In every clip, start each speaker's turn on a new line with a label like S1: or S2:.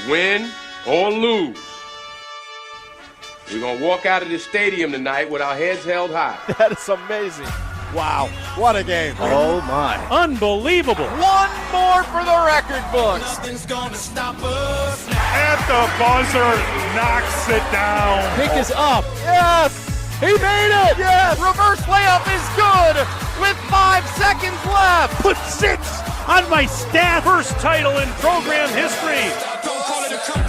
S1: win or lose, we're going to walk out of this stadium tonight with our heads held high.
S2: That is amazing. Wow, what a game.
S3: Oh, my.
S2: Unbelievable. One more for the record books.
S4: Nothing's gonna stop us now.
S5: At the buzzer, knocks it down.
S2: Pick is up. Yes, he made it. Yes, reverse layup is good with 5 seconds left.
S5: Put 6 on my staff. First title in program history.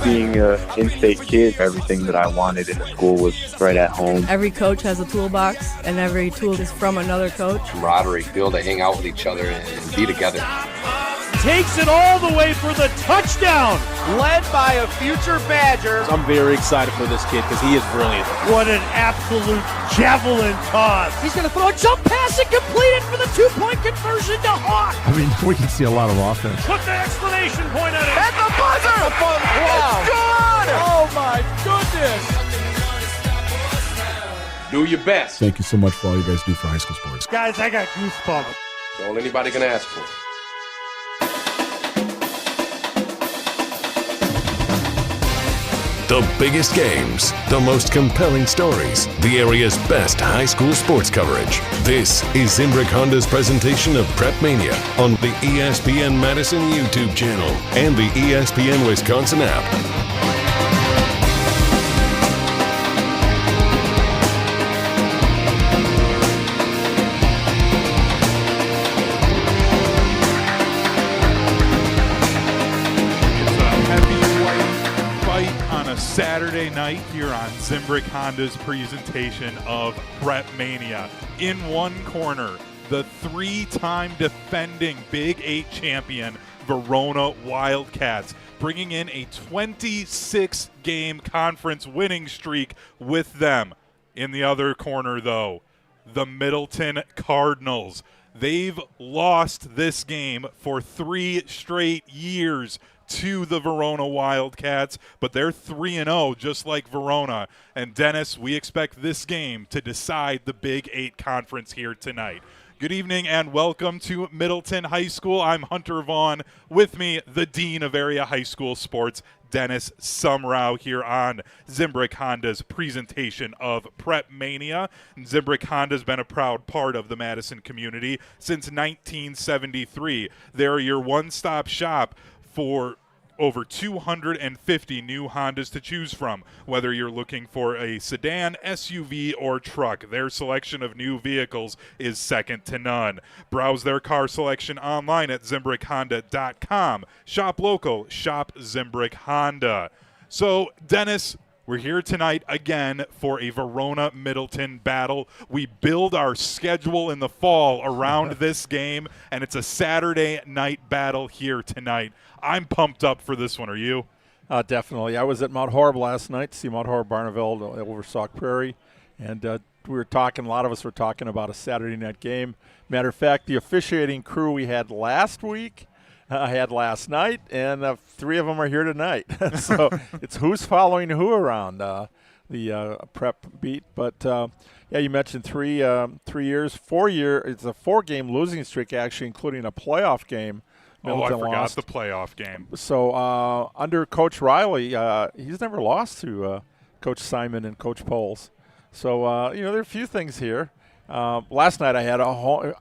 S3: Being an in-state kid, everything that I wanted in the school was right at home.
S6: Every coach has a toolbox, and every tool is from another coach.
S7: Camaraderie, be able to hang out with each other and be together.
S5: Takes it all the way for the touchdown.
S2: Led by a future Badger.
S8: I'm very excited for this kid because he is brilliant.
S5: What an absolute javelin toss.
S2: He's going to throw a jump pass and complete it for the 2-point conversion to Hawk.
S9: I mean, we can see a lot of offense.
S5: Put the exclamation point on it.
S2: At the buzzer. Wow. It's good. Oh, my goodness.
S1: Do your best.
S9: Thank you so much for all you guys do for high school sports.
S5: Guys, I got goosebumps.
S1: That's all anybody can ask for.
S10: The biggest games, the most compelling stories, the area's best high school sports coverage. This is Zimbrick Honda's presentation of PrepMania on the ESPN Madison YouTube channel and the ESPN Wisconsin app.
S5: Saturday night here on Zimbrick Honda's presentation of PrepMania. In one corner, the 3-time defending Big 8 champion Verona Wildcats, bringing in a 26-game conference winning streak with them. In the other corner, though, the Middleton Cardinals. They've lost this game for 3 straight years to the Verona Wildcats, but they're 3-0 just like Verona. And Dennis, we expect this game to decide the Big 8 conference here tonight. Good evening and welcome to Middleton High School. I'm Hunter Vaughn. With me, the Dean of Area High School Sports, Dennis Sumrau, here on Zimbrick Honda's presentation of PrepMania. Zimbrick Honda's been a proud part of the Madison community since 1973. They're your one-stop shop for over 250 new Hondas to choose from. Whether you're looking for a sedan, SUV, or truck, their selection of new vehicles is second to none. Browse their car selection online at ZimbrickHonda.com. Shop local, shop Zimbrick Honda. So, Dennis, we're here tonight again for a Verona-Middleton battle. We build our schedule in the fall around this game, and it's a Saturday night battle here tonight. I'm pumped up for this one. Are you?
S11: Definitely. I was at Mount Horeb last night to see Mount Horeb Barneveld over Sauk Prairie, and we were talking, a lot of us were talking about a Saturday night game. Matter of fact, the officiating crew we had last week, I had last night, and 3 of them are here tonight. So it's who's following who around the prep beat. But, yeah, you mentioned 3 years, 4 year. It's a 4-game losing streak, actually, including a playoff game. Middleton
S5: I forgot
S11: lost.
S5: the playoff game.
S11: So under Coach Riley, he's never lost to Coach Simon and Coach Poles. So, there are a few things here. Last night I had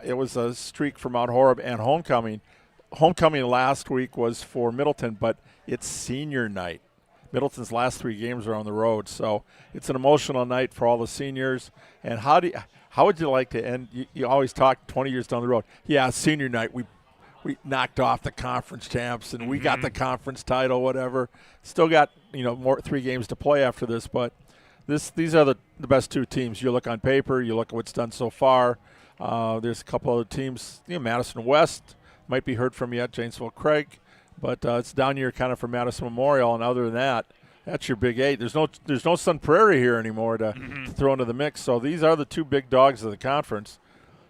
S11: it was a streak for Mount Horeb and homecoming. Homecoming last week was for Middleton, but it's senior night. Middleton's last 3 games are on the road, so it's an emotional night for all the seniors. And how would you like to end? You always talk 20 years down the road. Yeah, senior night, we knocked off the conference champs, and we got the conference title, whatever. Still got, more 3 games to play after this, but these are the best 2 teams. You look on paper, you look at what's done so far. There's a couple other teams, Madison West might be heard from yet, Janesville Craig, but it's down here kind of for Madison Memorial, and other than that, that's your Big 8. There's no Sun Prairie here anymore to throw into the mix, so these are the 2 big dogs of the conference.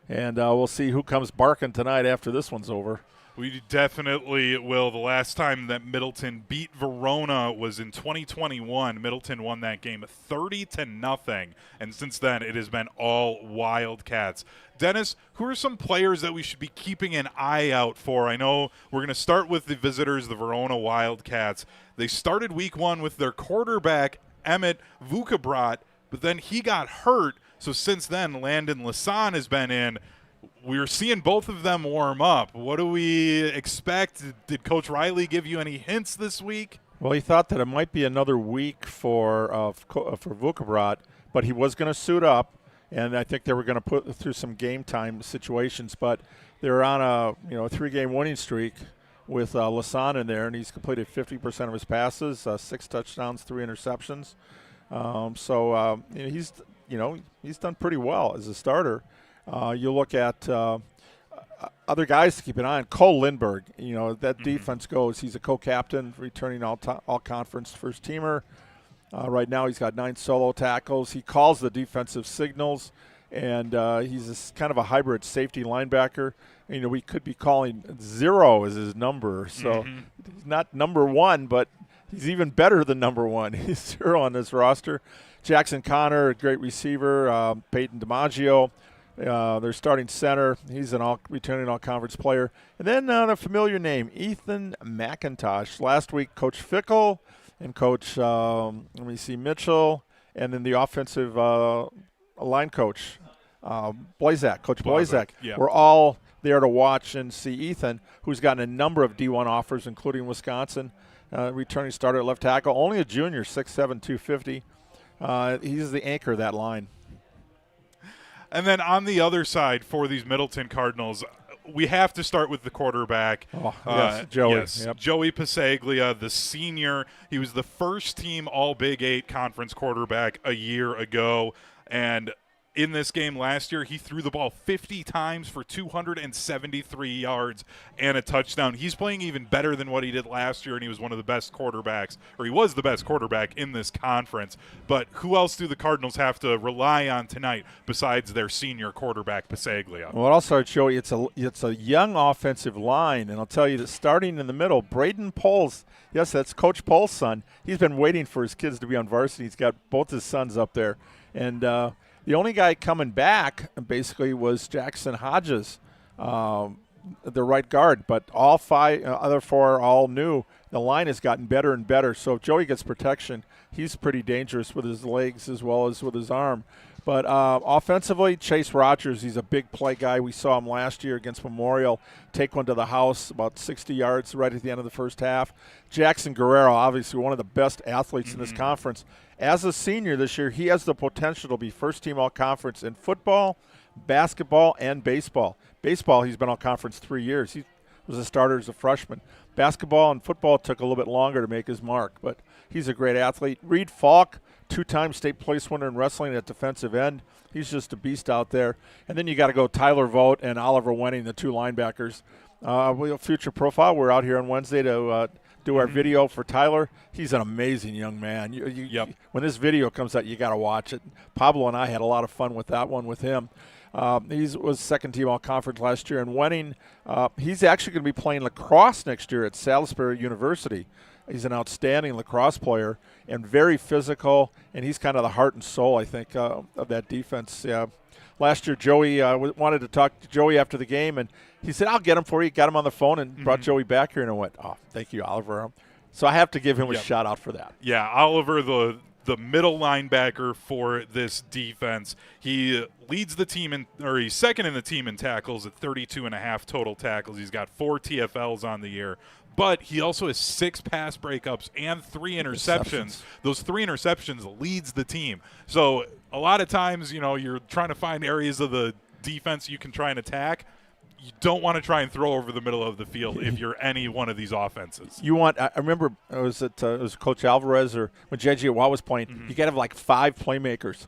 S11: And we'll see who comes barking tonight after this one's over.
S5: We definitely will. The last time that Middleton beat Verona was in 2021. Middleton won that game 30-0, and since then it has been all Wildcats. Dennis, who are some players that we should be keeping an eye out for? I know we're going to start with the visitors, the Verona Wildcats. They started week 1 with their quarterback, Emmett Vukabrat, but then he got hurt. So since then, Landon Lasan has been in. We're seeing both of them warm up. What do we expect? Did Coach Riley give you any hints this week?
S11: Well, he thought that it might be another week for Vukabrat, but he was going to suit up, and I think they were going to put through some game time situations. But they're on a 3-game winning streak with Lasan in there, and he's completed 50% of his passes, 6 touchdowns, 3 interceptions. He's done pretty well as a starter. You look at other guys to keep an eye on. Cole Lindbergh, that defense goes. He's a co-captain, returning all-conference first-teamer. Right now he's got 9 solo tackles. He calls the defensive signals, and he's kind of a hybrid safety linebacker. We could be calling 0 as his number. So he's not number 1, but he's even better than number 1. He's 0 on this roster. Jackson Connor, a great receiver. Peyton DiMaggio. Their starting center, he's an returning all-conference player. And then a familiar name, Ethan McIntosh. Last week, Coach Fickle and Coach, Mitchell, and then the offensive line coach, Blazak, Coach Blazak.
S5: Yeah.
S11: We're all there to watch and see Ethan, who's gotten a number of D1 offers, including Wisconsin. Returning starter at left tackle, only a junior, 6'7", 250. He's the anchor of that line.
S5: And then on the other side for these Middleton Cardinals, we have to start with the quarterback.
S11: Joey.
S5: Yes, yep. Joey Passaglia, the senior. He was the first-team All-Big 8 conference quarterback a year ago. And in this game last year, he threw the ball 50 times for 273 yards and a touchdown. He's playing even better than what he did last year, and he was one of the best quarterbacks, or he was the best quarterback in this conference. But who else do the Cardinals have to rely on tonight besides their senior quarterback, Passaglia?
S11: Well, also, Joey, it's a young offensive line, and I'll tell you that starting in the middle, Braden Poles, yes, that's Coach Poles' son. He's been waiting for his kids to be on varsity. He's got both his sons up there. And the only guy coming back basically was Jackson Hodges, the right guard. But all 5, other 4 all new. The line has gotten better and better. So if Joey gets protection, he's pretty dangerous with his legs as well as with his arm. But offensively, Chase Rogers, he's a big play guy. We saw him last year against Memorial take one to the house, about 60 yards right at the end of the first half. Jackson Guerrero, obviously one of the best athletes in this conference. As a senior this year, he has the potential to be first-team all-conference in football, basketball, and baseball. Baseball, he's been all-conference 3 years. He was a starter as a freshman. Basketball and football took a little bit longer to make his mark, but he's a great athlete. Reed Falk, 2-time state place winner in wrestling at defensive end. He's just a beast out there. And then you got to go Tyler Vogt and Oliver Wenning, the 2 linebackers. Future profile, we're out here on Wednesday to do our video for Tyler. He's an amazing young man. When this video comes out, you got to watch it. Pablo and I had a lot of fun with that one with him. He was second-team all-conference last year. And Wenning, he's actually going to be playing lacrosse next year at Salisbury University. He's an outstanding lacrosse player and very physical, and he's kind of the heart and soul, I think, of that defense. Last year, Joey wanted to talk to Joey after the game, and he said, I'll get him for you. Got him on the phone and brought Joey back here, and I went, oh, thank you, Oliver. So I have to give him a shout-out for that.
S5: Yeah, Oliver, the middle linebacker for this defense. He leads the team he's second in the team in tackles at 32.5 total tackles. He's got 4 TFLs on the year. But he also has 6 pass breakups and 3 interceptions. Those 3 interceptions leads the team. So a lot of times, you're trying to find areas of the defense you can try and attack. You don't want to try and throw over the middle of the field if you're any one of these offenses.
S11: I remember it was Coach Alvarez or when J.J. Watt was playing, you got to have like 5 playmakers.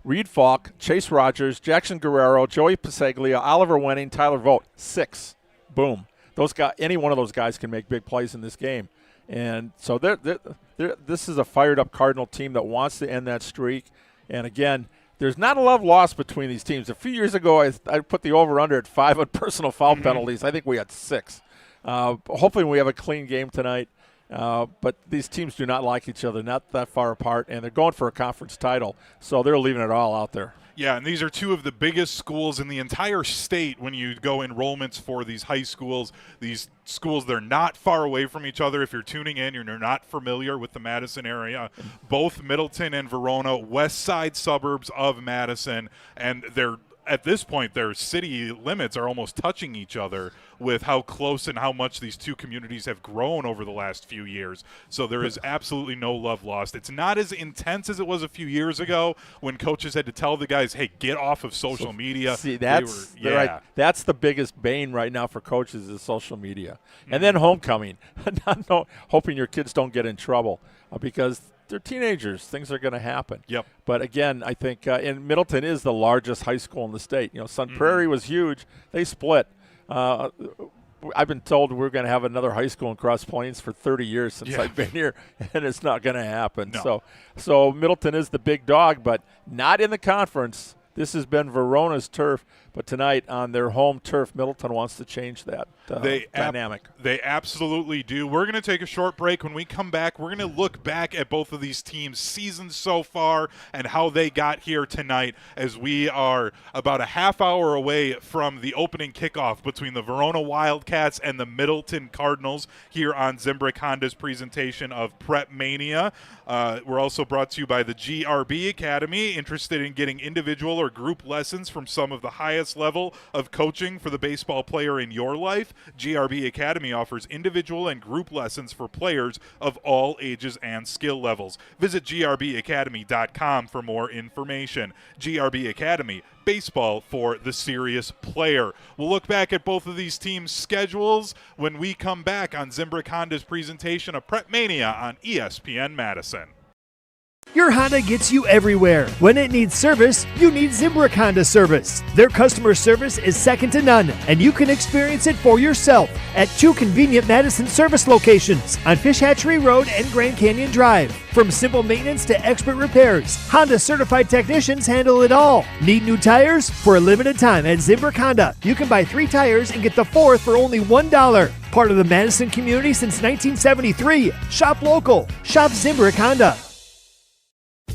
S11: Reed Falk, Chase Rogers, Jackson Guerrero, Joey Passaglia, Oliver Wenning, Tyler Vogt. 6. Boom. Those guys, any one of those guys can make big plays in this game. And so this is a fired-up Cardinal team that wants to end that streak. And, again, there's not a lot of loss between these teams. A few years ago, I put the over-under at 5 on personal foul penalties. I think we had 6. Hopefully we have a clean game tonight. But these teams do not like each other, not that far apart, and they're going for a conference title, so they're leaving it all out there.
S5: Yeah, and these are two of the biggest schools in the entire state when you go enrollments for these high schools. These schools, they're not far away from each other. If you're tuning in, you're not familiar with the Madison area. Both Middleton and Verona, west side suburbs of Madison, and they're at this point, their city limits are almost touching each other with how close and how much these two communities have grown over the last few years. So there is absolutely no love lost. It's not as intense as it was a few years ago when coaches had to tell the guys, hey, get off of social media.
S11: See, that's the biggest bane right now for coaches is social media. And then homecoming, hoping your kids don't get in trouble because they're teenagers. Things are going to happen.
S5: Yep.
S11: But again, I think and Middleton is the largest high school in the state. Sun Prairie was huge. They split. I've been told we're going to have another high school in Cross Plains for 30 years since I've been here, and it's not going to happen.
S5: No.
S11: So Middleton is the big dog, but not in the conference. This has been Verona's turf, but tonight on their home turf, Middleton wants to change that dynamic.
S5: They absolutely do. We're going to take a short break. When we come back, we're going to look back at both of these teams' seasons so far and how they got here tonight, as we are about a half hour away from the opening kickoff between the Verona Wildcats and the Middleton Cardinals here on Zimbrick Honda's presentation of PrepMania. We're also brought to you by the GRB Academy. Interested in getting individual or group lessons from some of the highest level of coaching for the baseball player in your life? GRB Academy offers individual and group lessons for players of all ages and skill levels. Visit grbacademy.com for more information. GRB Academy, baseball for the serious player. We'll look back at both of these teams' schedules when we come back on Zimbrick Honda's presentation of PrepMania on ESPN Madison.
S12: Your Honda gets you everywhere. When it needs service, you need Zimbrick Honda service. Their customer service is second to none, and you can experience it for yourself at 2 convenient Madison service locations on Fish Hatchery Road and Grand Canyon Drive. From simple maintenance to expert repairs, Honda certified technicians handle it all. Need new tires? For a limited time at Zimbrick Honda, you can buy 3 tires and get the 4th for only $1. Part of the Madison community since 1973. Shop local. Shop Zimbrick Honda.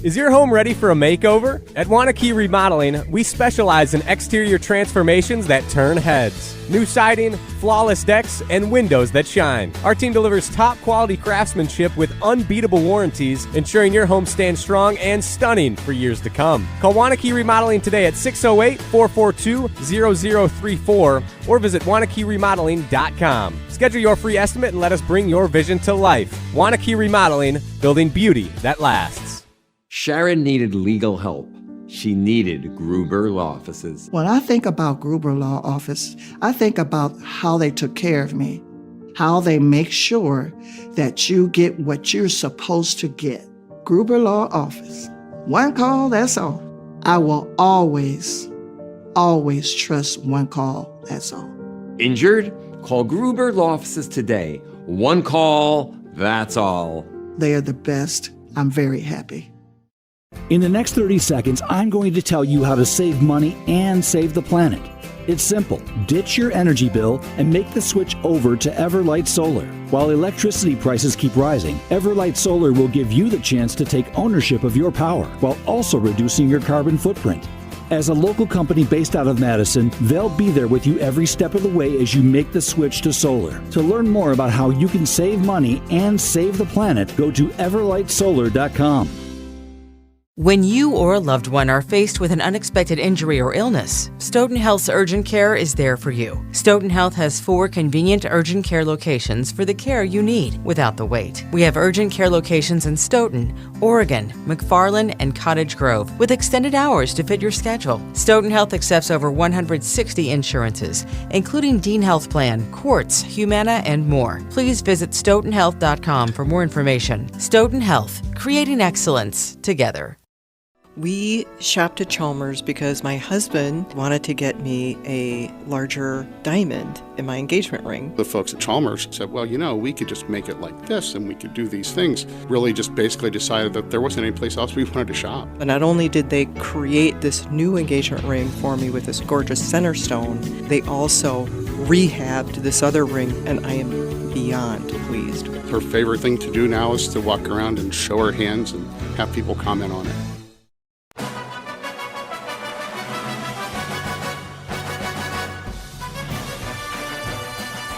S13: Is your home ready for a makeover? At Wanakee Remodeling, we specialize in exterior transformations that turn heads. New siding, flawless decks, and windows that shine. Our team delivers top-quality craftsmanship with unbeatable warranties, ensuring your home stands strong and stunning for years to come. Call Wanakee Remodeling today at 608-442-0034 or visit WanakeeRemodeling.com. Schedule your free estimate and let us bring your vision to life. Wanakee Remodeling, building beauty that lasts.
S14: Sharon needed legal help. She needed Gruber Law Offices.
S15: When I think about Gruber Law Office, I think about how they took care of me, how they make sure that you get what you're supposed to get. Gruber Law Office. One call, that's all. I will always trust one call, that's all.
S14: Injured? Call Gruber Law Offices today. One call, that's all.
S15: They are the best. I'm very happy.
S16: In the next 30 seconds, I'm going to tell you how to save money and save the planet. It's simple. Ditch your energy bill and make the switch over to Everlight Solar. While electricity prices keep rising, Everlight Solar will give you the chance to take ownership of your power while also reducing your carbon footprint. As a local company based out of Madison, they'll be there with you every step of the way as you make the switch to solar. To learn more about how you can save money and save the planet, go to everlightsolar.com.
S17: When you or a loved one are faced with an unexpected injury or illness, Stoughton Health's Urgent Care is there for you. Stoughton Health has 4 convenient urgent care locations for the care you need without the wait. We have urgent care locations in Stoughton, Oregon, McFarland, and Cottage Grove with extended hours to fit your schedule. Stoughton Health accepts over 160 insurances, including Dean Health Plan, Quartz, Humana, and more. Please visit stoughtonhealth.com for more information. Stoughton Health, creating excellence together.
S18: We shopped at Chalmers because my husband wanted to get me a larger diamond in my engagement ring.
S19: The folks at Chalmers said, well, we could just make it like this and we could do these things. Really just basically decided that there wasn't any place else we wanted to shop.
S18: And not only did they create this new engagement ring for me with this gorgeous center stone, they also rehabbed this other ring, and I am beyond pleased.
S19: Her favorite thing to do now is to walk around and show her hands and have people comment on it.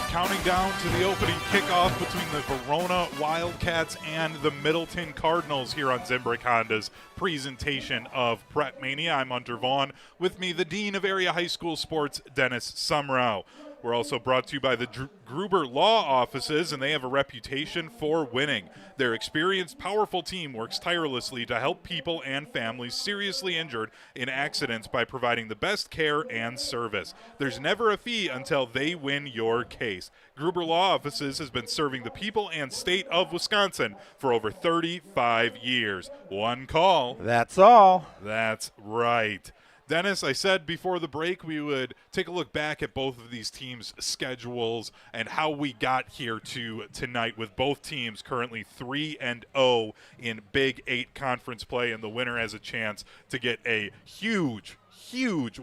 S5: Counting down to the opening kickoff between the Verona Wildcats and the Middleton Cardinals here on Zimbrick Honda's presentation of PrepMania. I'm Hunter Vaughn. With me, the Dean of Area High School Sports, Dennis Sumrow. We're also brought to you by the Gruber Law Offices, and they have a reputation for winning. Their experienced, powerful team works tirelessly to help people and families seriously injured in accidents by providing the best care and service. There's never a fee until they win your case. Gruber Law Offices has been serving the people and state of Wisconsin for over 35 years. One call.
S11: That's all.
S5: That's right. Dennis, I said before the break we would take a look back at both of these teams' schedules and how we got here to tonight, with both teams currently 3-0 in Big 8 conference play, and the winner has a chance to get a huge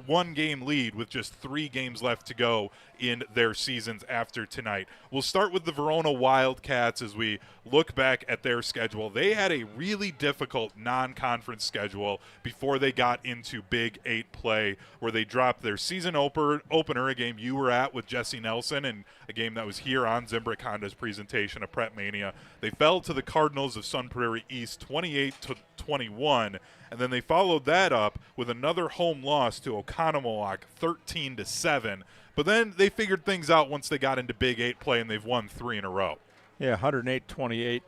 S5: one-game lead with just 3 games left to go in their seasons after tonight. We'll start with the Verona Wildcats as we look back at their schedule. They had a really difficult non-conference schedule before they got into Big 8 play, where they dropped their season opener, a game you were at with Jesse Nelson, and a game that was here on Zimbrick Honda's presentation of PrepMania. They fell to the Cardinals of Sun Prairie East 28-21, and then they followed that up with another home loss to Oconomowoc 13-7. But then they figured things out once they got into Big 8 play, and they've won 3 in a row.
S11: Yeah, 108-28.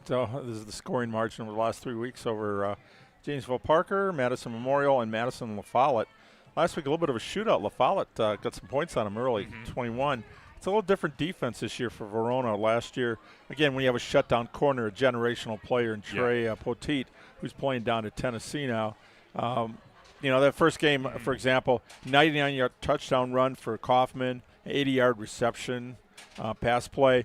S11: This is the scoring margin over the last 3 weeks over Janesville Parker, Madison Memorial, and Madison La Follette. Last week, a little bit of a shootout. La Follette got some points on them early, 21. It's a little different defense this year for Verona. Last year, again, when you have a shutdown corner, a generational player in Trey Poteet, who's playing down at Tennessee now. That first game, for example, 99-yard touchdown run for Kaufman, 80-yard reception, pass play.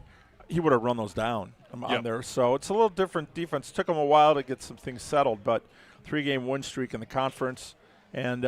S11: He would have run those down on there. So it's a little different defense. Took them a while to get some things settled, but 3-game win streak in the conference, and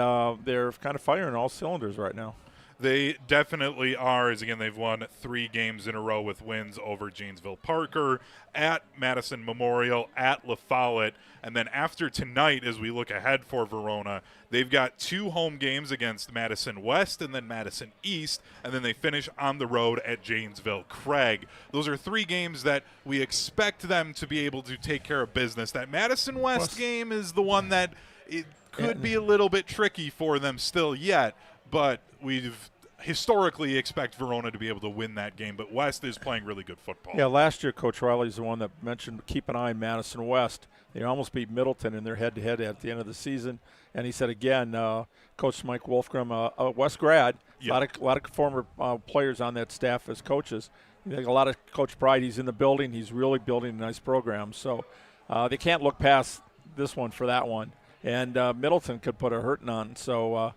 S11: they're kind of firing all cylinders right now.
S5: They definitely are, as again, they've won 3 games in a row with wins over Janesville Parker, at Madison Memorial, at La Follette, and then after tonight, as we look ahead for Verona, they've got 2 home games against Madison West and then Madison East, and then they finish on the road at Janesville Craig. Those are 3 games that we expect them to be able to take care of business. That Madison West game is the one that it could be a little bit tricky for them still yet, but we've historically expect Verona to be able to win that game, but West is playing really good football.
S11: Yeah, last year Coach Riley's the one that mentioned keep an eye on Madison West. They almost beat Middleton in their head-to-head at the end of the season, and he said again, Coach Mike Wolfgram, a West grad, a lot of former players on that staff as coaches. A lot of Coach Pride. He's in the building. He's really building a nice program, so they can't look past this one for that one. And Middleton could put a hurting on. So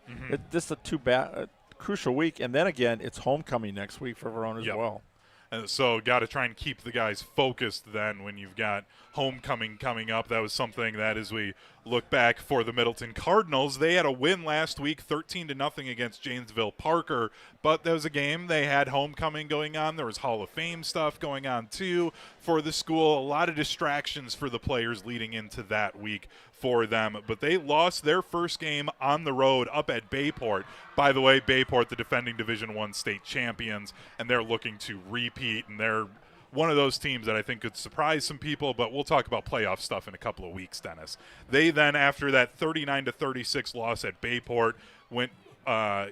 S11: this is a crucial week. And then again, it's homecoming next week for Verona as well.
S5: And so got to try and keep the guys focused then when you've got homecoming coming up. That was something that, as we look back for the Middleton Cardinals, they had a win last week, 13-0 against Janesville Parker. But there was a game. They had homecoming going on. There was Hall of Fame stuff going on too for the school. A lot of distractions for the players leading into that week for them. But they lost their first game on the road up at Bayport. By the way, Bayport, the defending Division I state champions, and they're looking to repeat, and they're one of those teams that I think could surprise some people, but we'll talk about playoff stuff in a couple of weeks, Dennis. They then, after that 39-36 loss at Bayport,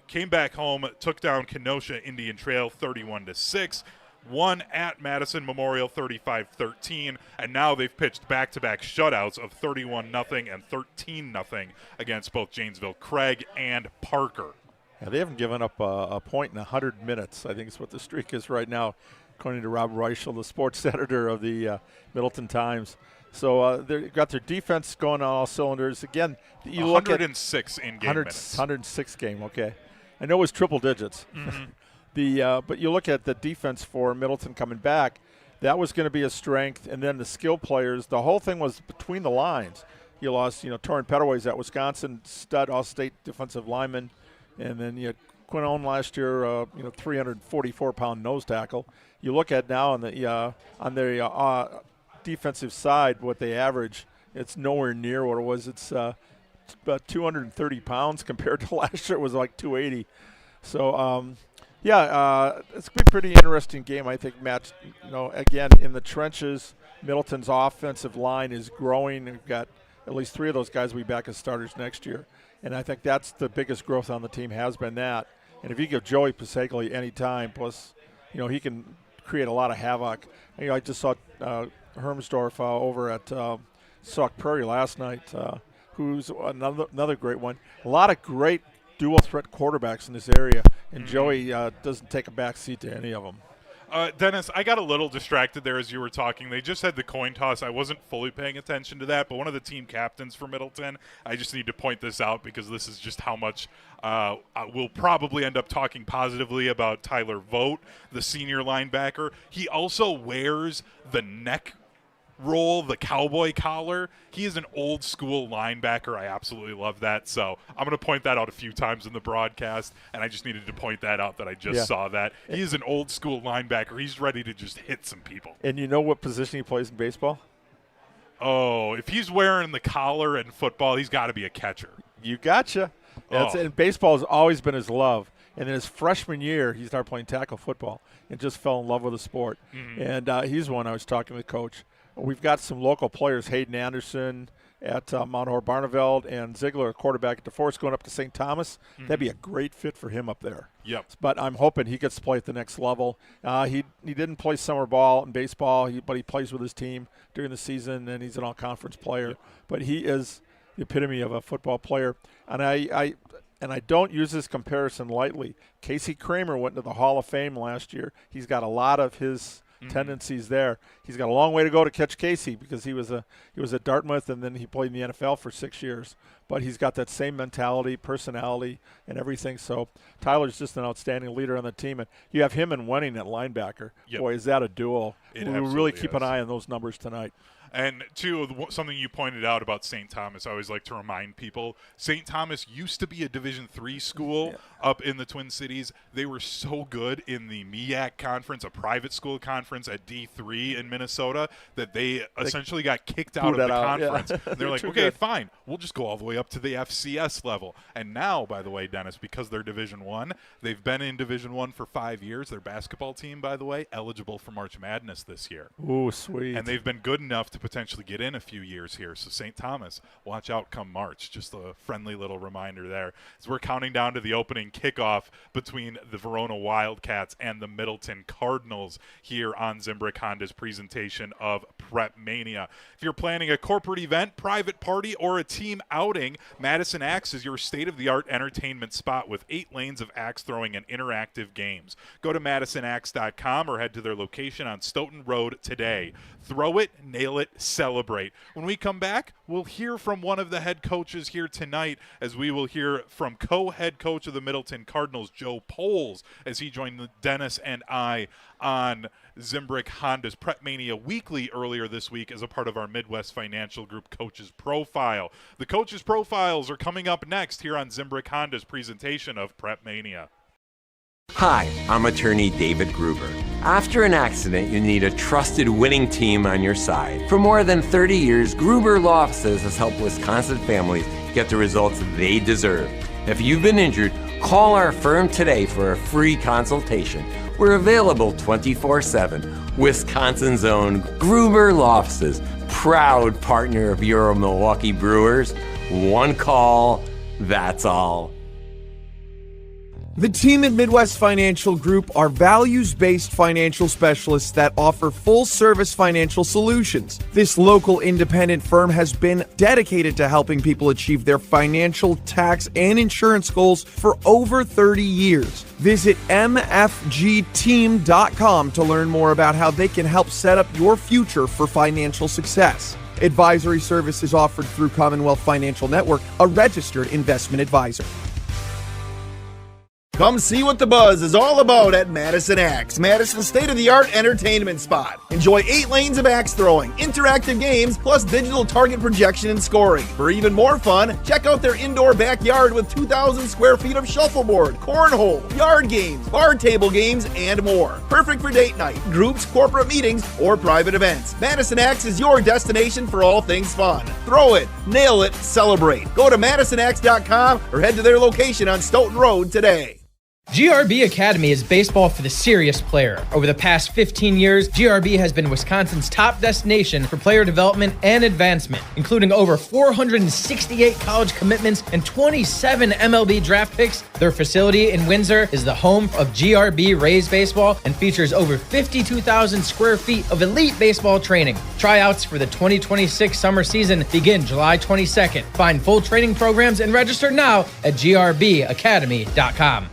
S5: came back home, took down Kenosha Indian Trail 31-6, won at Madison Memorial 35-13, and now they've pitched back-to-back shutouts of 31-0 and 13-0 against both Janesville Craig and Parker.
S11: Yeah, they haven't given up a point in 100 minutes, I think is what the streak is right now, according to Rob Reichel, the sports editor of the Middleton Times. So they've got their defense going on all cylinders. Again, you
S5: 106 in game minutes.
S11: 106 game, okay. I know it was triple digits. But you look at the defense for Middleton coming back, that was going to be a strength. And then the skill players, the whole thing was between the lines. You lost, Torrin Petaway's at Wisconsin, stud all-state defensive lineman. And then you had Quinone last year, 344-pound nose tackle. You look at now on the defensive side, what they average, it's nowhere near what it was. It's about 230 pounds compared to last year. It was like 280. So, it's going to be a pretty interesting game, I think, Matt. Again, in the trenches, Middleton's offensive line is growing. We've got at least 3 of those guys will be back as starters next year. And I think that's the biggest growth on the team has been that. And if you give Joey Pasecoli any time, plus, he can create a lot of havoc. I just saw Hermsdorf over at Sauk Prairie last night, who's another great one. A lot of great dual-threat quarterbacks in this area, and Joey doesn't take a back seat to any of them.
S5: Dennis, I got a little distracted there as you were talking. They just had the coin toss. I wasn't fully paying attention to that, but one of the team captains for Middleton, I just need to point this out because this is just how much we'll probably end up talking positively about Tyler Vogt, the senior linebacker. He also wears the neck roll, the cowboy collar. He is an old school linebacker. I absolutely love that. So I'm going to point that out a few times in the broadcast, and I just needed to point that out that I just saw that. He is an old school linebacker. He's ready to just hit some people.
S11: And you know what position he plays in baseball?
S5: Oh, if he's wearing the collar in football, he's got to be a catcher.
S11: You gotcha. And baseball has always been his love. And in his freshman year, he started playing tackle football and just fell in love with the sport. Mm-hmm. And he's one I was talking to the coach. We've got some local players, Hayden Anderson at Mount Hor-Barneveld and Ziegler, quarterback at DeForest, going up to St. Thomas. Mm-hmm. That'd be a great fit for him up there.
S5: Yep.
S11: But I'm hoping he gets to play at the next level. He didn't play summer ball in baseball, but he plays with his team during the season, and he's an all-conference player. Yep. But he is the epitome of a football player. And I don't use this comparison lightly. Casey Kramer went into the Hall of Fame last year. He's got a lot of his tendencies there. He's got a long way to go to catch Casey because he was at Dartmouth and then he played in the NFL for 6 years. But he's got that same mentality, personality, and everything. So Tyler's just an outstanding leader on the team. And you have him and Wenning at linebacker.
S5: Yep.
S11: Boy, is that a duo. We'll really keep an
S5: is.
S11: eye on those numbers tonight.
S5: And, two, something you pointed out about St. Thomas, I always like to remind people, St. Thomas used to be a Division III school up in the Twin Cities. They were so good in the MEAC conference, a private school conference at D3 in Minnesota, that they essentially got kicked out of the conference. Yeah. They're like, okay, fine, we'll just go all the way up to the FCS level. And now, by the way, Dennis, because they're Division I, they've been in Division I for 5 years. Their basketball team, by the way, eligible for March Madness this year.
S11: Ooh, sweet.
S5: And they've been good enough to potentially get in a few years here. So St. Thomas, watch out come March. Just a friendly little reminder there. As we're counting down to the opening kickoff between the Verona Wildcats and the Middleton Cardinals here on Zimbrick Honda's presentation of PrepMania. If you're planning a corporate event, private party, or a team outing, Madison Axe is your state-of-the-art entertainment spot with 8 lanes of axe throwing and interactive games. Go to MadisonAxe.com or head to their location on Stoughton Road today. Throw it, nail it, celebrate. When we come back, we'll hear from one of the head coaches here tonight, as we will hear from co-head coach of the Middleton Cardinals, Joe Poles, as he joined Dennis and I on Zimbrick Honda's PrepMania Weekly earlier this week as a part of our Midwest Financial Group Coaches Profile. The Coaches Profiles are coming up next here on Zimbrick Honda's presentation of PrepMania.
S14: Hi, I'm attorney David Gruber. After an accident, you need a trusted winning team on your side. For more than 30 years, Gruber Law Offices has helped Wisconsin families get the results they deserve. If you've been injured, call our firm today for a free consultation. We're available 24/7. Wisconsin's own Gruber Law Offices, proud partner of your Milwaukee Brewers. One call, that's all.
S2: The team at Midwest Financial Group are values-based financial specialists that offer full-service financial solutions. This local independent firm has been dedicated to helping people achieve their financial, tax, and insurance goals for over 30 years. Visit mfgteam.com to learn more about how they can help set up your future for financial success. Advisory service is offered through Commonwealth Financial Network, a registered investment advisor. Come see what the buzz is all about at Madison Axe, Madison's state-of-the-art entertainment spot. Enjoy 8 lanes of axe throwing, interactive games, plus digital target projection and scoring. For even more fun, check out their indoor backyard with 2,000 square feet of shuffleboard, cornhole, yard games, bar table games, and more. Perfect for date night, groups, corporate meetings, or private events. Madison Axe is your destination for all things fun. Throw it, nail it, celebrate. Go to MadisonAxe.com or head to their location on Stoughton Road today.
S20: GRB Academy is baseball for the serious player. Over the past 15 years, GRB has been Wisconsin's top destination for player development and advancement, including over 468 college commitments and 27 MLB draft picks. Their facility in Windsor is the home of GRB Rays baseball and features over 52,000 square feet of elite baseball training. Tryouts for the 2026 summer season begin July 22nd. Find full training programs and register now at grbacademy.com.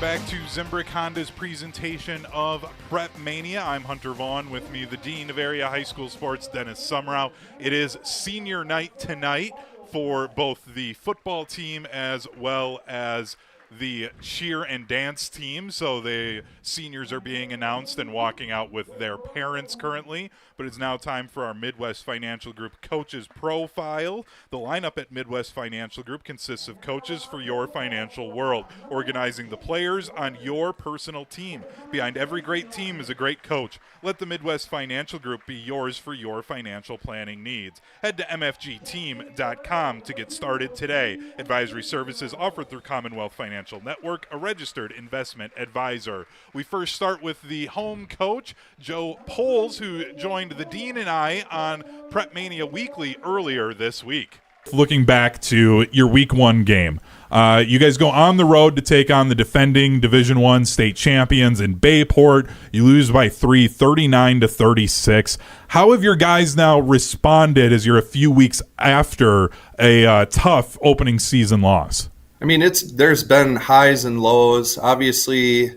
S5: Back to Zimbrick Honda's presentation of PrepMania. I'm Hunter Vaughn. With me, the Dean of Area High School Sports, Dennis Summerow. It is senior night tonight for both the football team as well as the cheer and dance team. So the seniors are being announced and walking out with their parents currently. But it's now time for our Midwest Financial Group coaches profile. The lineup at Midwest Financial Group consists of coaches for your financial world, organizing the players on your personal team. Behind every great team is a great coach. Let the Midwest Financial Group be yours for your financial planning needs. Head to mfgteam.com to get started today. Advisory services offered through Commonwealth Financial Network, a registered investment advisor. We first start with the home coach, Joe Poles, who joined the Dean and I on PrepMania Weekly earlier this week. Looking back to your Week 1 game, you guys go on the road to take on the defending Division I state champions in Bayport. You lose by 3, 39-36. How have your guys now responded as you're a few weeks after a tough opening season loss?
S21: I mean, there's been highs and lows. Obviously,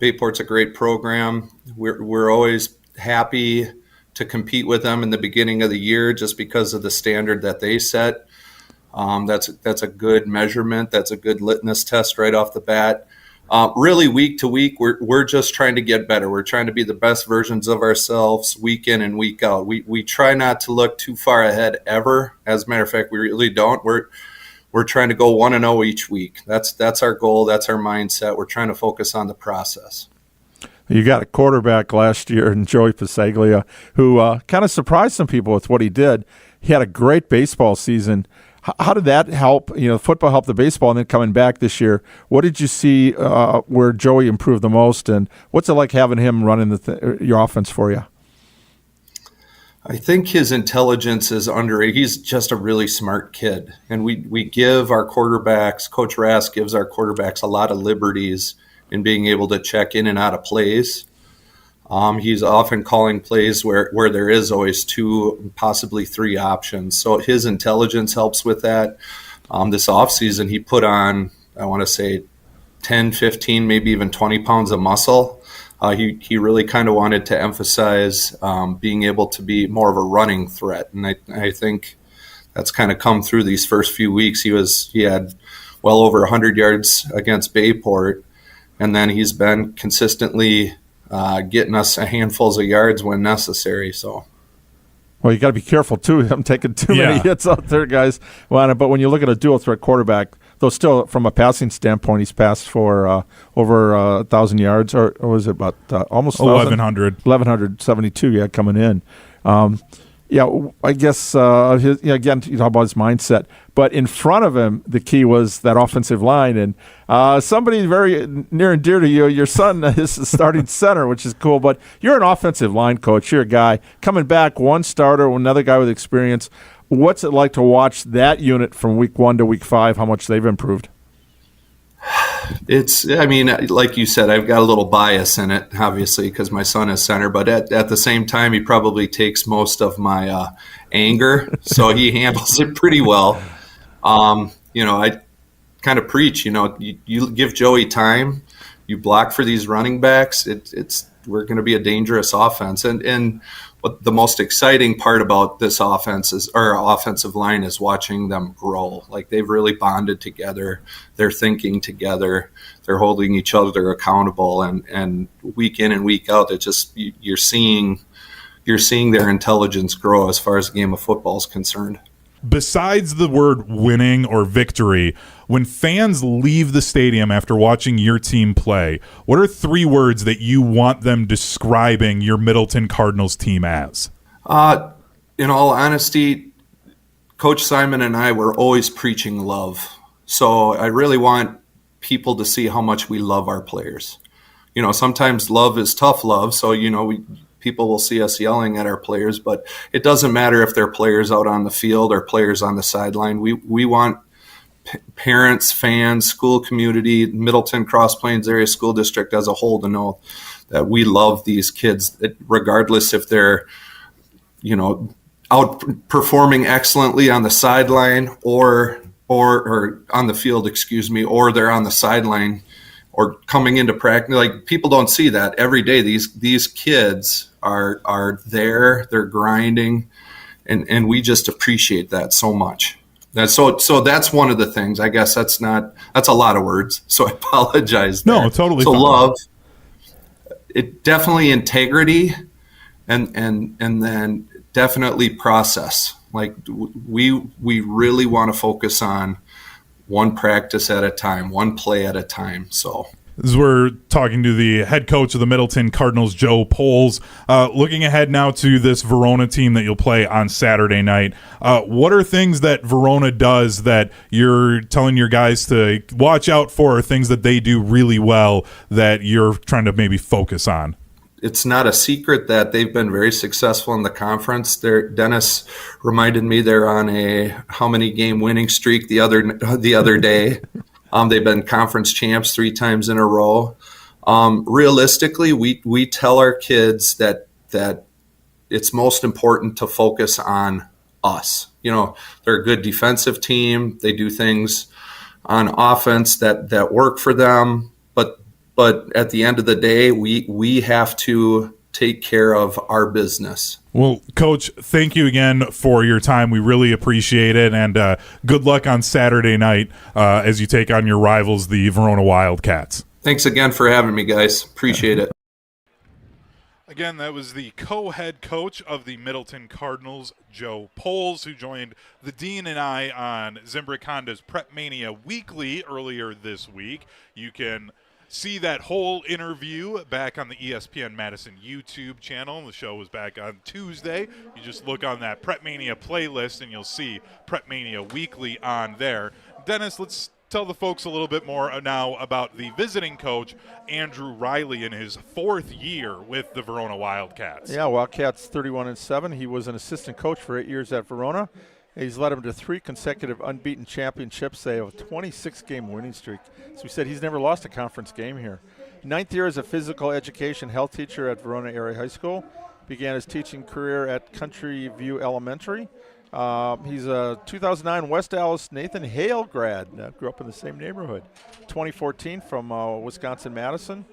S21: Bayport's a great program. We're always happy to compete with them in the beginning of the year just because of the standard that they set. That's a good measurement. That's a good litmus test right off the bat. Really, week to week, we're just trying to get better. We're trying to be the best versions of ourselves week in and week out. We try not to look too far ahead ever. As a matter of fact, we really don't. We're trying to go 1-0 each week. That's our goal. That's our mindset. We're trying to focus on the process.
S11: You got a quarterback last year in Joey Pasaglia who kind of surprised some people with what he did. He had a great baseball season. How did that help? Football helped the baseball, and then coming back this year, what did you see where Joey improved the most, and what's it like having him running your offense for you?
S21: I think his intelligence is underrated. He's just a really smart kid, and we give our quarterbacks, Coach Rask gives our quarterbacks a lot of liberties in being able to check in and out of plays. He's often calling plays where there is always 2, possibly 3 options. So his intelligence helps with that. This offseason, he put on, I want to say, 10, 15, maybe even 20 pounds of muscle. He really kind of wanted to emphasize being able to be more of a running threat. And I think that's kind of come through these first few weeks. He had well over 100 yards against Bayport. And then he's been consistently getting us handfuls of yards when necessary. So,
S11: well, you got to be careful too. I'm taking too many hits out there, guys. But when you look at a dual threat quarterback, though, still from a passing standpoint, he's passed for over 1,000 yards, or was it about almost
S5: 1,100,
S11: 1,172? Coming in. I guess again, you talk about his mindset, but in front of him, the key was that offensive line, and somebody very near and dear to you, your son is starting center, which is cool. But you're an offensive line coach. You're a guy coming back, one starter, another guy with experience. What's it like to watch that unit from week 1 to week 5? How much they've improved?
S21: Like you said, I've got a little bias in it, obviously, because my son is center. But at the same time, he probably takes most of my anger, so he handles it pretty well. I kind of preach. You give Joey time, you block for these running backs. We're going to be a dangerous offense. And But the most exciting part about this offense is, or offensive line, is watching them grow. Like, they've really bonded together. They're thinking together. They're holding each other accountable. And week in and week out, it just, you're seeing their intelligence grow as far as the game of football is concerned.
S5: Besides the word winning or victory, when fans leave the stadium after watching your team play, what are 3 words that you want them describing your Middleton Cardinals team as?
S21: In all honesty, Coach Simon and I were always preaching love. So I really want people to see how much we love our players. You know, sometimes love is tough love. So, you know, people will see us yelling at our players, but it doesn't matter if they're players out on the field or players on the sideline. We want parents, fans, school community, Middleton, Cross Plains Area School District as a whole to know that we love these kids, regardless if they're, you know, outperforming excellently on the sideline or on the field, or they're on the sideline or coming into practice. Like, people don't see that every day. These kids are there, they're grinding, and we just appreciate that so much. So that's one of the things. I guess that's a lot of words, so I apologize there.
S5: No, totally.
S21: So
S5: fine.
S21: Love, it definitely integrity, and then definitely process. Like, we really want to focus on one practice at a time, one play at a time. So
S5: as we're talking to the head coach of the Middleton Cardinals, Joe Poles, looking ahead now to this Verona team that you'll play on Saturday night, what are things that Verona does that you're telling your guys to watch out for, or things that they do really well that you're trying to maybe focus on?
S21: It's not a secret that they've been very successful in the conference. Dennis reminded me they're on a how many game winning streak the other day. They've been conference champs 3 times in a row. Realistically, we tell our kids that it's most important to focus on us. You know, they're a good defensive team. They do things on offense that work for them. But at the end of the day, we have to take care of our business.
S5: Well, Coach, thank you again for your time. We really appreciate it, and good luck on Saturday night as you take on your rivals, the Verona Wildcats.
S21: Thanks again for having me, guys. Appreciate it.
S5: Again, that was the co-head coach of the Middleton Cardinals, Joe Poles, who joined the Dean and I on Zimbrick Honda's PrepMania Weekly earlier this week. You can see that whole interview back on the ESPN Madison YouTube channel. The show was back on Tuesday. You just look on that PrepMania playlist and you'll see PrepMania Weekly on there. Dennis, let's tell the folks a little bit more now about the visiting coach, Andrew Riley, in his 4th year with the Verona Wildcats.
S11: Yeah, Wildcats 31-7. He was an assistant coach for 8 years at Verona. He's led them to 3 consecutive unbeaten championships. They have a 26-game winning streak. So we said he's never lost a conference game here. 9th year as a physical education health teacher at Verona Area High School. Began his teaching career at Country View Elementary. He's a 2009 West Dallas Nathan Hale grad. Grew up in the same neighborhood. 2014 from Wisconsin-Madison.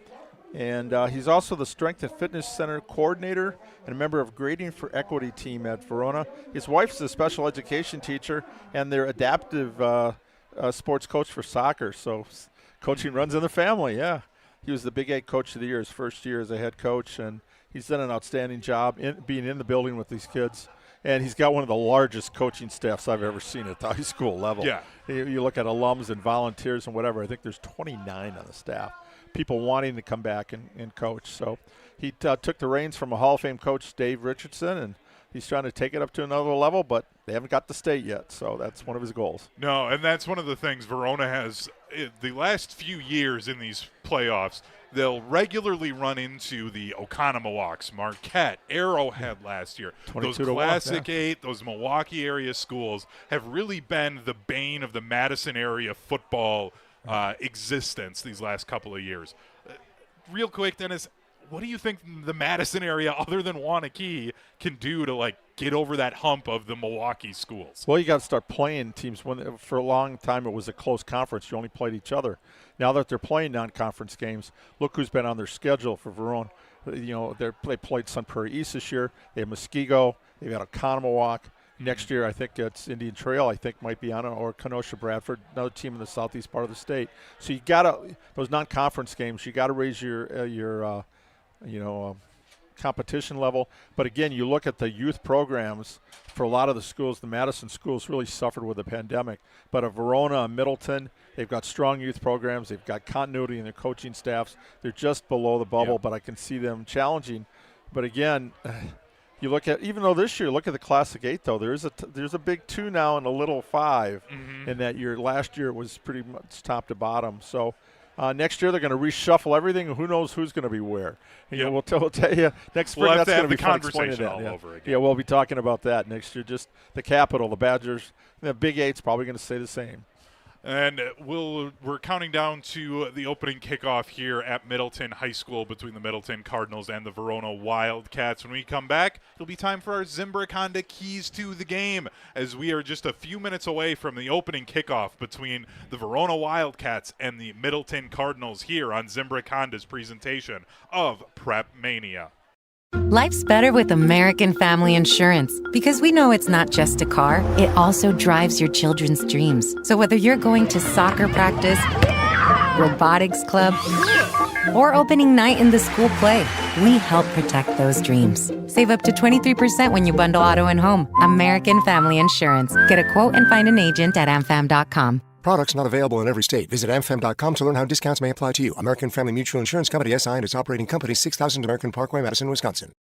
S11: And he's also the Strength and Fitness Center coordinator and a member of Grading for Equity team at Verona. His wife's a special education teacher and their adaptive sports coach for soccer. So coaching runs in the family, yeah. He was the Big 8 Coach of the Year his first year as a head coach, and he's done an outstanding job being in the building with these kids. And he's got one of the largest coaching staffs I've ever seen at the high school level.
S5: Yeah.
S11: You look at alums and volunteers and whatever, I think there's 29 on the staff. People wanting to come back and coach. So he took the reins from a Hall of Fame coach, Dave Richardson, and he's trying to take it up to another level, but they haven't got the state yet, so that's one of his goals.
S5: No, and that's one of the things Verona has the last few years in these playoffs. They'll regularly run into the Oconomowocs, Marquette, Arrowhead last year. Those Classic 8, those Milwaukee area schools have really been the bane of the Madison area football existence these last couple of years. Real quick, Dennis, what do you think the Madison area, other than Wanakee, can do to get over that hump of the Milwaukee schools?
S11: Well, you got to start playing teams. For a long time it was a close conference. You only played each other. Now that they're playing non-conference games, look who's been on their schedule for Verona. They played Sun Prairie East this year. They have Muskego. They've got Oconomowoc. Next year, I think it's Indian Trail. I think might be on it, or Kenosha Bradford, another team in the southeast part of the state. So you gotta those non-conference games. You got to raise your competition level. But again, you look at the youth programs for a lot of the schools. The Madison schools really suffered with the pandemic. But at Verona and Middleton, they've got strong youth programs. They've got continuity in their coaching staffs. They're just below the bubble, but I can see them challenging. But again, you look at, even though this year, look at the Classic 8, though. There's a big 2 now and a little 5 in that year. Last year it was pretty much top to bottom. So next year they're going to reshuffle everything. Who knows who's going to be where? We'll tell you next spring.
S5: We'll
S11: that's going to be
S5: fun
S11: conversation
S5: all over again.
S11: Yeah, we'll be talking about that next year. Just the Capitol, the Badgers, the Big 8's probably going to stay the same.
S5: And we're counting down to the opening kickoff here at Middleton High School between the Middleton Cardinals and the Verona Wildcats. When we come back, it'll be time for our Zimbrick Honda Keys to the Game, as we are just a few minutes away from the opening kickoff between the Verona Wildcats and the Middleton Cardinals here on Zimbrick Honda's presentation of PrepMania.
S4: Life's better with American Family Insurance because we know it's not just a car, it also drives your children's dreams. So whether you're going to soccer practice, robotics club, or opening night in the school play, we help protect those dreams. Save up to 23% when you bundle auto and home. American Family Insurance. Get a quote and find an agent at amfam.com.
S22: Products not available in every state. Visit amfam.com to learn how discounts may apply to you. American Family Mutual Insurance Company, SI, and its operating company, 6000 American Parkway, Madison, Wisconsin.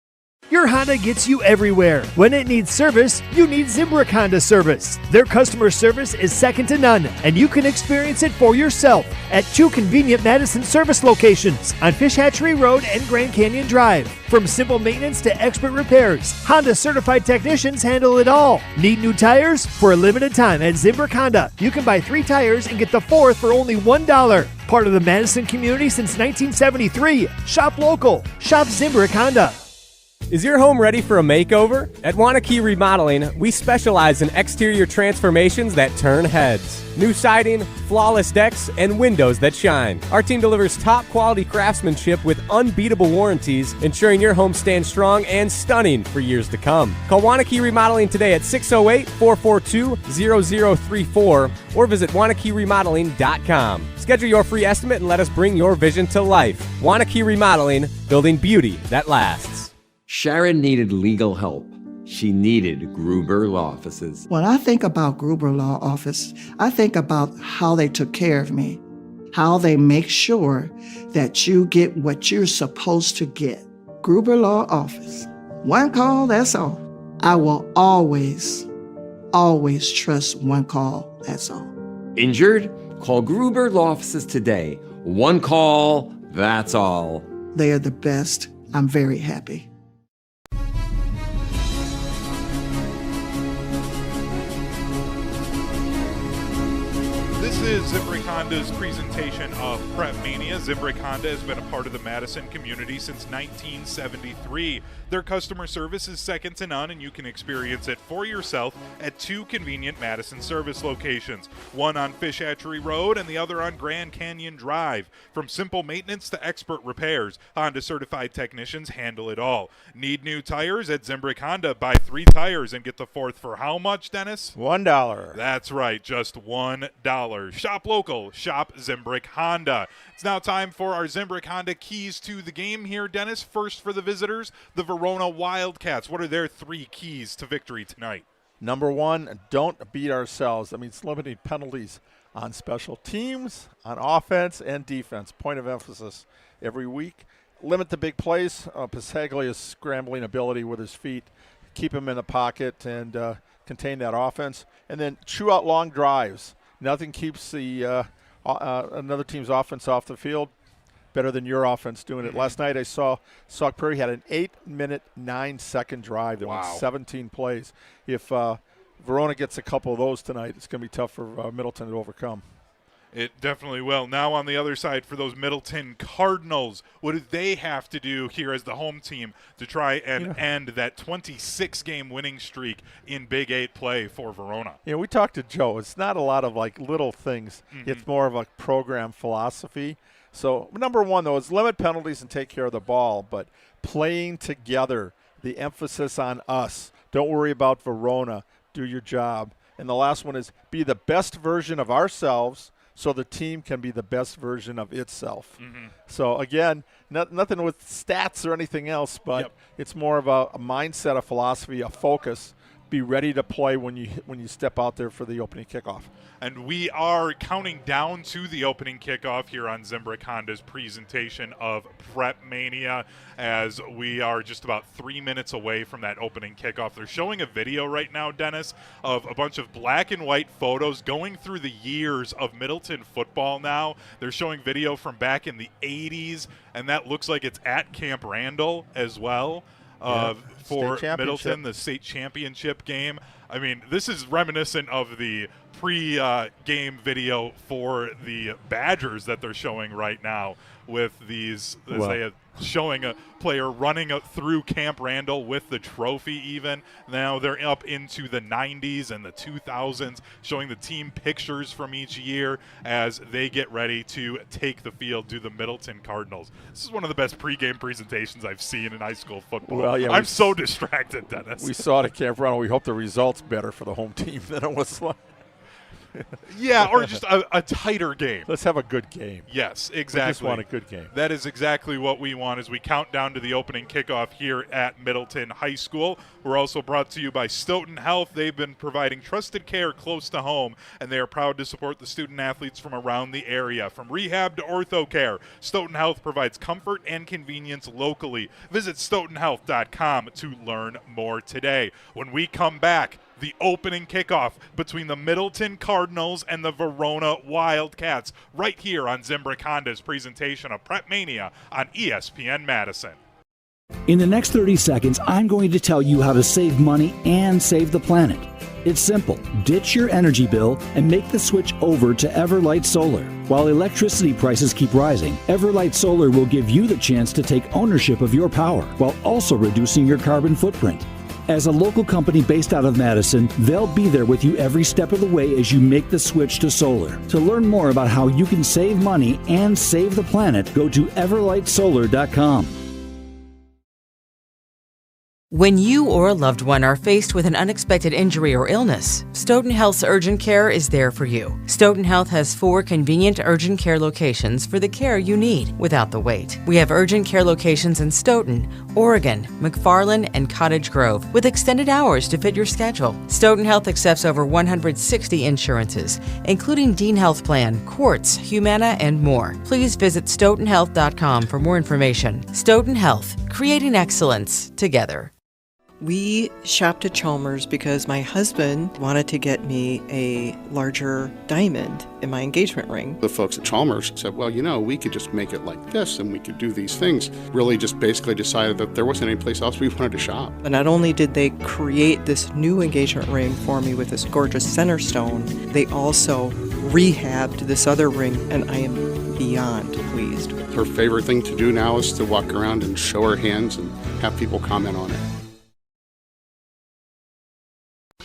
S12: Your Honda gets you everywhere. When it needs service, you need Zimbrick Honda service. Their customer service is second to none, and you can experience it for yourself at 2 convenient Madison service locations on Fish Hatchery Road and Grand Canyon Drive. From simple maintenance to expert repairs, Honda certified technicians handle it all. Need new tires? For a limited time at Zimbrick Honda, you can buy 3 tires and get the 4th for only $1. Part of the Madison community since 1973. Shop local. Shop Zimbrick Honda.
S13: Is your home ready for a makeover? At Wanakee Remodeling, we specialize in exterior transformations that turn heads. New siding, flawless decks, and windows that shine. Our team delivers top quality craftsmanship with unbeatable warranties, ensuring your home stands strong and stunning for years to come. Call Wanakee Remodeling today at 608-442-0034 or visit WanakeeRemodeling.com. Schedule your free estimate and let us bring your vision to life. Wanakee Remodeling, building beauty that lasts.
S14: Sharon needed legal help. She needed Gruber Law Offices.
S15: When I think about Gruber Law Office, I think about how they took care of me, how they make sure that you get what you're supposed to get. Gruber Law Office. One call, that's all. I will always trust one call, that's all.
S14: Injured? Call Gruber Law Offices today. One call, that's all.
S15: They are the best. I'm very happy.
S5: This is Zimbrick Honda's presentation of PrepMania. Zimbrick Honda has been a part of the Madison community since 1973. Their customer service is second to none, and you can experience it for yourself at 2 convenient Madison service locations, one on Fish Hatchery Road and the other on Grand Canyon Drive. From simple maintenance to expert repairs, Honda certified technicians handle it all. Need new tires? At Zimbrick Honda, buy 3 tires and get the 4th for how much, Dennis?
S11: $1.
S5: That's right, just $1. Shop local, shop Zimbrick Honda. It's now time for our Zimbrick Honda keys to the game here, Dennis. First for the visitors, the Verona Wildcats. What are their 3 keys to victory tonight?
S11: Number 1, don't beat ourselves. That means limiting penalties on special teams, on offense and defense. Point of emphasis every week. Limit the big plays. Pasaglia's scrambling ability with his feet. Keep him in the pocket and contain that offense. And then chew out long drives. Nothing keeps the another team's offense off the field better than your offense doing it. Last night I saw Sauk Prairie had an 8-minute, 9-second drive that went 17 plays. If Verona gets a couple of those tonight, it's going to be tough for Middleton to overcome.
S5: It definitely will. Now on the other side for those Middleton Cardinals, what do they have to do here as the home team to try and end that 26-game winning streak in Big 8 play for Verona?
S11: We talked to Joe. It's not a lot of like little things. It's more of a program philosophy. So number one, though, is limit penalties and take care of the ball, but playing together, the emphasis on us. Don't worry about Verona. Do your job. And the last one is be the best version of ourselves so the team can be the best version of itself.
S5: Mm-hmm.
S11: So, again, nothing with stats or anything else, but it's more of a mindset, a philosophy, a focus. Be ready to play when you step out there for the opening kickoff.
S5: And we are counting down to the opening kickoff here on Zimbrick Honda's presentation of PrepMania, as we are just about 3 minutes away from that opening kickoff. They're showing a video right now, Dennis, of a bunch of black and white photos going through the years of Middleton football now. They're showing video from back in the 80s, and that looks like it's at Camp Randall as well. For Middleton, the state championship game. I mean, this is reminiscent of the pre-game video for the Badgers that they're showing right now with these, showing a player running through Camp Randall with the trophy even. Now they're up into the 90s and the 2000s, showing the team pictures from each year as they get ready to take the field to the Middleton Cardinals. This is one of the best pregame presentations I've seen in high school football.
S11: Well, yeah,
S5: I'm so distracted, Dennis.
S11: We saw it at Camp Randall. We hope the result's better for the home team than it was like.
S5: Yeah, or just a tighter game.
S11: Let's have a good game.
S5: Yes, exactly.
S11: We just want a good game.
S5: That is exactly what we want as we count down to the opening kickoff here at Middleton High School. We're also brought to you by Stoughton Health. They've been providing trusted care close to home, and they are proud to support the student-athletes from around the area. From rehab to ortho care, Stoughton Health provides comfort and convenience locally. Visit stoughtonhealth.com to learn more today. When we come back, the opening kickoff between the Middleton Cardinals and the Verona Wildcats right here on Zimbrick Honda's presentation of PrepMania on ESPN Madison.
S16: In the next 30 seconds, I'm going to tell you how to save money and save the planet. It's simple. Ditch your energy bill and make the switch over to Everlight Solar. While electricity prices keep rising, Everlight Solar will give you the chance to take ownership of your power while also reducing your carbon footprint. As a local company based out of Madison, they'll be there with you every step of the way as you make the switch to solar. To learn more about how you can save money and save the planet, go to everlightsolar.com.
S17: When you or a loved one are faced with an unexpected injury or illness, Stoughton Health's urgent care is there for you. Stoughton Health has 4 convenient urgent care locations for the care you need without the wait. We have urgent care locations in Stoughton, Oregon, McFarland, and Cottage Grove with extended hours to fit your schedule. Stoughton Health accepts over 160 insurances, including Dean Health Plan, Quartz, Humana, and more. Please visit stoughtonhealth.com for more information. Stoughton Health, creating excellence together.
S18: We shopped at Chalmers because my husband wanted to get me a larger diamond in my engagement ring.
S19: The folks at Chalmers said, well, you know, we could just make it like this and we could do these things. Really just basically decided that there wasn't any place else we wanted to shop.
S18: And not only did they create this new engagement ring for me with this gorgeous center stone, they also rehabbed this other ring, and I am beyond pleased.
S19: Her favorite thing to do now is to walk around and show her hands and have people comment on it.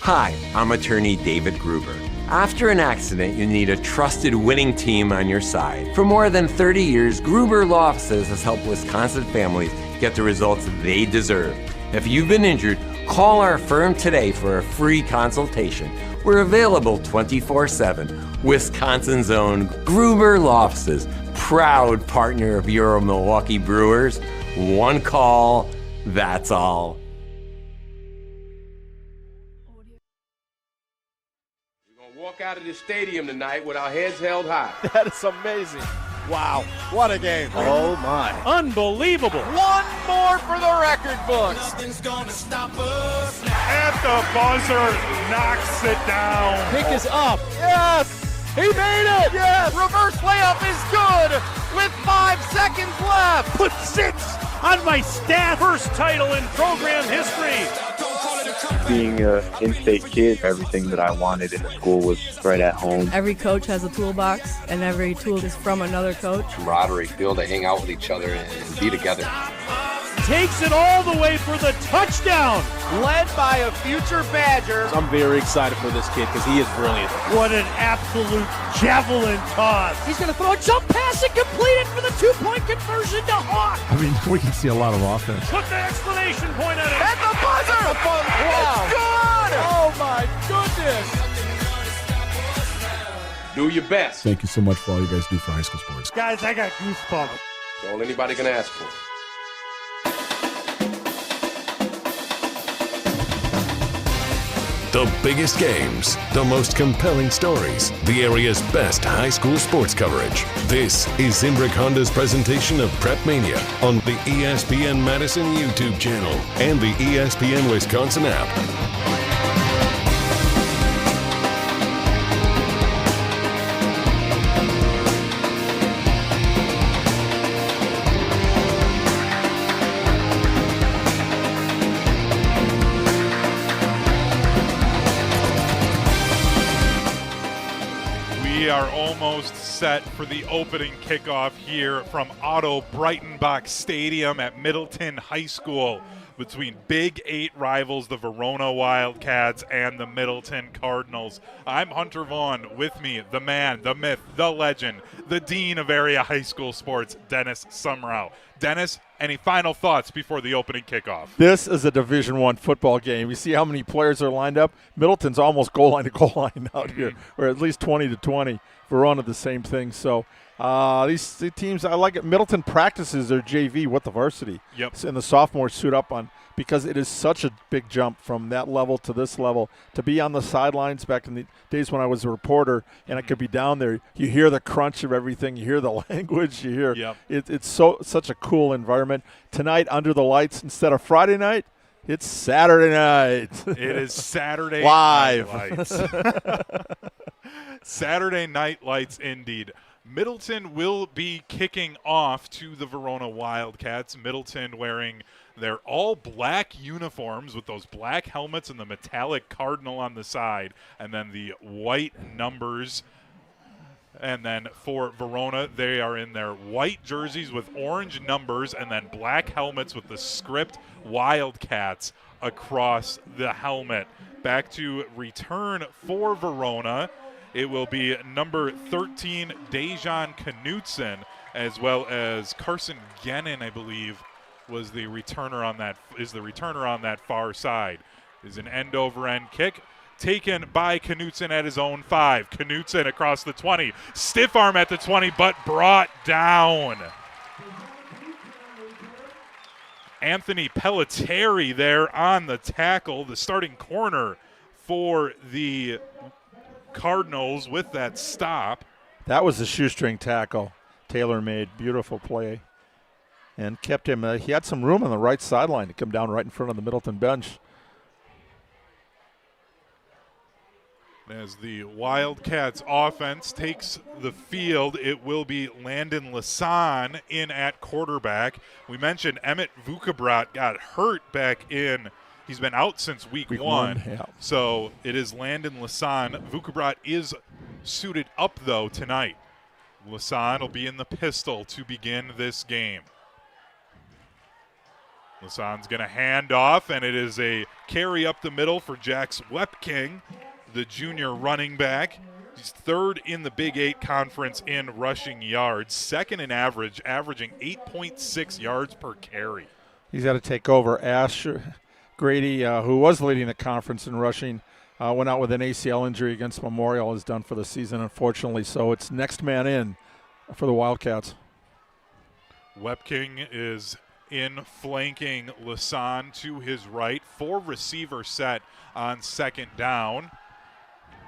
S14: Hi, I'm attorney David Gruber. After an accident, you need a trusted winning team on your side. For more than 30 years, Gruber Law Offices has helped Wisconsin families get the results they deserve. If you've been injured, call our firm today for a free consultation. We're available 24/7. Wisconsin's own Gruber Law Offices, proud partner of your Milwaukee Brewers. One call, that's all.
S1: Walk out of the stadium tonight with our heads held high.
S11: That is amazing. Wow, what a game.
S8: Oh, my.
S11: Unbelievable.
S8: One more for the record books.
S5: At the buzzer, knocks it down.
S8: Pick is up. Yes, he made it. Yes, reverse layup is good with 5 seconds left.
S12: Put 6 on my stat. First title in program history.
S3: Being an in-state kid, everything that I wanted in the school was right at home.
S6: Every coach has a toolbox, and every tool is from another coach.
S7: Camaraderie, be able to hang out with each other and be together.
S12: Takes it all the way for the touchdown.
S8: Led by a future Badger. I'm very excited for this kid because he is brilliant.
S12: What an absolute absolute javelin toss.
S8: He's going to throw a jump pass and complete it for the 2-point conversion to Hawk.
S9: I mean, we can see a lot of offense.
S8: Put the exclamation point on it. At the buzzer. Wow. It's good. Oh, my goodness.
S1: Do your best.
S9: Thank you so much for all you guys do for high school sports.
S12: Guys, I got goosebumps.
S1: That's all anybody can ask for.
S10: The biggest games, the most compelling stories, the area's best high school sports coverage. This is Zimbrick Honda's presentation of PrepMania on the ESPN Madison YouTube channel and the ESPN Wisconsin app.
S5: We are almost set for the opening kickoff here from Otto Breitenbach Stadium at Middleton High School between Big 8 rivals, the Verona Wildcats and the Middleton Cardinals. I'm Hunter Vaughn. With me, the man, the myth, the legend, the dean of area high school sports, Dennis Sumrau. Dennis, any final thoughts before the opening kickoff?
S11: This is a Division I football game. You see how many players are lined up? Middleton's almost goal line to goal line out here, or at least 20 to 20. Verona, the same thing. So these teams, I like it. Middleton practices their JV with the varsity.
S5: Yep.
S11: And the sophomores suit up on, because it is such a big jump from that level to this level. To be on the sidelines back in the days when I was a reporter and I could be down there, you hear the crunch of everything. You hear the language. You hear it's such a cool environment. Tonight under the lights instead of Friday night, it's Saturday night.
S5: It is Saturday
S11: live
S5: Night Lights. Saturday Night Lights indeed. Middleton will be kicking off to the Verona Wildcats. Middleton wearing their all-black uniforms with those black helmets and the metallic cardinal on the side, and then the white numbers. And then for Verona, they are in their white jerseys with orange numbers and then black helmets with the script Wildcats across the helmet. Back to return for Verona. It will be number 13, Dejan Knutson, as well as Carson Gennon, I believe, was the returner on that. Is the returner on that far side. Is an end-over-end kick taken by Knutson at his own 5. Knutson across the 20, stiff arm at the 20, but brought down. Anthony Pelletieri there on the tackle, the starting corner for the Cardinals with that stop.
S11: That was a shoestring tackle Taylor made. Beautiful play. And kept him, he had some room on the right sideline to come down right in front of the Middleton bench.
S5: As the Wildcats offense takes the field, it will be Landon Lasan in at quarterback. We mentioned Emmett Vukabrat got hurt back in. He's been out since week one.
S11: Yeah.
S5: So it is Landon Lasan. Vukabrat is suited up, though, tonight. Lasan will be in the pistol to begin this game. Lasan's going to hand off, and it is a carry up the middle for Jax Wepking, the junior running back. He's third in the Big 8 conference in rushing yards, second in average, averaging 8.6 yards per carry.
S11: He's got to take over. Asher Grady, who was leading the conference in rushing, went out with an ACL injury against Memorial, is done for the season, unfortunately. So it's next man in for the Wildcats.
S5: Wepking is in flanking Lasan to his right. 4 receiver set on second down.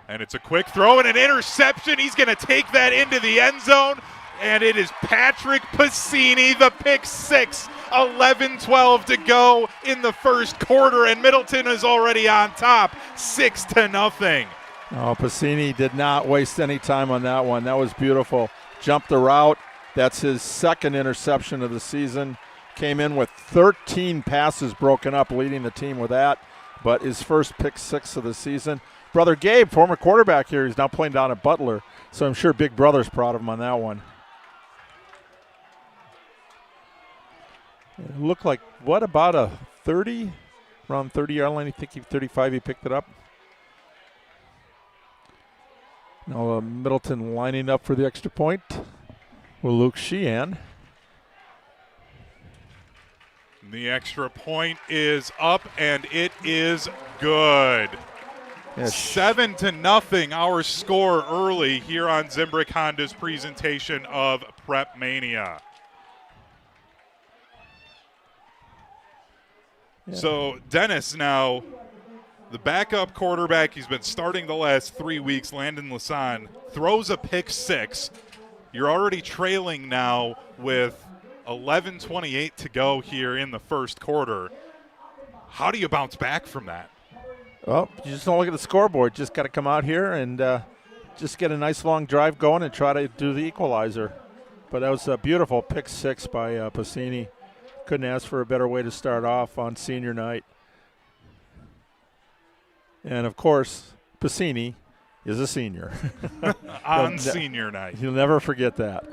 S5: And it's a quick throw and an interception. He's going to take that into the end zone. And it is Patrick Pacini, the pick 6. 11-12 to go in the first quarter, and Middleton is already on top, 6-0.
S11: Oh, Pacini did not waste any time on that one. That was beautiful. Jumped the route. That's his second interception of the season. Came in with 13 passes broken up, leading the team with that. But his first pick 6 of the season. Brother Gabe, former quarterback here, he's now playing down at Butler. So I'm sure Big Brother's proud of him on that one. It looked like, what, about a 30? Around 30-yard line, I think 35 he picked it up. Now Middleton lining up for the extra point with Luke Sheehan.
S5: The extra point is up, and it is good.
S11: Yes.
S5: 7-0, our score early here on Zimbrick Honda's presentation of PrepMania.
S11: Yeah.
S5: So, Dennis, now, the backup quarterback, he's been starting the last 3 weeks, Landon Lasan, throws a pick six. You're already trailing now with 11:28 to go here in the first quarter. How do you bounce back from that?
S11: Well, you just don't look at the scoreboard. Just got to come out here and just get a nice long drive going and try to do the equalizer. But that was a beautiful pick six by Pacini. Couldn't ask for a better way to start off on senior night. And, of course, Pacini is a senior.
S5: On senior night.
S11: You'll never forget that.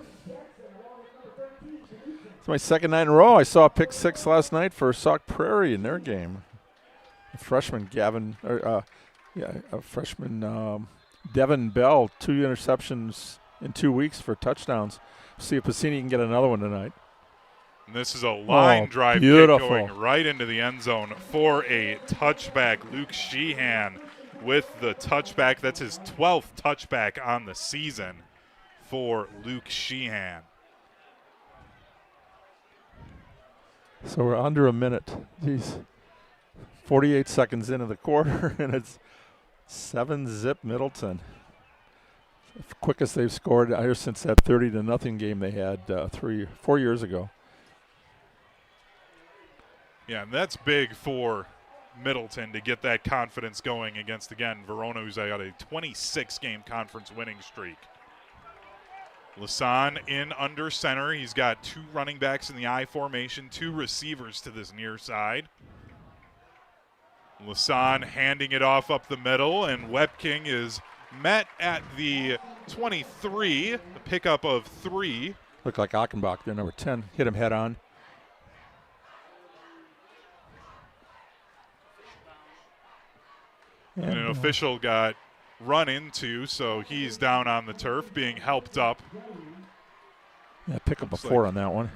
S11: It's my second night in a row. I saw a pick six last night for Sauk Prairie in their game. Freshman Devin Bell, 2 interceptions in 2 weeks for touchdowns. See if Pacini can get another one tonight.
S5: And this is a line drive kick going right into the end zone for a touchback. Luke Sheehan with the touchback. That's his 12th touchback on the season for Luke Sheehan.
S11: So we're under a minute. Jeez. 48 seconds into the quarter, and it's 7-0 Middleton. The quickest they've scored since that 30-0 game they had 4 years ago.
S5: Yeah, and that's big for Middleton to get that confidence going against, again, Verona, who's got a 26-game conference winning streak. Lasan in under center. He's got 2 running backs in the I formation, 2 receivers to this near side. Lasan handing it off up the middle, and Webking is met at the 23, the pickup of 3.
S11: Looked like Achenbach, their number 10, hit him head on.
S5: And an official got run into, so he's down on the turf being helped up.
S11: Yeah, pick up a 4 on that one.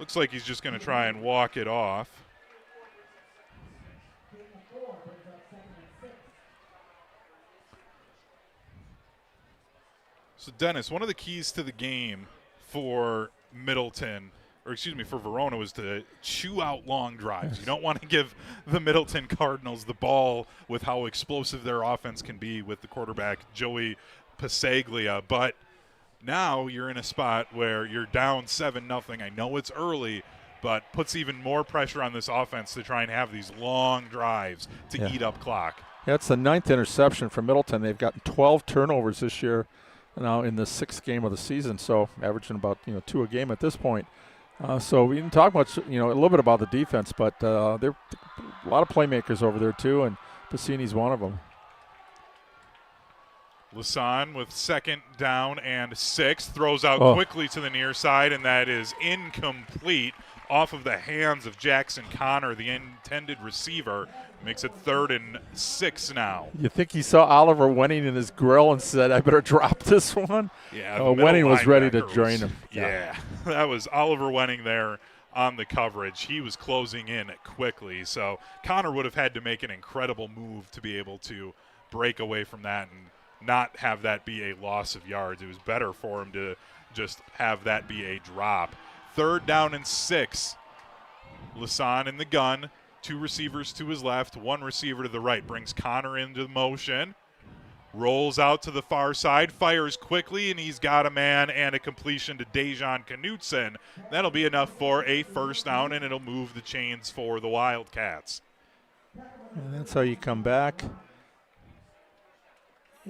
S5: Looks like he's just going to try and walk it off. So, Dennis, one of the keys to the game for Middleton, or excuse me, for Verona, was to chew out long drives. You don't want to give the Middleton Cardinals the ball with how explosive their offense can be with the quarterback, Joey Pasaglia. But now you're in a spot where you're down 7-0. I know it's early, but puts even more pressure on this offense to try and have these long drives to eat up clock.
S11: Yeah, it's the 9th interception for Middleton. They've gotten 12 turnovers this year. Now in the 6th game of the season, so averaging about 2 a game at this point. So we didn't talk much, a little bit about the defense, but there are a lot of playmakers over there too, and Pacini's one of them.
S5: Lasan with 2nd down and 6, throws out quickly to the near side, and that is incomplete off of the hands of Jackson Connor, the intended receiver. Makes it 3rd and 6 now.
S11: You think he saw Oliver Wenning in his grill and said, I better drop this one?
S5: Yeah.
S11: Wenning was ready to drain him.
S5: Yeah, that was Oliver Wenning there on the coverage. He was closing in quickly. So Connor would have had to make an incredible move to be able to break away from that and not have that be a loss of yards. It was better for him to just have that be a drop. 3rd down and 6. Lasan in the gun. 2 receivers to his left, 1 receiver to the right. Brings Connor into motion. Rolls out to the far side, fires quickly, and he's got a man and a completion to Dejan Knutson. That'll be enough for a 1st down, and it'll move the chains for the Wildcats.
S11: And that's how you come back.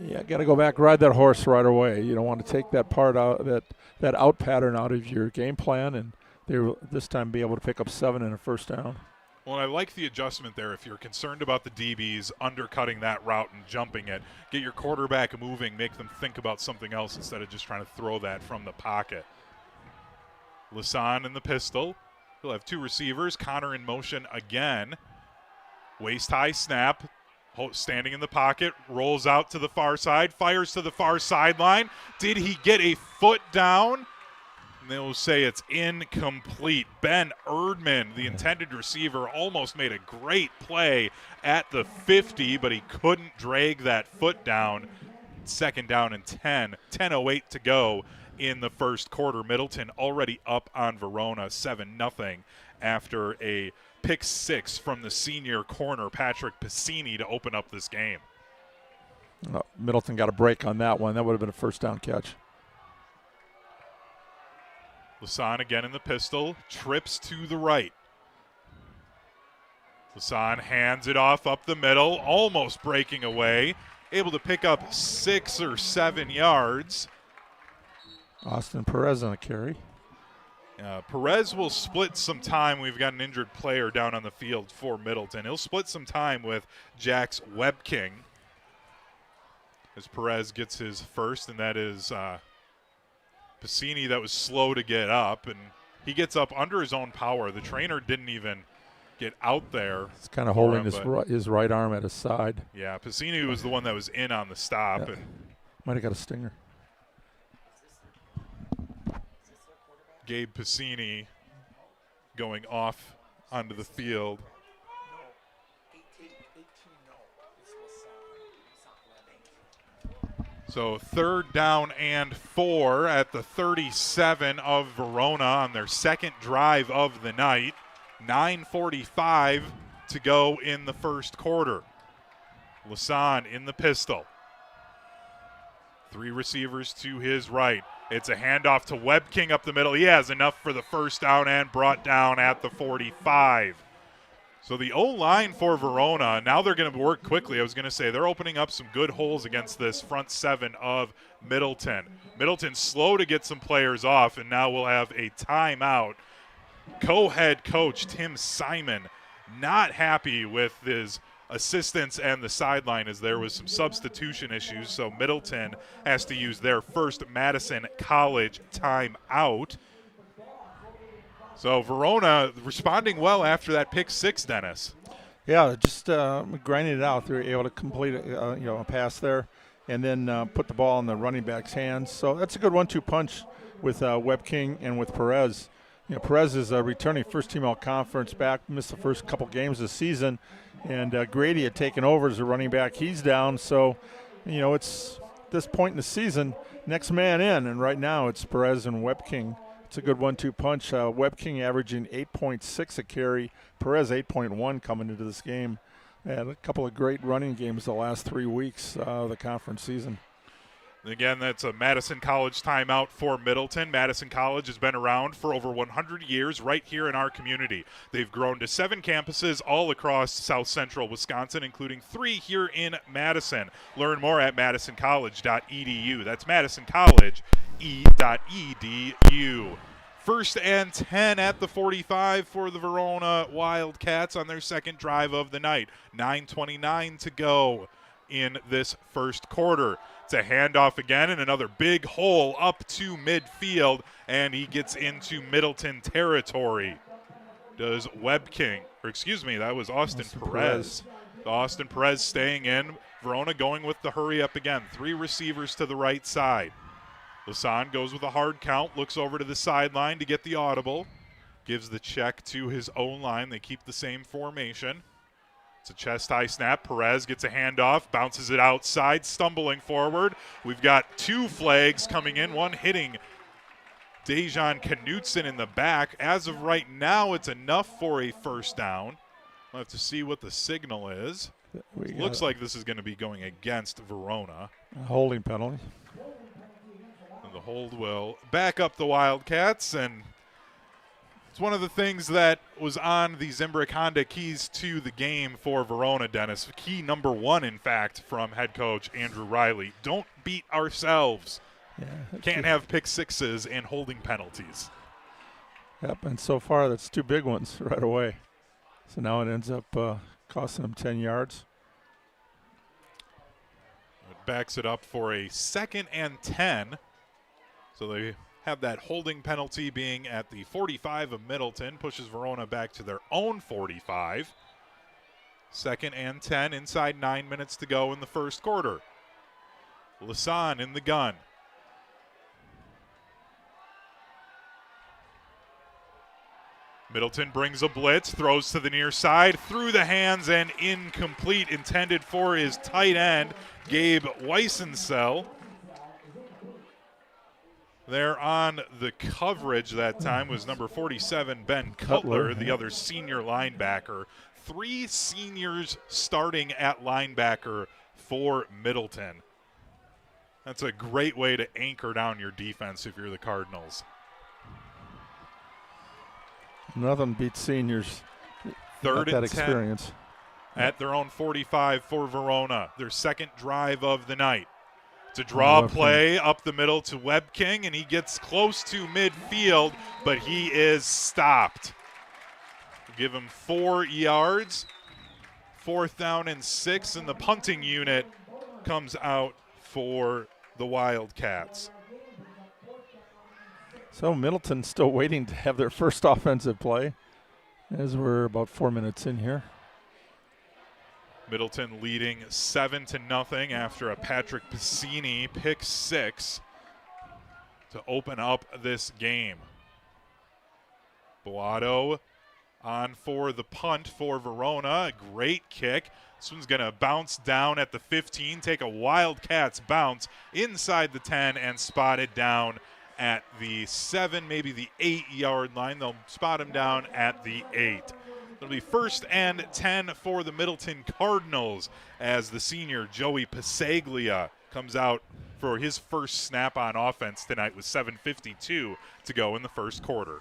S11: Yeah, got to go back, ride that horse right away. You don't want to take that part out, that out pattern out of your game plan, and they will this time be able to pick up 7 and a 1st down.
S5: Well, I like the adjustment there. If you're concerned about the DBs undercutting that route and jumping it, get your quarterback moving, make them think about something else instead of just trying to throw that from the pocket. Lasan in the pistol. He'll have 2 receivers. Connor in motion again. Waist-high snap. Standing in the pocket, rolls out to the far side, fires to the far sideline. Did he get a foot down? And they'll say it's incomplete. Ben Erdman, the intended receiver, almost made a great play at the 50, but he couldn't drag that foot down. Second down and 10. 10:08 to go in the first quarter. Middleton already up on Verona 7-0 after a pick six from the senior corner, Patrick Piscini, to open up this game.
S11: Middleton got a break on that one. That would have been a first down catch.
S5: Lasan again in the pistol, trips to the right. Lasan hands it off up the middle, almost breaking away, able to pick up 6 or 7 yards.
S11: Austin Perez on a carry.
S5: Perez will split some time. We've got an injured player down on the field for Middleton. He'll split some time with Jax Webking as Perez gets his first, and that is Piscini that was slow to get up, and he gets up under his own power. The trainer didn't even get out there.
S11: He's kind of holding his right arm at his side.
S5: Yeah, Piscini was the one that was in on the stop.
S11: Yeah.
S5: And
S11: might have got a stinger.
S5: Gabe Piscini going off onto the field. So 3rd down and 4 at the 37 of Verona on their second drive of the night. 9:45 to go in the first quarter. Lasan in the pistol. 3 receivers to his right. It's a handoff to Webking up the middle. He has enough for the first down and brought down at the 45. So the O-line for Verona, now they're going to work quickly. I was going to say they're opening up some good holes against this front 7 of Middleton. Middleton slow to get some players off, and now we'll have a timeout. Co-head coach Tim Simon not happy with his assistants and the sideline as there was some substitution issues, so Middleton has to use their first Madison College timeout. So Verona responding well after that pick six, Dennis.
S11: Yeah, just grinding it out. They were able to complete a pass there and then put the ball in the running back's hands. So that's a good 1-2 punch with Webking and with Perez. Perez is a returning first-team all-conference back, missed the first couple games this season, and Grady had taken over as a running back. He's down, so, it's this point in the season, next man in, and right now it's Perez and Webking. It's a good 1-2 punch. Webking averaging 8.6 a carry, Perez 8.1 coming into this game. And a couple of great running games the last 3 weeks of the conference season.
S5: Again, that's a Madison College timeout for Middleton. Madison College has been around for over 100 years right here in our community. They've grown to 7 campuses all across South Central Wisconsin, including 3 here in Madison. Learn more at madisoncollege.edu. That's madisoncollege.edu. 1st and 10 at the 45 for the Verona Wildcats on their second drive of the night. 9:29 to go in this first quarter. It's a handoff again and another big hole up to midfield, and he gets into Middleton territory. Does Webking, that was Austin Perez. Austin Perez staying in. Verona going with the hurry up again. 3 receivers to the right side. Lasan goes with a hard count, looks over to the sideline to get the audible. Gives the check to his own line. They keep the same formation. It's a chest-high snap. Perez gets a handoff, bounces it outside, stumbling forward. We've got 2 flags coming in, one hitting Dejan Knutson in the back. As of right now, it's enough for a first down. We'll have to see what the signal is. Looks like this is going to be going against Verona.
S11: A holding penalty.
S5: And the hold will back up the Wildcats, and it's one of the things that was on the Zimbrick Honda keys to the game for Verona, Dennis. Key number 1, in fact, from head coach Andrew Riley. Don't beat ourselves.
S11: Yeah,
S5: can't have pick sixes and holding penalties.
S11: Yep, and so far that's 2 big ones right away. So now it ends up costing them 10 yards.
S5: It backs it up for a 2nd and 10. So they have that holding penalty being at the 45 of Middleton, pushes Verona back to their own 45. 2nd and 10, inside 9 minutes to go in the first quarter. Lasan in the gun. Middleton brings a blitz, throws to the near side, through the hands and incomplete, intended for his tight end, Gabe Weissensell. There on the coverage that time was number 47, Ben Cutler, the other senior linebacker. 3 seniors starting at linebacker for Middleton. That's a great way to anchor down your defense if you're the Cardinals.
S11: Nothing beats seniors.
S5: 3rd and 10
S11: experience.
S5: At their own 45 for Verona, their 2nd drive of the night. It's a draw play up the middle to Webb King, and he gets close to midfield, but he is stopped. Give him 4 yards. 4th down and 6, and the punting unit comes out for the Wildcats.
S11: So Middleton's still waiting to have their first offensive play as we're about 4 minutes in here.
S5: Middleton leading 7-0 after a Patrick Piscini pick 6 to open up this game. Boato on for the punt for Verona. A great kick. This one's going to bounce down at the 15, take a Wildcats bounce inside the 10 and spot it down at the 7, maybe the 8-yard line. They'll spot him down at the 8. It'll be 1st and 10 for the Middleton Cardinals as the senior Joey Pasaglia comes out for his first snap on offense tonight with 7:52 to go in the first quarter.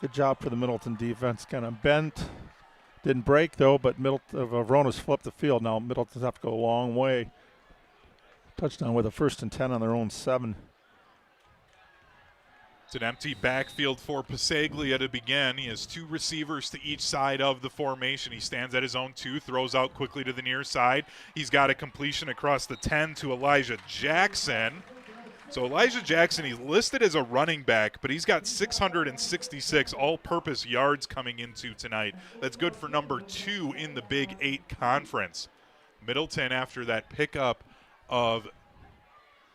S11: Good job for the Middleton defense. Kind of bent. Didn't break, though, but Verona's flipped the field. Now Middleton's have to go a long way. Touchdown with a 1st and 10 on their own 7.
S5: It's an empty backfield for Pasaglia to begin. He has 2 receivers to each side of the formation. He stands at his own 2, throws out quickly to the near side. He's got a completion across the 10 to Elijah Jackson. So Elijah Jackson, he's listed as a running back, but he's got 666 all-purpose yards coming into tonight. That's good for number 2 in the Big 8 conference. Middleton, after that pickup of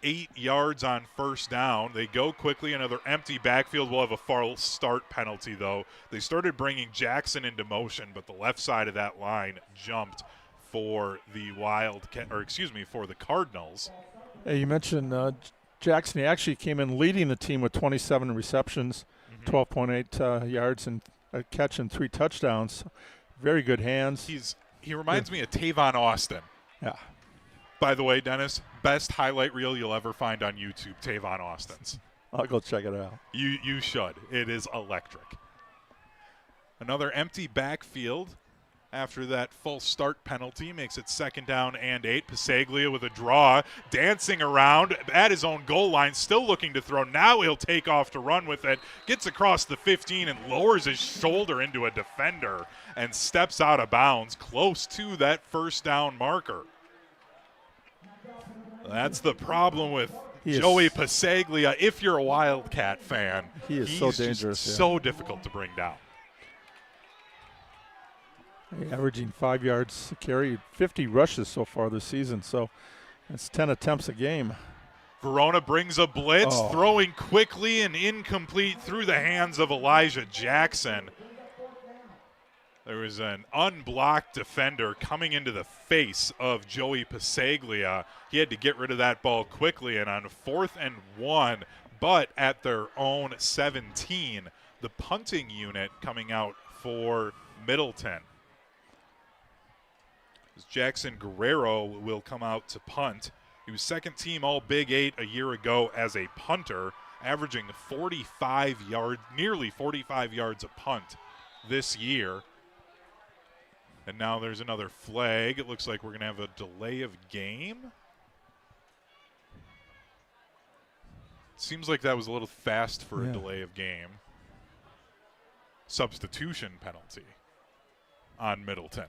S5: 8 yards on 1st down. They go quickly. Another empty backfield. Will have a false start penalty, though. They started bringing Jackson into motion, but the left side of that line jumped for the for the Cardinals.
S11: Hey, you mentioned Jackson. He actually came in leading the team with 27 receptions, 12.8 yards and a catch and 3 touchdowns. Very good hands.
S5: He reminds me of Tavon Austin.
S11: Yeah.
S5: By the way, Dennis, best highlight reel you'll ever find on YouTube, Tavon Austin's.
S11: I'll go check it out.
S5: You should. It is electric. Another empty backfield after that false start penalty makes it 2nd down and 8. Pasaglia with a draw, dancing around at his own goal line, still looking to throw. Now he'll take off to run with it, gets across the 15 and lowers his shoulder into a defender and steps out of bounds close to that 1st down marker. That's the problem with Joey Pasaglia. If you're a Wildcat fan,
S11: he's so dangerous.
S5: So difficult to bring down.
S11: Averaging 5 yards a carry, 50 rushes so far this season. So it's 10 attempts a game.
S5: Verona brings a blitz, throwing quickly and incomplete through the hands of Elijah Jackson. There was an unblocked defender coming into the face of Joey Pasaglia. He had to get rid of that ball quickly, and on 4th and 1, but at their own 17, the punting unit coming out for Middleton. Jackson Guerrero will come out to punt. He was 2nd team all Big 8 a year ago as a punter, averaging nearly 45 yards a punt this year. And now there's another flag. It looks like we're going to have a delay of game. Seems like that was a little fast for a delay of game. Substitution penalty on Middleton.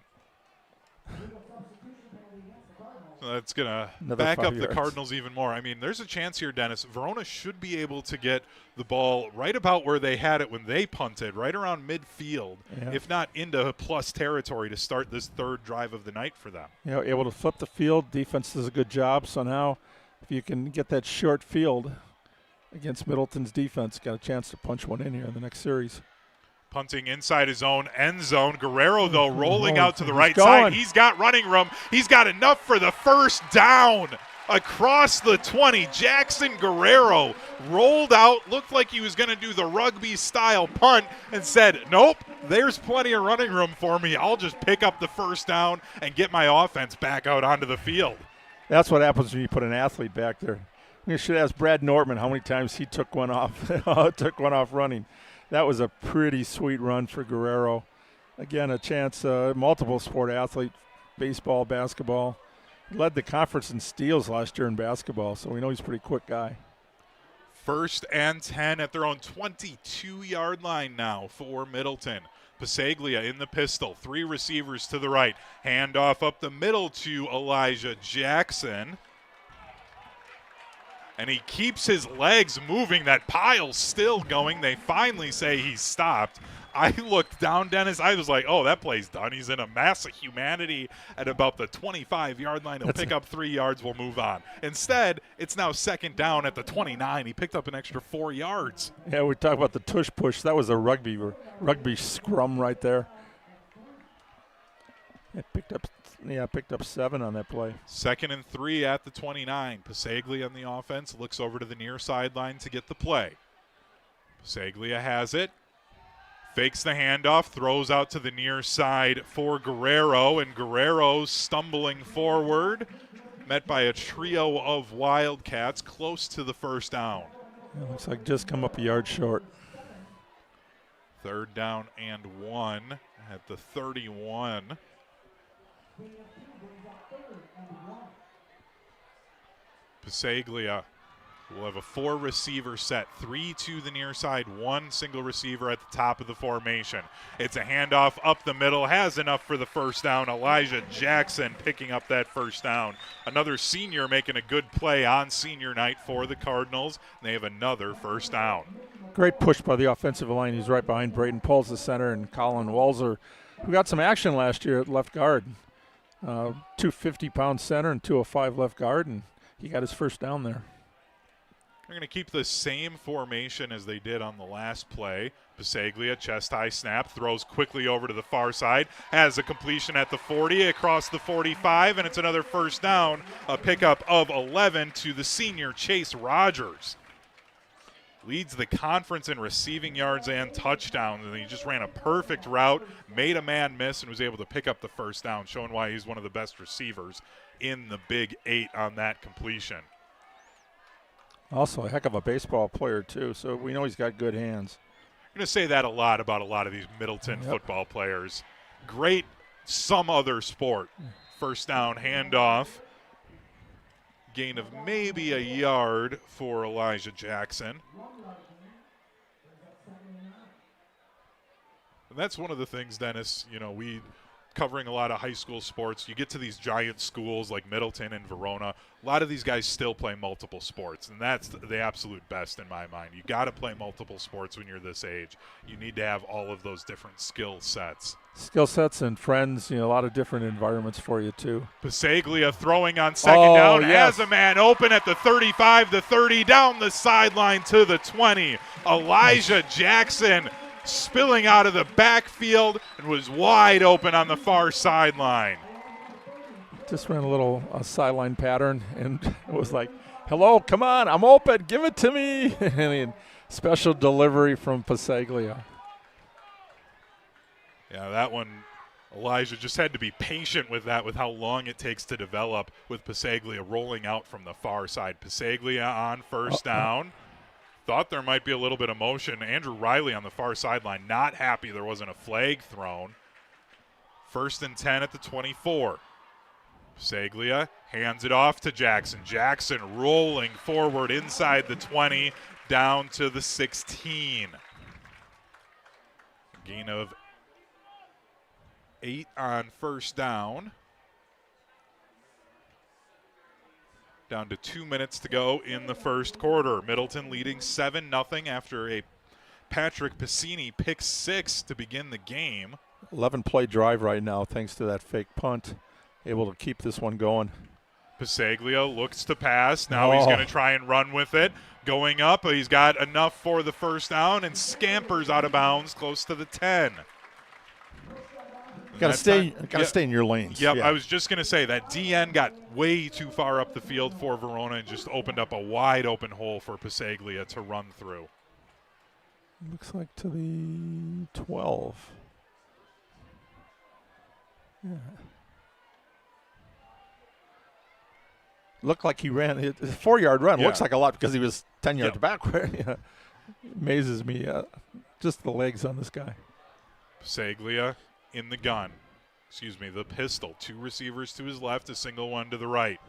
S5: That's going to
S11: Another
S5: back
S11: 5
S5: up the
S11: yards.
S5: Cardinals even more. I mean, there's a chance here, Dennis. Verona should be able to get the ball right about where they had it when they punted, right around midfield, if not into plus territory to start this third drive of the night for them.
S11: You know, able to flip the field. Defense does a good job. So now if you can get that short field against Middleton's defense, got a chance to punch one in here in the next series.
S5: Punting inside his own end zone. Guerrero, though, rolling out to the right
S11: going.
S5: side. He's got running room. He's got enough for the first down. Across the 20, Jackson Guerrero rolled out, looked like he was going to do the rugby-style punt, and said, nope, there's plenty of running room for me. I'll just pick up the first down and get my offense back out onto the field.
S11: That's what happens when you put an athlete back there. You should ask Brad Nortman how many times he took one off, running. That was a pretty sweet run for Guerrero. Again, a chance, multiple sport athlete, baseball, basketball. Led the conference in steals last year in basketball, so we know he's a pretty quick guy.
S5: 1st and 10 at their own 22-yard line now for Middleton. Pasaglia in the pistol, 3 receivers to the right. Handoff up the middle to Elijah Jackson. And he keeps his legs moving. That pile's still going. They finally say he's stopped. I looked down, Dennis. I was like, oh, that play's done. He's in a mass of humanity at about the 25-yard line. He'll pick up 3 yards. We'll move on. Instead, it's now 2nd down at the 29. He picked up an extra 4 yards.
S11: Yeah, we talk about the tush push. That was a rugby scrum right there. It picked up 7 on that play.
S5: 2nd and 3 at the 29. Pasaglia on the offense looks over to the near sideline to get the play. Pasaglia has it. Fakes the handoff, throws out to the near side for Guerrero, and Guerrero stumbling forward, met by a trio of Wildcats close to the first down.
S11: It looks like just come up a yard short.
S5: 3rd down and 1 at the 31. Pasaglia will have a 4-receiver set, 3 to the near side, 1 single receiver at the top of the formation. It's a handoff up the middle, has enough for the first down. Elijah Jackson picking up that first down. Another senior making a good play on senior night for the Cardinals. They have another first down.
S11: Great push by the offensive line. He's right behind Braden Poles, the center, and Colin Walzer, who got some action last year at left guard. 250-pound center and 205 left guard, and he got his first down there.
S5: They're going to keep the same formation as they did on the last play. Pasaglia, chest-high snap, throws quickly over to the far side, has a completion at the 40, across the 45, and it's another first down, a pickup of 11 to the senior Chase Rogers. Leads the conference in receiving yards and touchdowns, and he just ran a perfect route, made a man miss, and was able to pick up the first down, showing why he's one of the best receivers in the Big 8 on that completion.
S11: Also a heck of a baseball player, too, so we know he's got good hands.
S5: I'm going to say that a lot about a lot of these Middleton football players. Great some other sport. First down handoff. Gain of maybe a yard for Elijah Jackson. And that's one of the things, Dennis, we covering a lot of high school sports. You get to these giant schools like Middleton and Verona. A lot of these guys still play multiple sports, and that's the absolute best in my mind. You got to play multiple sports when you're this age. You need to have all of those different skill sets.
S11: Skill sets and friends, a lot of different environments for you, too.
S5: Pasaglia throwing on second down. Has a man open at the 35, the 30, down the sideline to the 20. Elijah Jackson spilling out of the backfield and was wide open on the far sideline.
S11: Just ran a little sideline pattern, and it was like, hello, come on, I'm open, give it to me. And special delivery from Pasaglia.
S5: Yeah, that one, Elijah just had to be patient with that, with how long it takes to develop with Pasaglia rolling out from the far side. Pasaglia on first down. Thought there might be a little bit of motion. Andrew Riley on the far sideline, not happy there wasn't a flag thrown. 1st and 10 at the 24. Pasaglia hands it off to Jackson. Jackson rolling forward inside the 20, down to the 16. Gain of 8 on first down. Down to 2 minutes to go in the first quarter. Middleton leading 7-0 after a Patrick Piscini pick 6 to begin the game.
S11: 11-play drive right now thanks to that fake punt. Able to keep this one going.
S5: Pasaglia looks to pass. Now he's going to try and run with it. Going up, he's got enough for the first down and scampers out of bounds close to the 10.
S11: Got to stay in your lanes.
S5: Yep,
S11: yeah.
S5: I was just going to say that DN got way too far up the field for Verona and just opened up a wide open hole for Pasaglia to run through.
S11: Looks like to the 12. Yeah. Looked like he ran a 4-yard run.
S5: Yeah.
S11: Looks like a lot because he was 10 yards backward. Yeah. Amazes me. Just the legs on this guy.
S5: Pasaglia in the gun. The pistol. 2 receivers to his left, a single one to the right.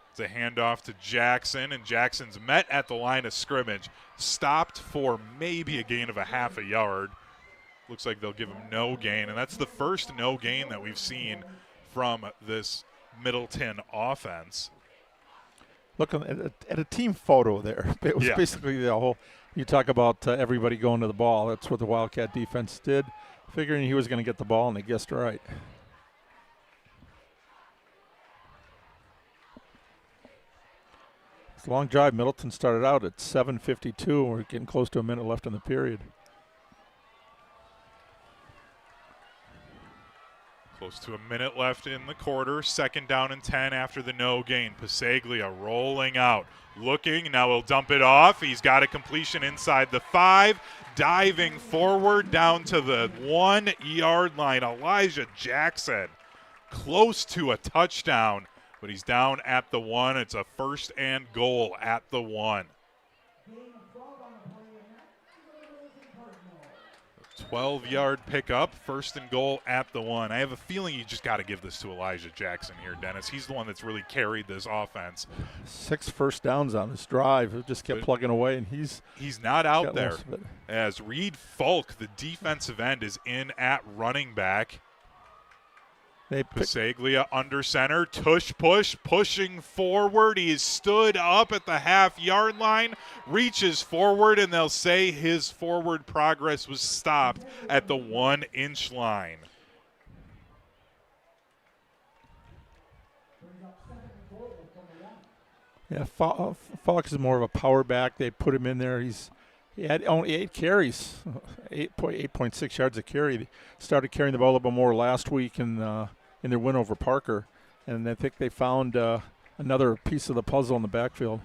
S5: It's a handoff to Jackson, and Jackson's met at the line of scrimmage. Stopped for maybe a gain of a half a yard. Looks like they'll give him no gain, and that's the first no gain that we've seen from this Middleton offense.
S11: Looking at a team photo there. It was basically the whole, you talk about everybody going to the ball. That's what the Wildcat defense did, figuring he was going to get the ball, and they guessed right. It's a long drive. Middleton started out at 7:52. We're getting close to a minute left in the period.
S5: Close to a minute left in the quarter. 2nd down and 10 after the no gain. Pasaglia rolling out. Looking. Now he'll dump it off. He's got a completion inside the 5. Diving forward down to the 1-yard line. Elijah Jackson close to a touchdown, but he's down at the 1. It's a 1st and goal at the 1. 12-yard pickup, 1st and goal at the 1. I have a feeling you just got to give this to Elijah Jackson here, Dennis. He's the one that's really carried this offense.
S11: 6 first downs on this drive. It just kept plugging away, and he's
S5: not out there. As Reed Folk, the defensive end, is in at running back. Pasaglia under center, tush push, pushing forward. He is stood up at the half-yard line, reaches forward, and they'll say his forward progress was stopped at the 1-inch line.
S11: Yeah, Fox is more of a power back. They put him in there. He had only 8 carries, 8.6 yards a carry. They started carrying the ball a little bit more last week in their win over Parker, and I think they found another piece of the puzzle in the backfield.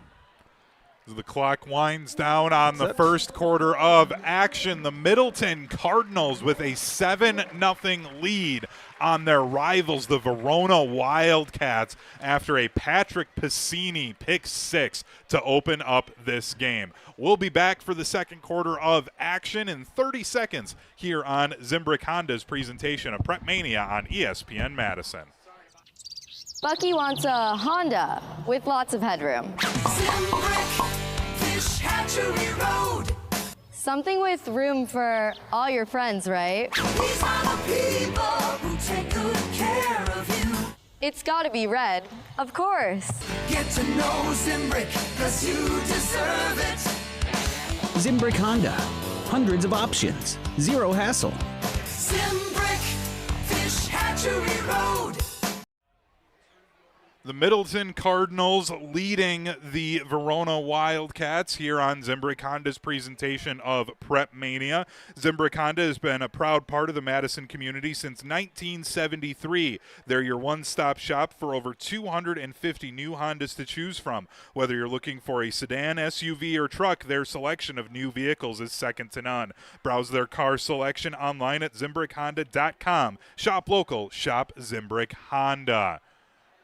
S5: The clock winds down on the first quarter of action. The Middleton Cardinals with a 7-0 lead on their rivals, the Verona Wildcats, after a Patrick Piscini pick 6 to open up this game. We'll be back for the second quarter of action in 30 seconds here on Zimbrick Honda's presentation of PrepMania on ESPN Madison.
S2: Bucky wants a Honda with lots of headroom. Zimbrick Fish Hatchery Road. Something with room for all your friends, right? These are the people who take good care of you. It's gotta be red, of course. Get to know Zimbrick, 'cause you deserve it.
S20: Zimbrick Honda. Hundreds of options. Zero hassle.
S2: Zimbrick Fish Hatchery Road.
S5: The Middleton Cardinals leading the Verona Wildcats here on Zimbrick Honda's presentation of PrepMania. Zimbrick Honda has been a proud part of the Madison community since 1973. They're your one-stop shop for over 250 new Hondas to choose from. Whether you're looking for a sedan, SUV, or truck, their selection of new vehicles is second to none. Browse their car selection online at ZimbrickHonda.com. Shop local, shop Zimbrick Honda.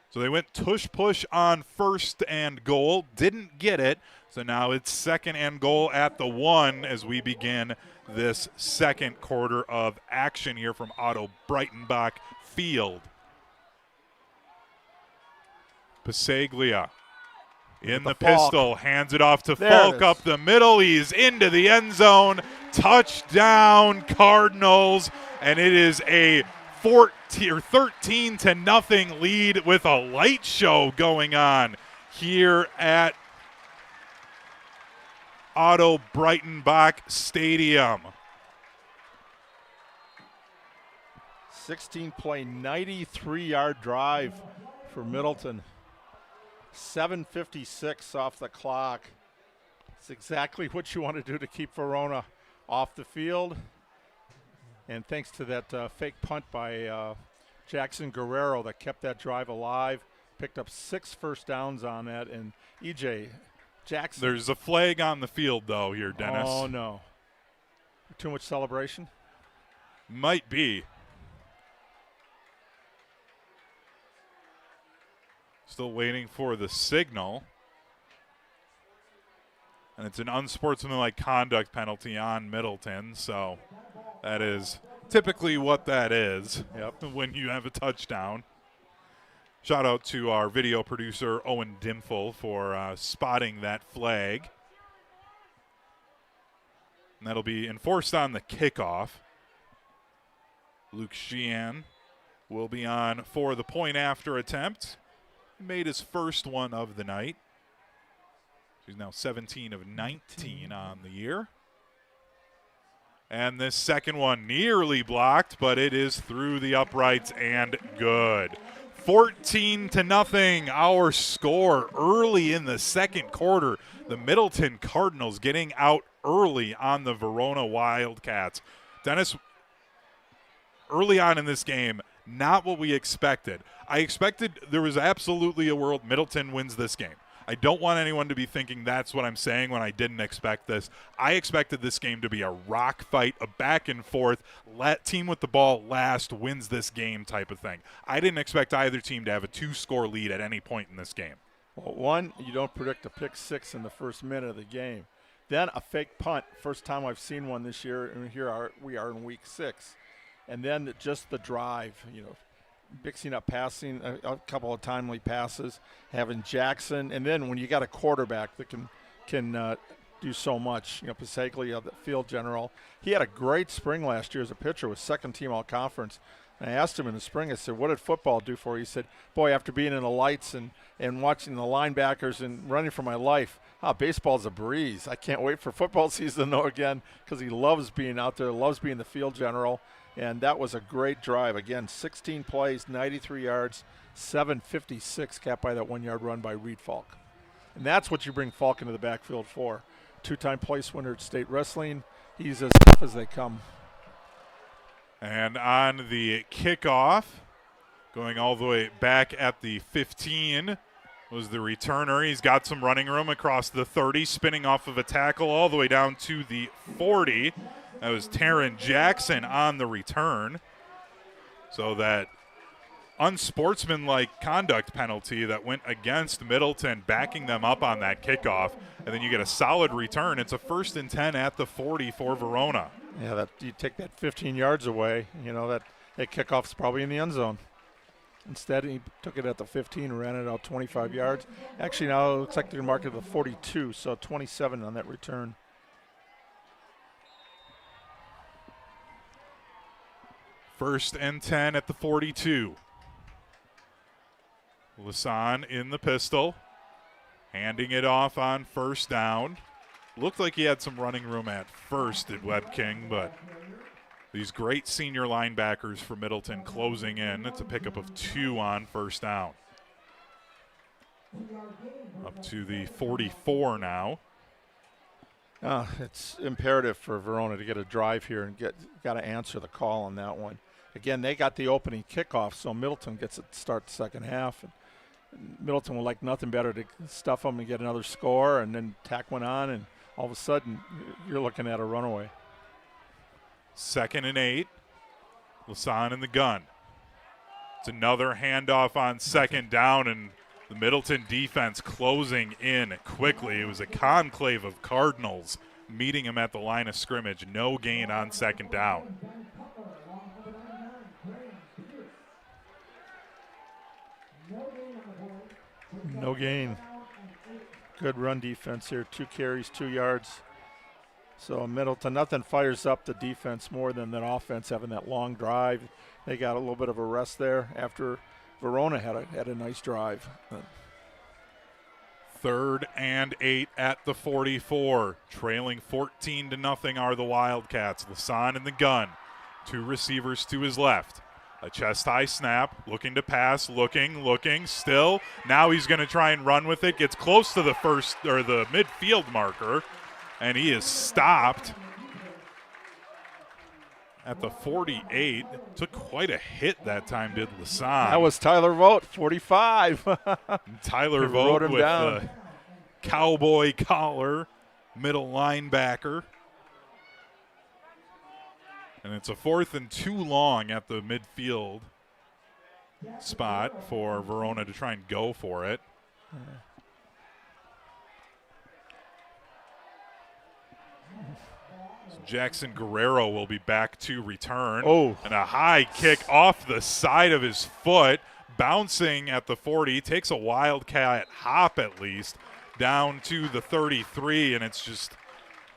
S5: So they went tush-push on 1st and goal, didn't get it. So now it's 2nd and goal at the 1 as we begin this second quarter of action here from Otto Breitenbach Field. Pasaglia in the pistol, hands it off to Falk up the middle. He's into the end zone. Touchdown Cardinals, and it is a 13-0 lead with a light show going on here at Otto Breitenbach Stadium.
S11: 16-play, 93-yard drive for Middleton. 7:56 off the clock. It's exactly what you want to do to keep Verona off the field. And thanks to that fake punt by Jackson Guerrero that kept that drive alive, picked up 6 first downs on that. And E.J. Jackson.
S5: There's a flag on the field, though, here, Dennis.
S11: Oh, no. Too much celebration?
S5: Might be. Still waiting for the signal. And it's an unsportsmanlike conduct penalty on Middleton, so that is typically what that is.
S11: Yep.
S5: When you have a touchdown. Shout out to our video producer, Owen Dimful, for spotting that flag. And that'll be enforced on the kickoff. Luke Sheehan will be on for the point after attempt. He made his first one of the night. He's now 17 of 19 on the year. And this second one nearly blocked, but it is through the uprights and good. 14-0, our score early in the second quarter. The Middleton Cardinals getting out early on the Verona Wildcats. Dennis, early on in this game, not what we expected. I expected there was absolutely a world Middleton wins this game. I don't want anyone to be thinking that's what I'm saying when I didn't expect this. I expected this game to be a rock fight, a back and forth, team with the ball last wins this game type of thing. I didn't expect either team to have a 2-score lead at any point in this game.
S11: Well, one, you don't predict a pick 6 in the first minute of the game. Then a fake punt, first time I've seen one this year, and we are in week 6. And then just the drive, mixing up passing, a couple of timely passes, having Jackson, and then when you got a quarterback that can do so much, Pasaglia, the field general, he had a great spring last year as a pitcher, was second team all conference. And I asked him in the spring, I said, what did football do for you? He said, boy, after being in the lights and watching the linebackers and running for my life, baseball's a breeze. I can't wait for football season though again, because he loves being out there, loves being the field general. And that was a great drive. Again, 16 plays, 93 yards, 7:56 capped by that 1-yard run by Reed Falk. And that's what you bring Falk into the backfield for. 2-time place winner at state wrestling. He's as tough as they come.
S5: And on the kickoff, going all the way back at the 15, was the returner. He's got some running room across the 30, spinning off of a tackle all the way down to the 40. That was Taryn Jackson on the return. So that unsportsmanlike conduct penalty that went against Middleton, backing them up on that kickoff. And then you get a solid return. It's a 1st and 10 at the 40 for Verona.
S11: Yeah, that you take that 15 yards away, that kickoff's probably in the end zone. Instead, he took it at the 15 and ran it out 25 yards. Actually, now it looks like they're marked at the 42, so 27 on that return.
S5: First and 10 at the 42. Lasan in the pistol, handing it off on first down. Looked like he had some running room at first at Webb King, but these great senior linebackers for Middleton closing in. It's a pickup of 2 on first down. Up to the 44 now.
S11: It's imperative for Verona to get a drive here and got to answer the call on that one. Again, they got the opening kickoff, so Middleton gets it to start the second half. And Middleton would like nothing better to stuff them and get another score and then tack one on, and all of a sudden you're looking at a runaway.
S5: 2nd and 8. Lasan in the gun. It's another handoff on second down, and the Middleton defense closing in quickly. It was a conclave of Cardinals meeting him at the line of scrimmage. No gain on second down.
S11: No gain. Good run defense here. 2 carries, 2 yards. So Middleton, nothing fires up the defense more than that offense having that long drive. They got a little bit of a rest there after Verona had a nice drive.
S5: 3rd and 8 at the 44. Trailing 14-0 are the Wildcats. Lasan in the gun. 2 receivers to his left. A chest-high snap, looking to pass, looking, still. Now he's going to try and run with it. Gets close to the the midfield marker, and he is stopped at the 48. Took quite a hit that time, did Lasan.
S11: That was Tyler Vogt, 45.
S5: Tyler Vogt with the cowboy collar, middle linebacker. And it's a 4th and 2 long at the midfield spot for Verona to try and go for it. So Jackson Guerrero will be back to return.
S11: Oh.
S5: And a high kick off the side of his foot, bouncing at the 40. Takes a Wildcat hop at least down to the 33, and it's just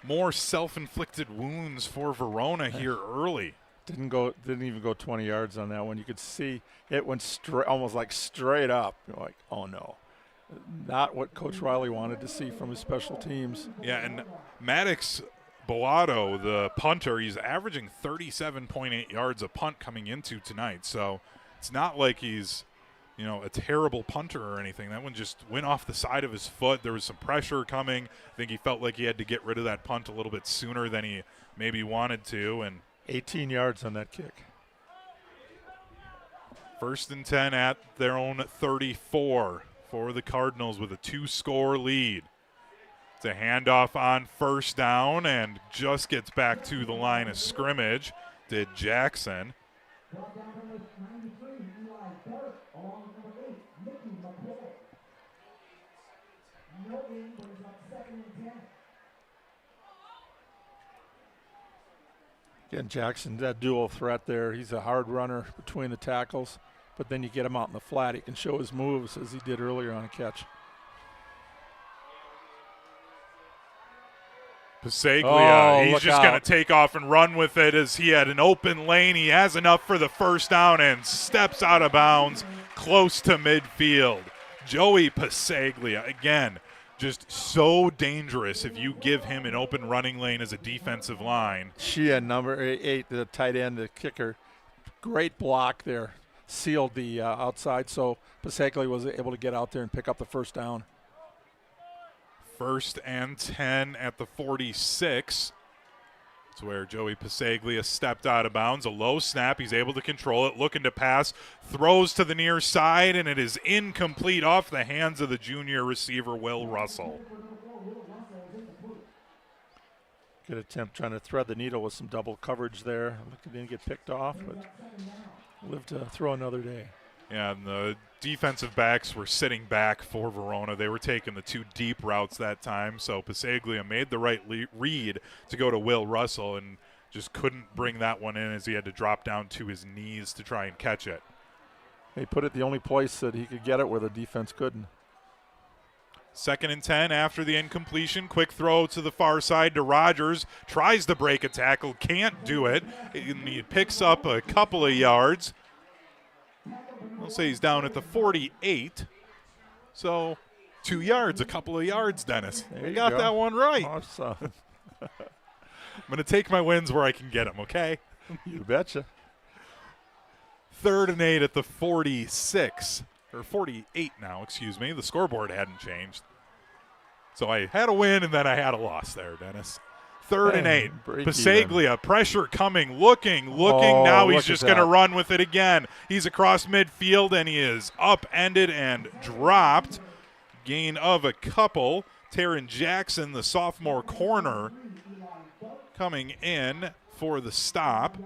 S5: more self-inflicted wounds for Verona here early.
S11: Didn't even go 20 yards on that one. You could see it went straight, almost like straight up. You're like, oh no. Not what Coach Riley wanted to see from his special teams.
S5: Yeah, and Maddox Bellato, the punter, he's averaging 37.8 yards a punt coming into tonight. So it's not like he's, a terrible punter or anything. That one just went off the side of his foot. There was some pressure coming. I think he felt like he had to get rid of that punt a little bit sooner than he maybe wanted to. And
S11: 18 yards on that kick.
S5: 1st and 10 at their own 34 for the Cardinals with a 2-score lead. It's a handoff on 1st down and just gets back to the line of scrimmage. Did Jackson.
S11: Again, Jackson, that dual threat there. He's a hard runner between the tackles, but then you get him out in the flat. He can show his moves as he did earlier on a catch.
S5: Pasaglia, he's just going to take off and run with it as he had an open lane. He has enough for the 1st down and steps out of bounds close to midfield. Joey Pasaglia, again, just so dangerous if you give him an open running lane as a defensive line.
S11: Shea, number 8, the tight end, the kicker. Great block there. Sealed the outside, so Pasaglia was able to get out there and pick up the 1st down.
S5: 1st and 10 at the 46. It's where Joey Pasaglia stepped out of bounds. A low snap. He's able to control it. Looking to pass. Throws to the near side, and it is incomplete off the hands of the junior receiver, Will Russell.
S11: Good attempt trying to thread the needle with some double coverage there. Didn't get picked off, but lived to throw another day.
S5: Yeah, and the defensive backs were sitting back for Verona. They were taking the 2 deep routes that time, so Pasaglia made the right read to go to Will Russell and just couldn't bring that one in as he had to drop down to his knees to try and catch it.
S11: He put it the only place that he could get it where the defense couldn't.
S5: 2nd and 10 after the incompletion. Quick throw to the far side to Rogers. Tries to break a tackle, can't do it. He picks up a couple of yards. I'll say he's down at the 48. So 2 yards, a couple of yards, Dennis.
S11: There you
S5: got
S11: go.
S5: that one right.
S11: Awesome.
S5: I'm going to take my wins where I can get them, okay?
S11: You betcha.
S5: 3rd and 8 at the 46. Or 48 now, excuse me. The scoreboard hadn't changed. So I had a win and then I had a loss there, Dennis. 3rd and 8. Pasaglia, pressure coming, looking. Now he's just going to run with it again. He's across midfield, and he is upended and dropped. Gain of a couple. Taryn Jackson, the sophomore corner, coming in for the stop.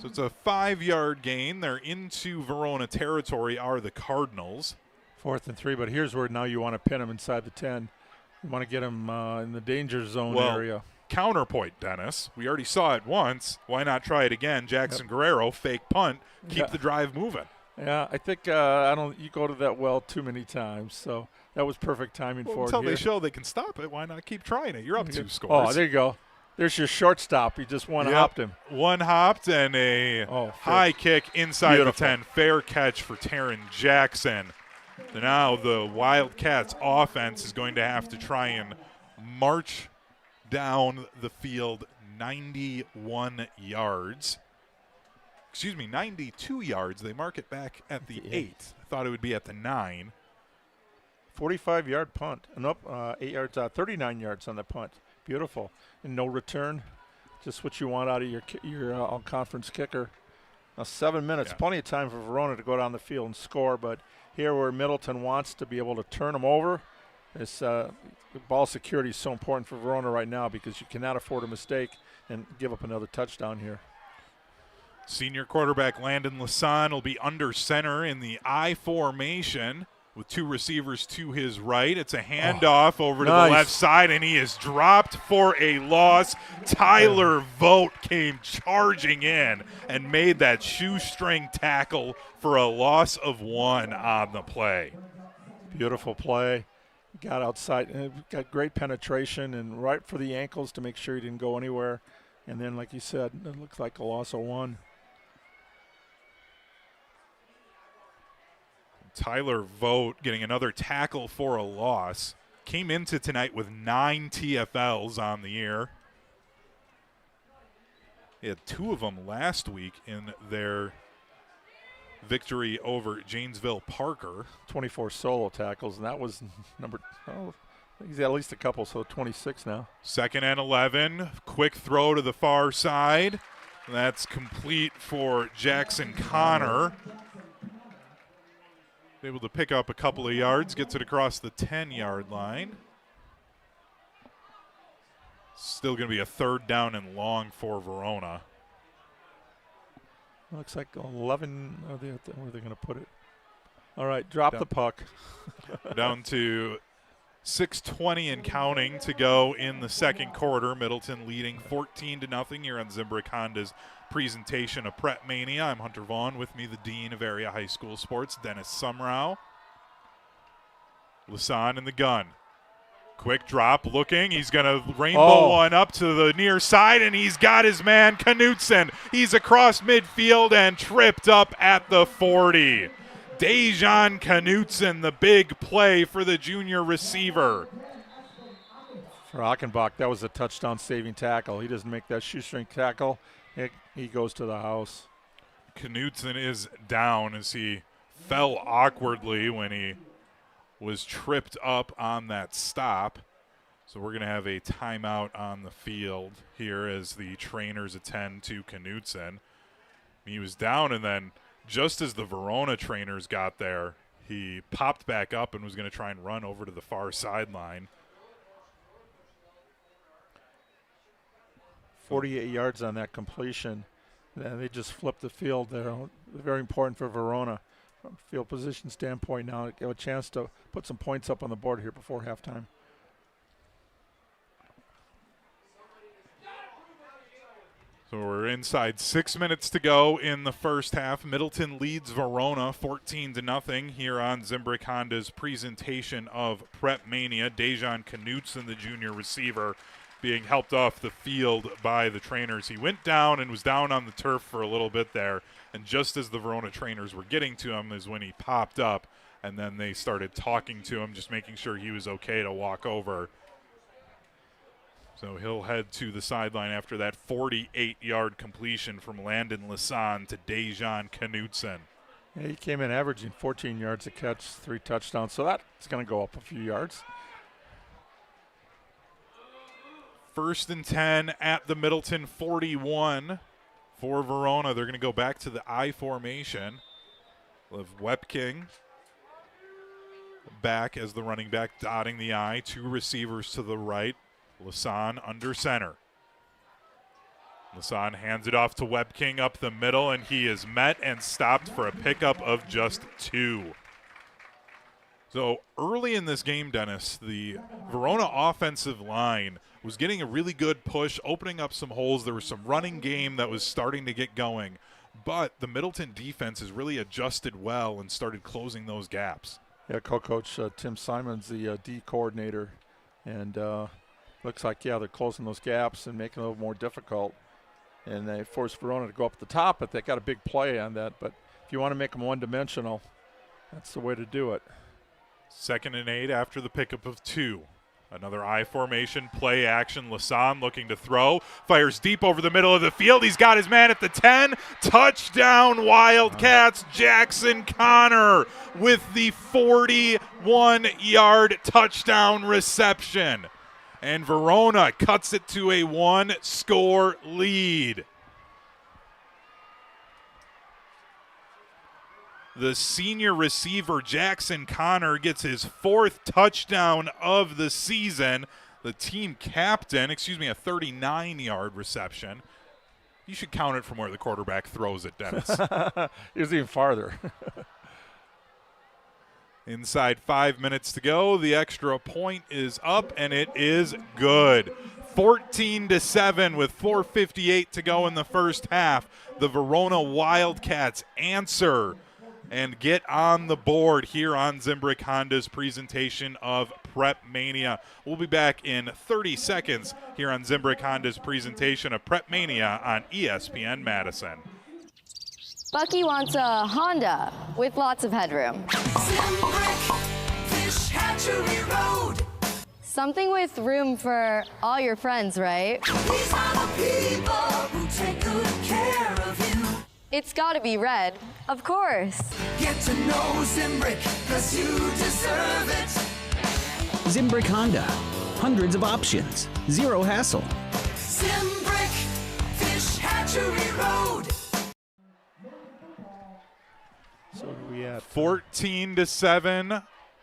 S5: So it's a 5-yard gain. They're into Verona territory, are the Cardinals.
S11: 4th and 3, but here's where now you want to pin him inside the 10. You want to get him in the danger zone area.
S5: Counterpoint, Dennis. We already saw it once. Why not try it again? Jackson Guerrero, fake punt, keep the drive moving.
S11: Yeah, I think you go to that well too many times, so that was perfect timing for it.
S5: Until they show they can stop it, why not keep trying it? You're up 2 scores.
S11: Oh, there you go. There's your shortstop. He just one-hopped him.
S5: One-hopped and a high kick inside the 10. Fair catch for Taryn Jackson. So now the Wildcats offense is going to have to try and march down the field 91 yards. Excuse me, 92 yards. They mark it back at the 8. I thought it would be at the 9.
S11: 45-yard punt. And up 8 yards out, 39 yards on the punt. Beautiful. And no return. Just what you want out of your all-conference kicker. Now 7 minutes, plenty of time for Verona to go down the field and score, but here where Middleton wants to be able to turn them over, this ball security is so important for Verona right now because you cannot afford a mistake and give up another touchdown here.
S5: Senior quarterback Landon Lasan will be under center in the I formation with 2 receivers to his right. It's a handoff over to the left side, and he is dropped for a loss. Tyler Vogt came charging in and made that shoestring tackle for a loss of 1 on the play.
S11: Beautiful play. Got outside, got great penetration and right for the ankles to make sure he didn't go anywhere. And then, like you said, it looks like a loss of 1.
S5: Tyler Vogt getting another tackle for a loss. Came into tonight with 9 TFLs on the year. He had 2 of them last week in their victory over Janesville Parker.
S11: 24 solo tackles, and that was he's at least a couple, so 26 now.
S5: 2nd and 11. Quick throw to the far side. That's complete for Jackson Connor. Able to pick up a couple of yards, gets it across the 10-yard line. Still going to be a 3rd down and long for Verona.
S11: Looks like 11. Where are they going to put it? All right, drop the puck.
S5: Down to 6:20 and counting to go in the second quarter. Middleton leading 14-0 here on Zimbrick Honda's presentation of PrepMania. I'm Hunter Vaughn. With me, the Dean of Area High School Sports, Dennis Sumrow. Lasan in the gun. Quick drop, looking. He's going to rainbow one up to the near side, and he's got his man, Knutson. He's across midfield and tripped up at the 40. Dejan Knutson, the big play for the junior receiver.
S11: For Achenbach, that was a touchdown-saving tackle. He doesn't make that shoestring tackle. He goes to the house.
S5: Knutson is down as he fell awkwardly when he was tripped up on that stop. So we're going to have a timeout on the field here as the trainers attend to Knutson. He was down, and then just as the Verona trainers got there, he popped back up and was going to try and run over to the far sideline.
S11: 48 yards on that completion. And they just flipped the field there. Very important for Verona from a field position standpoint now. They have a chance to put some points up on the board here before halftime.
S5: So we're inside 6 minutes to go in the first half. Middleton leads Verona 14-0 here on Zimbrick Honda's presentation of PrepMania. Dejan Knutson, the junior receiver, being helped off the field by the trainers. He went down and was down on the turf for a little bit there, and just as the Verona trainers were getting to him is when he popped up, and then they started talking to him, just making sure he was okay to walk over. So he'll head to the sideline after that 48-yard completion from Landon Lasan to Dejan Knutson.
S11: Yeah, he came in averaging 14 yards a catch, 3 touchdowns, so that's going to go up a few yards.
S5: 1st and 10 at the Middleton 41 for Verona. They're going to go back to the I formation. We'll have Webking back as the running back, dotting the I. 2 receivers to the right. Lasan under center. Lasan hands it off to Webking up the middle, and he is met and stopped for a pickup of just 2. So early in this game, Dennis, the Verona offensive line was getting a really good push, opening up some holes. There was some running game that was starting to get going. But the Middleton defense has really adjusted well and started closing those gaps.
S11: Yeah, co-coach Tim Simon's the D coordinator. And looks like, they're closing those gaps and making it a little more difficult. And they forced Verona to go up the top, but they got a big play on that. But if you want to make them one-dimensional, that's the way to do it.
S5: 2nd and 8 after the pickup of 2. Another I formation, play action. Lassam looking to throw. Fires deep over the middle of the field. He's got his man at the 10. Touchdown, Wildcats. Jackson Connor with the 41-yard touchdown reception. And Verona cuts it to a 1-score lead. The senior receiver, Jackson Connor, gets his 4th touchdown of the season. The team captain, a 39-yard reception. You should count it from where the quarterback throws it, Dennis.
S11: It was even farther.
S5: Inside 5 minutes to go, the extra point is up, and it is good. 14-7 with 4:58 to go in the first half. The Verona Wildcats answer and get on the board here on Zimbrick Honda's presentation of PrepMania. We'll be back in 30 seconds here on Zimbrick Honda's presentation of PrepMania on ESPN Madison.
S2: Bucky wants a Honda with lots of headroom.
S4: Zimbrick Fish Hatchery Road.
S2: Something with room for all your friends, right?
S4: These are the people who take good care of you.
S2: It's gotta be red, of course.
S4: Get to know Zimbrick, 'cause you deserve it.
S20: Zimbrick Honda. Hundreds of options. Zero hassle.
S4: Zimbrick Fish Hatchery Road.
S11: So we have
S5: 14-7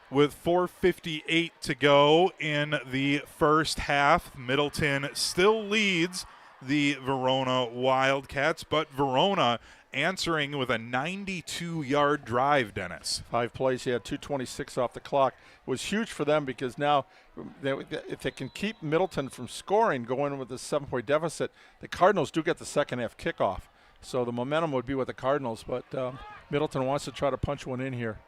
S5: with 4:58 to go in the first half. Middleton still leads the Verona Wildcats, but Verona answering with a 92-yard drive, Dennis.
S11: 5 plays, he had 2:26 off the clock. It was huge for them because now if they can keep Middleton from scoring, going with a 7-point deficit, the Cardinals do get the second half kickoff. So the momentum would be with the Cardinals, but Middleton wants to try to punch one in here.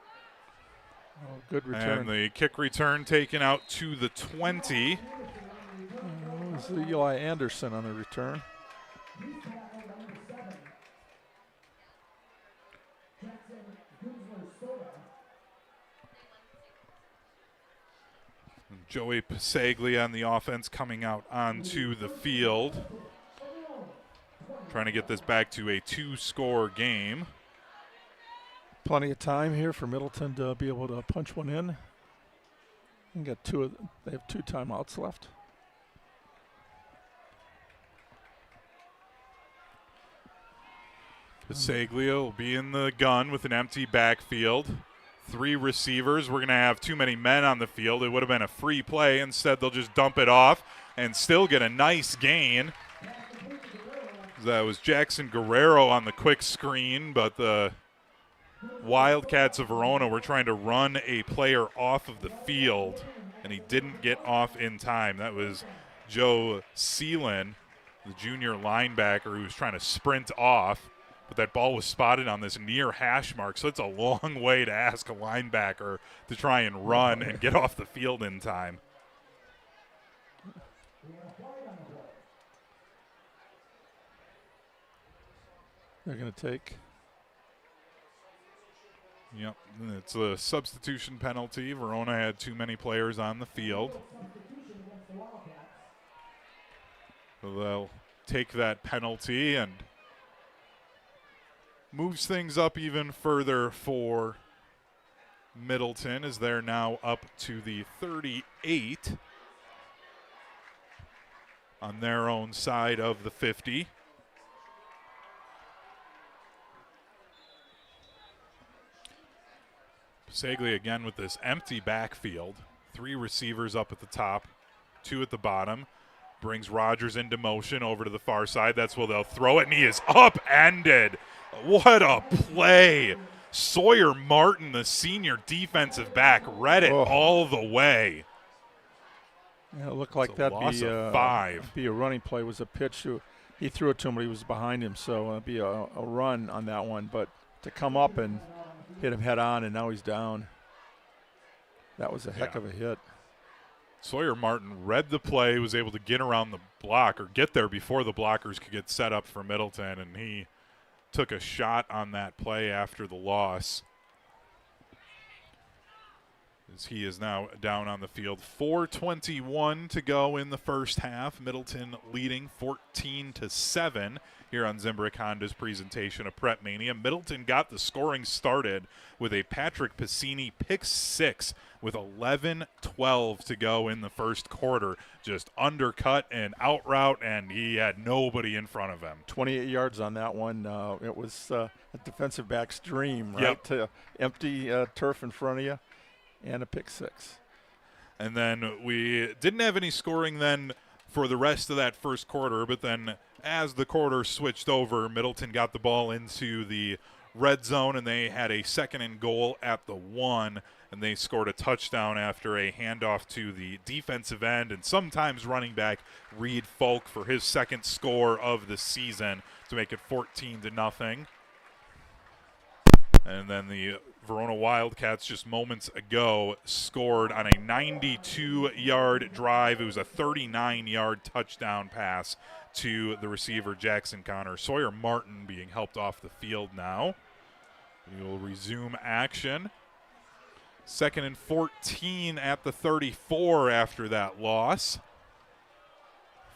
S11: Oh, good return.
S5: And the kick return taken out to the 20.
S11: It was Eli Anderson on the return.
S5: Joey Pasaglia on the offense coming out onto the field. Trying to get this back to a 2-score game.
S11: Plenty of time here for Middleton to be able to punch one in. They have 2 timeouts left.
S5: Pasaglia will be in the gun with an empty backfield. 3 receivers. We're going to have too many men on the field. It would have been a free play. Instead, they'll just dump it off and still get a nice gain. That was Jackson Guerrero on the quick screen, but the Wildcats of Verona were trying to run a player off of the field, and he didn't get off in time. That was Joe Seelan, the junior linebacker, who was trying to sprint off. But that ball was spotted on this near hash mark, so it's a long way to ask a linebacker to try and run and get off the field in time.
S11: They're going to take.
S5: Yep, it's a substitution penalty. Verona had too many players on the field. So they'll take that penalty and moves things up even further for Middleton, as they're now up to the 38 on their own side of the 50. Pasaglia again with this empty backfield. 3 receivers up at the top, 2 at the bottom. Brings Rogers into motion over to the far side. That's where they'll throw it, and he is upended. What a play. Sawyer Martin, the senior defensive back, read it all the way.
S11: Yeah, it looked like that'd be a running play. It was a pitch. He threw it to him, but he was behind him, so it'd be a run on that one. But to come up and hit him head on, and now he's down. That was a heck of a hit.
S5: Sawyer Martin read the play, was able to get around the block or get there before the blockers could get set up for Middleton, and he took a shot on that play after the loss. as he is now down on the field. 4:21 to go in the first half. Middleton leading 14-7 here on Zimbrick Honda's presentation of PrepMania. Middleton got the scoring started with a Patrick Piscini pick six with 11:12 to go in the first quarter. Just undercut and out route, and he had nobody in front of him.
S11: 28 yards on that one. It was a defensive back's dream, right?
S5: Yep.
S11: To empty turf in front of you and a pick six.
S5: And then we didn't have any scoring then for the rest of that first quarter, but then as the quarter switched over, Middleton got the ball into the red zone, and they had a 2nd and goal at the 1, and they scored a touchdown after a handoff to the defensive end and sometimes running back Reed Folk for his 2nd score of the season to make it 14-0. And then the Verona Wildcats just moments ago scored on a 92-yard drive. It was a 39-yard touchdown pass to the receiver, Jackson Connor. Sawyer Martin being helped off the field now. We will resume action. 2nd and 14 at the 34 after that loss.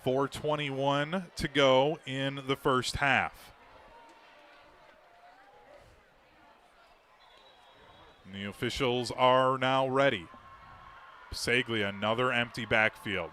S5: 4:21 to go in the first half. And the officials are now ready. Pisaglia, another empty backfield.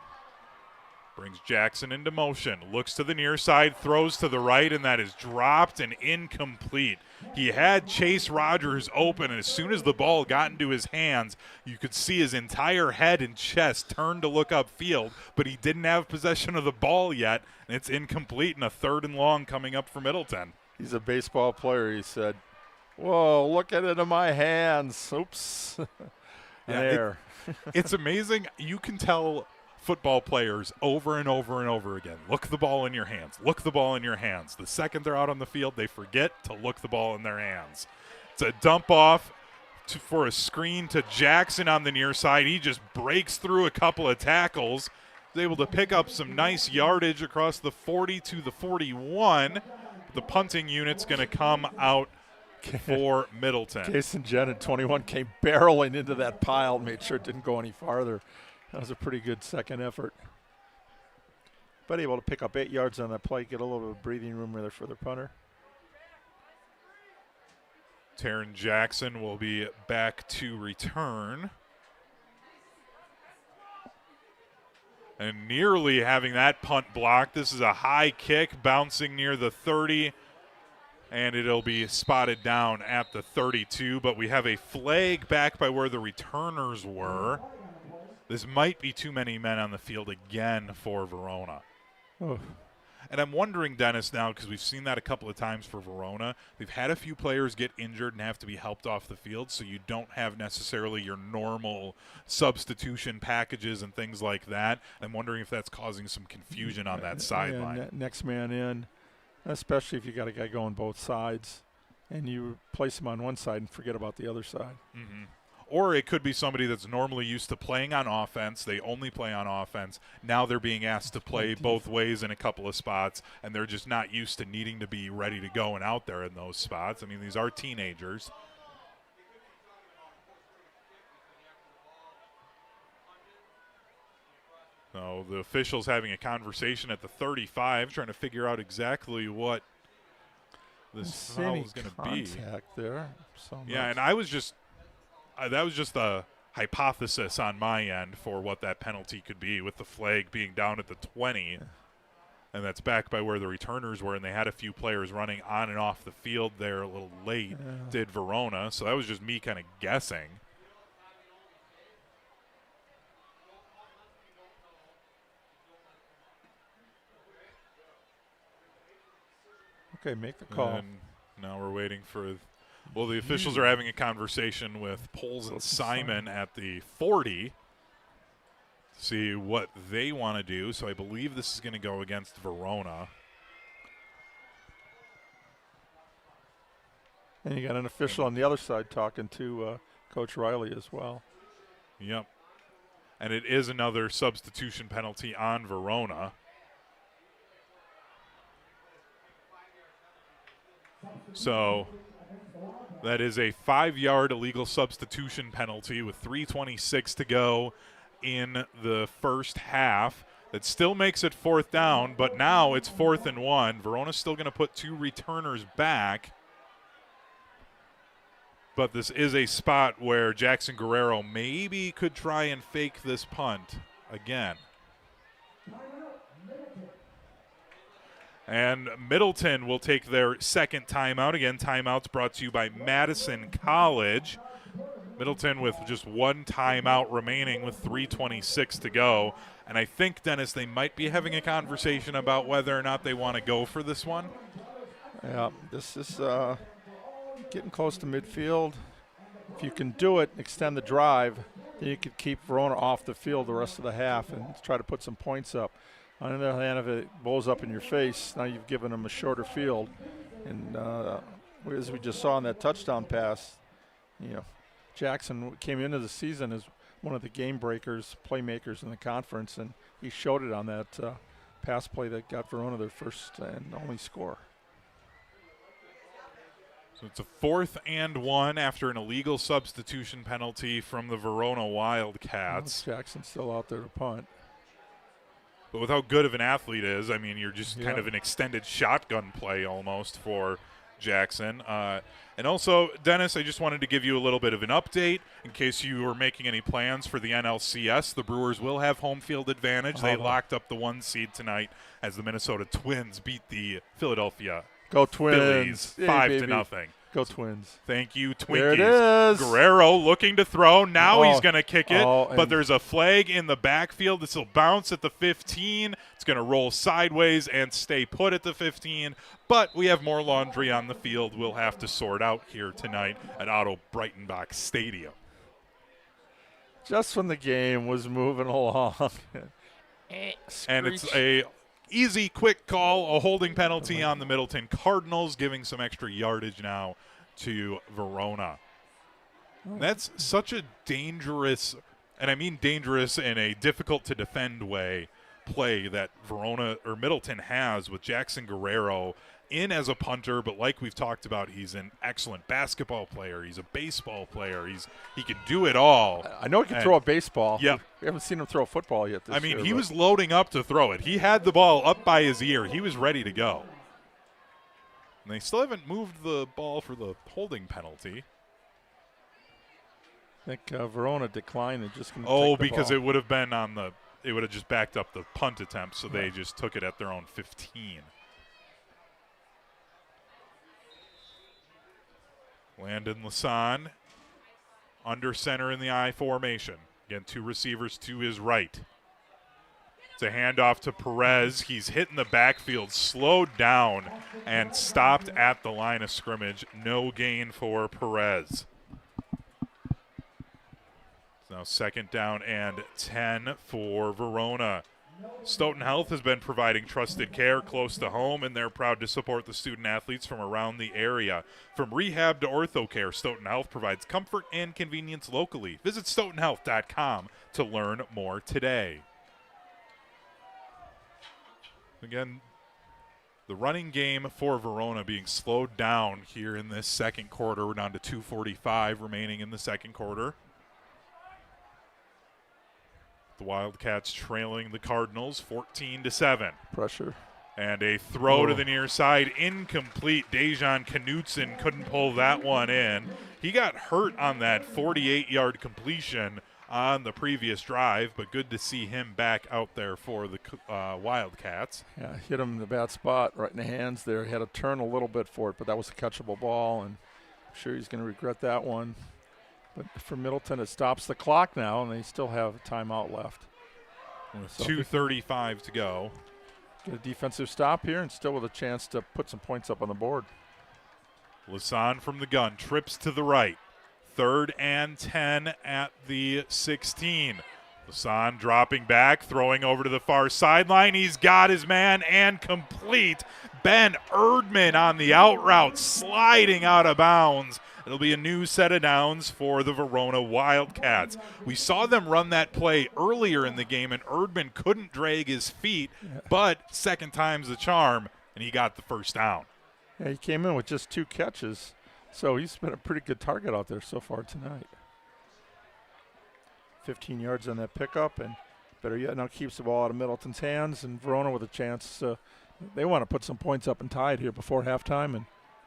S5: Brings Jackson into motion, looks to the near side, throws to the right, and that is dropped and incomplete. He had Chase Rogers open, and as soon as the ball got into his hands, you could see his entire head and chest turn to look upfield, but he didn't have possession of the ball yet, and it's incomplete, and a 3rd and long coming up for Middleton.
S11: He's a baseball player, he said. Whoa, look at it in my hands. Oops. There.
S5: It's amazing. You can tell football players over and over and over again, look the ball in your hands, look the ball in your hands. The second they're out on the field, they forget to look the ball in their hands. It's a dump off for a screen to Jackson on the near side. He just breaks through a couple of tackles. He's able to pick up some nice yardage across the 40 to the 41. The punting unit's going to come out for Middleton.
S11: Jason Jennett, 21, came barreling into that pile, made sure it didn't go any farther. That was a pretty good second effort. But able to pick up 8 yards on that play, get a little bit of breathing room there for the punter.
S5: Taryn Jackson will be back to return. And nearly having that punt blocked. This is a high kick bouncing near the 30. And it'll be spotted down at the 32. But we have a flag back by where the returners were. This might be too many men on the field again for Verona.
S11: Oh.
S5: And I'm wondering, Dennis, now, because we've seen that a couple of times for Verona, they've had a few players get injured and have to be helped off the field, so you don't have necessarily your normal substitution packages and things like that. I'm wondering if that's causing some confusion on that sideline.
S11: Next man in, especially if you got a guy going both sides, and you place him on one side and forget about the other side.
S5: Mm-hmm. Or it could be somebody that's normally used to playing on offense. They only play on offense. Now they're being asked to play both ways in a couple of spots, and they're just not used to needing to be ready to go and out there in those spots. I mean, these are teenagers. So the officials having a conversation at the 35, trying to figure out exactly what this foul is going to be.
S11: Contact there.
S5: Yeah, and I was just that was just a hypothesis on my end for what that penalty could be, with the flag being down at the 20. And that's back by where the returners were, and they had a few players running on and off the field there a little late, did Verona. So that was just me kind of guessing.
S11: Okay, make the call.
S5: And now we're waiting for – well, the officials are having a conversation with Poles and Simon at the 40 to see what they want to do. So I believe this is going to go against Verona.
S11: And you got an official on the other side talking to Coach Riley as well.
S5: Yep. And it is another substitution penalty on Verona. So That is a 5-yard illegal substitution penalty with 3:26 to go in the first half. That still makes it 4th down, but now it's 4th and 1. Verona's still going to put 2 returners back. But this is a spot where Jackson Guerrero maybe could try and fake this punt again. And Middleton will take their second timeout. Again, timeouts brought to you by Madison College. Middleton with just 1 timeout remaining with 3:26 to go. And I think, Dennis, they might be having a conversation about whether or not they want to go for this one.
S11: Yeah, this is getting close to midfield. If you can do it, extend the drive, then you could keep Verona off the field the rest of the half and try to put some points up. On the other hand, if it blows up in your face, now you've given them a shorter field. And as we just saw in that touchdown pass, Jackson came into the season as one of the game breakers, playmakers in the conference, and he showed it on that pass play that got Verona their first and only score.
S5: So it's a 4th and 1 after an illegal substitution penalty from the Verona Wildcats.
S11: Jackson's still out there to punt.
S5: But with how good of an athlete is, I mean, you're just kind of an extended shotgun play almost for Jackson. And also, Dennis, I just wanted to give you a little bit of an update in case you were making any plans for the NLCS. The Brewers will have home field advantage. They locked up the 1 seed tonight as the Minnesota Twins beat the Philadelphia Phillies 5-0.
S11: Go Twins.
S5: Thank you, Twinkies.
S11: There it is.
S5: Guerrero looking to throw. Now he's going to kick it, but there's a flag in the backfield. This will bounce at the 15. It's going to roll sideways and stay put at the 15. But we have more laundry on the field we'll have to sort out here tonight at Otto Breitenbach Stadium.
S11: Just when the game was moving along.
S5: And it's a easy, quick call, a holding penalty on the Middleton Cardinals, giving some extra yardage now to Verona. That's such a dangerous, and I mean dangerous in a difficult-to-defend way, play that Verona or Middleton has with Jackson Guerrero in as a punter, but like we've talked about, he's an excellent basketball player. He's a baseball player. He can do it all.
S11: I know he can throw a baseball.
S5: Yeah.
S11: We haven't seen him throw a football yet this year.
S5: He was loading up to throw it. He had the ball up by his ear. He was ready to go. And they still haven't moved the ball for the holding penalty.
S11: I think Verona declined and just going to
S5: take
S11: the
S5: because
S11: ball.
S5: it would have been on the – it would have just backed up the punt attempt, so they just took it at their own 15. Landon Lasan under center in the I formation. Again, 2 receivers to his right. It's a handoff to Perez. He's hit in the backfield, slowed down, and stopped at the line of scrimmage. No gain for Perez. It's now 2nd down and 10 for Verona. Stoughton Health has been providing trusted care close to home, and they're proud to support the student athletes from around the area. From rehab to ortho care, Stoughton Health provides comfort and convenience locally. Visit stoughtonhealth.com to learn more today. Again, the running game for Verona being slowed down here in this second quarter. We're down to 2:45 remaining in the second quarter. The Wildcats trailing the Cardinals 14-7.
S11: Pressure.
S5: And a throw to the near side, incomplete. Dejan Knutson couldn't pull that one in. He got hurt on that 48-yard completion on the previous drive, but good to see him back out there for the Wildcats.
S11: Yeah, hit him in the bad spot right in the hands there. He had to turn a little bit for it, but that was a catchable ball, and I'm sure he's going to regret that one. But for Middleton, it stops the clock now, and they still have a timeout left.
S5: With 2:35 to go.
S11: Get a defensive stop here and still with a chance to put some points up on the board.
S5: Lasan from the gun, trips to the right. 3rd and 10 at the 16. Lasan dropping back, throwing over to the far sideline. He's got his man and complete. Ben Erdman on the out route, sliding out of bounds. It'll be a new set of downs for the Verona Wildcats. We saw them run that play earlier in the game, and Erdman couldn't drag his feet, but second time's the charm, and he got the first down.
S11: Yeah, he came in with just 2 catches So he's been a pretty good target out there so far tonight. 15 yards on that pickup, and better yet, now keeps the ball out of Middleton's hands, and Verona with a chance. They want to put some points up and tie it here before halftime, and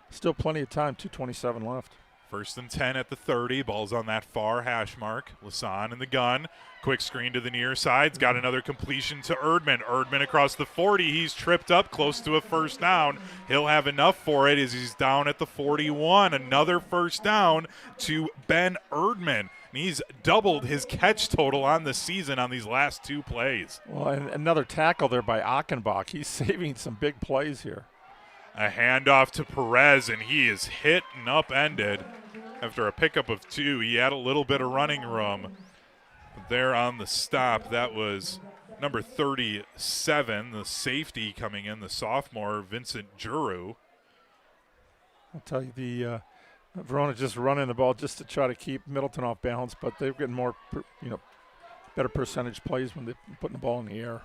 S11: still plenty of time, 2:27 left.
S5: 1st and 10 at the 30. Ball's on that far hash mark. Lasan in the gun. Quick screen to the near side. He's got another completion to Erdman. Erdman across the 40. He's tripped up close to a first down. He'll have enough for it as he's down at the 41. Another first down to Ben Erdman. And he's doubled his catch total on the season on these last 2 plays.
S11: Well, and another tackle there by Achenbach. He's saving some big plays here.
S5: A handoff to Perez, and he is hit and upended after a pickup of 2. He had a little bit of running room. But there on the stop, that was number 37, the safety coming in, the sophomore, Vincent Juru.
S11: I'll tell you, the Verona just running the ball just to try to keep Middleton off balance, but they're getting more, better percentage plays when they're putting the ball in the air.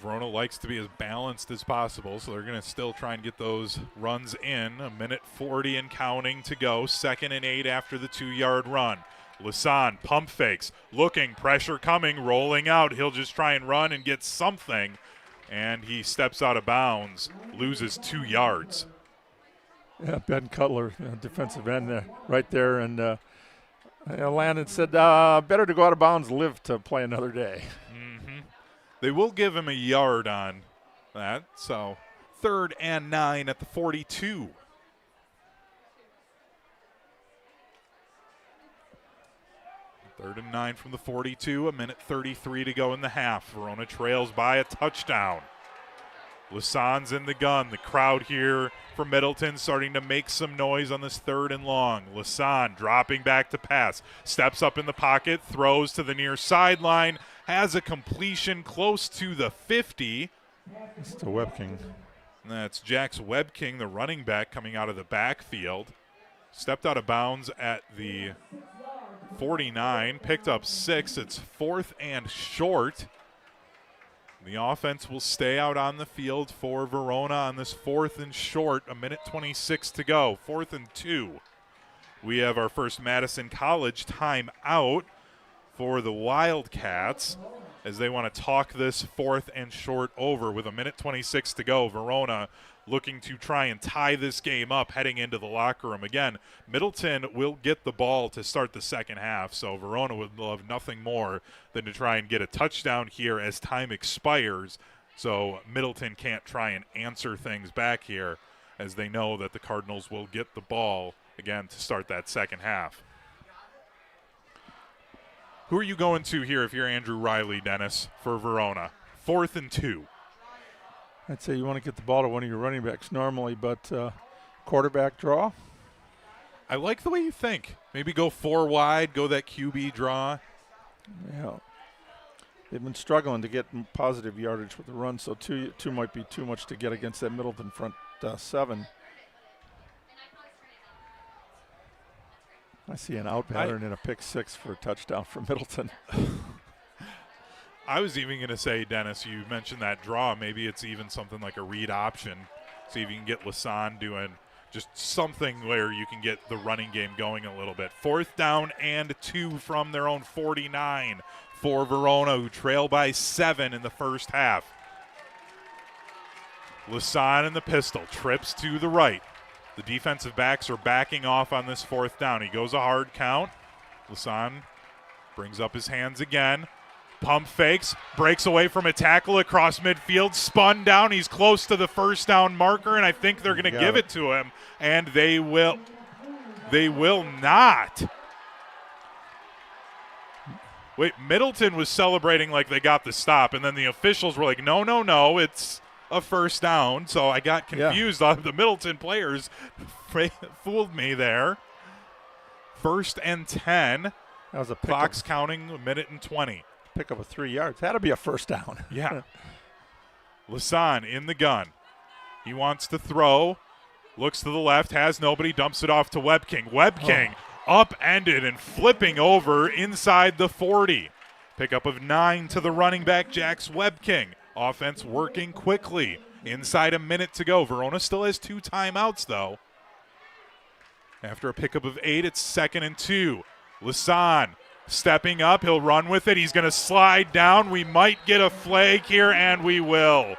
S5: Verona likes to be as balanced as possible, so they're going to still try and get those runs in. 1:40 and counting to go. 2nd and 8 after the 2-yard run. Lasan pump fakes, looking, pressure coming, rolling out. He'll just try and run and get something, and he steps out of bounds, loses 2 yards.
S11: Yeah, Ben Cutler, defensive end there, right there, and Landon said, better to go out of bounds, live to play another day.
S5: They will give him a yard on that, so 3rd and 9 at the 42. Third and 9 from the 42, 1:33 to go in the half. Verona trails by a touchdown. Lasan's in the gun. The crowd here for Middleton starting to make some noise on this 3rd and long. Lasan dropping back to pass. Steps up in the pocket, throws to the near sideline, has a completion close to the 50.
S11: It's to Webking.
S5: And that's Jax Webking, the running back, coming out of the backfield. Stepped out of bounds at the 49, picked up 6. It's 4th and short. The offense will stay out on the field for Verona on this 4th and short, 1:26 to go. 4th and 2. We have our first Madison College timeout for the Wildcats as they want to talk this 4th and short over with 1:26 to go. Verona looking to try and tie this game up heading into the locker room. Again, Middleton will get the ball to start the second half, so Verona would love nothing more than to try and get a touchdown here as time expires, so Middleton can't try and answer things back here as they know that the Cardinals will get the ball again to start that second half. Who are you going to here if you're Andrew Riley, Dennis, for Verona? 4th and 2.
S11: I'd say you want to get the ball to one of your running backs normally, but quarterback draw?
S5: I like the way you think. Maybe go 4 wide, go that QB draw.
S11: Yeah. They've been struggling to get positive yardage with the run, so two might be too much to get against that Middleton front 7. I see an out pattern and a pick 6 for a touchdown for Middleton.
S5: I was even going to say, Dennis, you mentioned that draw. Maybe it's even something like a read option. See if you can get Lasan doing just something where you can get the running game going a little bit. 4th down and 2 from their own 49 for Verona, who trail by 7 in the first half. Lasan in the pistol, trips to the right. The defensive backs are backing off on this 4th down. He goes a hard count. Lasan brings up his hands again. Pump fakes, breaks away from a tackle across midfield, spun down. He's close to the first down marker, and I think they're going to give it to him, and they will not. Wait, Middleton was celebrating like they got the stop, and then the officials were like, no, it's a first down. So I got confused. Yeah. The Middleton players fooled me there. 1st and 10.
S11: That was a
S5: Fox counting 1:20.
S11: Pick up a 3 yards. That'll be a first down.
S5: Yeah. Lasan in the gun. He wants to throw. Looks to the left. Has nobody. Dumps it off to Webking. Webking upended and flipping over inside the 40. Pickup of 9 to the running back, Jax Webking. Offense working quickly. Inside a minute to go. Verona still has 2 timeouts, though. After a pickup of 8, it's 2nd and 2. Lasan stepping up. He'll run with it. He's going to slide down. We might get a flag here, and we will.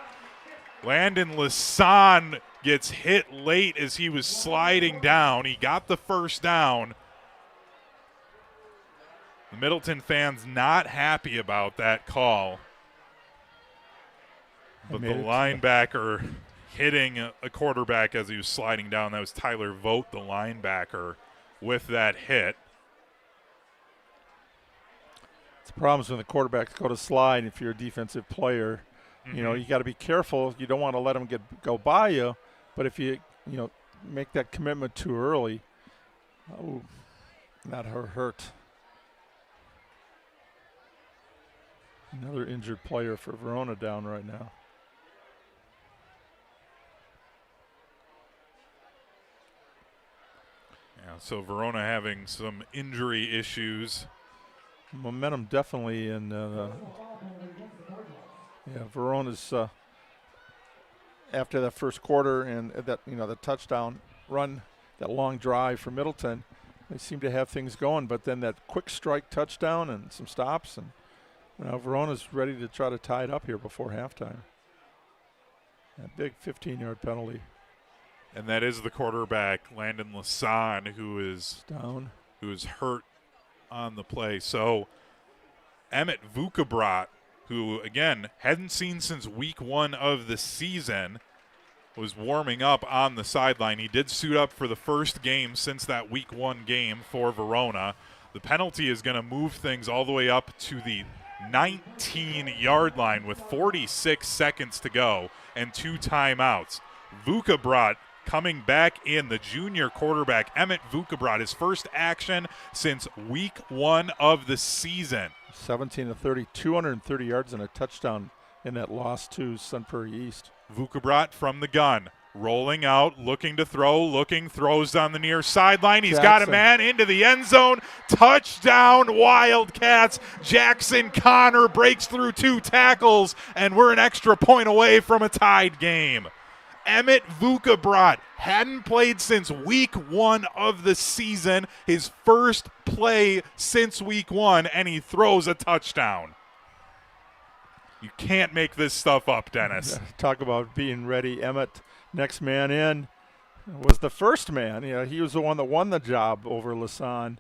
S5: Landon Lasan gets hit late as he was sliding down. He got the first down. The Middleton fans not happy about that call. But the linebacker hitting a quarterback as he was sliding down. That was Tyler Vogt, the linebacker, with that hit.
S11: It's problems when the quarterbacks go to slide if you're a defensive player. You know, you got to be careful. You don't want to let them go by you. But if you make that commitment too early, that hurt. Another injured player for Verona down right now.
S5: Yeah, so Verona having some injury issues.
S11: Momentum definitely in Verona's after that first quarter and that the touchdown run, that long drive for Middleton, they seem to have things going. But then that quick strike touchdown and some stops, and Verona's ready to try to tie it up here before halftime. That big 15-yard penalty.
S5: And that is the quarterback, Landon Lasan, who is
S11: down,
S5: who is hurt on the play. So Emmett Vukabrat, who, again, hadn't seen since week 1 of the season, was warming up on the sideline. He did suit up for the first game since that week 1 game for Verona. The penalty is going to move things all the way up to the 19-yard line with 46 seconds to go and 2 timeouts. Vukabrat coming back in, the junior quarterback, Emmett Vukabrat, his first action since week 1 of the season.
S11: 17-30, 230 yards and a touchdown in that loss to Sun Prairie East.
S5: Vukabrat from the gun, rolling out, looking to throw, throws on the near sideline. He's
S11: Jackson
S5: got a man into the end zone. Touchdown, Wildcats. Jackson Connor breaks through 2 tackles, and we're an extra point away from a tied game. Emmett Vukabrat hadn't played since week 1 of the season, his first play since week 1, and he throws a touchdown. You can't make this stuff up, Dennis.
S11: Talk about being ready. Emmett, next man in, was the first man. He was the one that won the job over Lasan.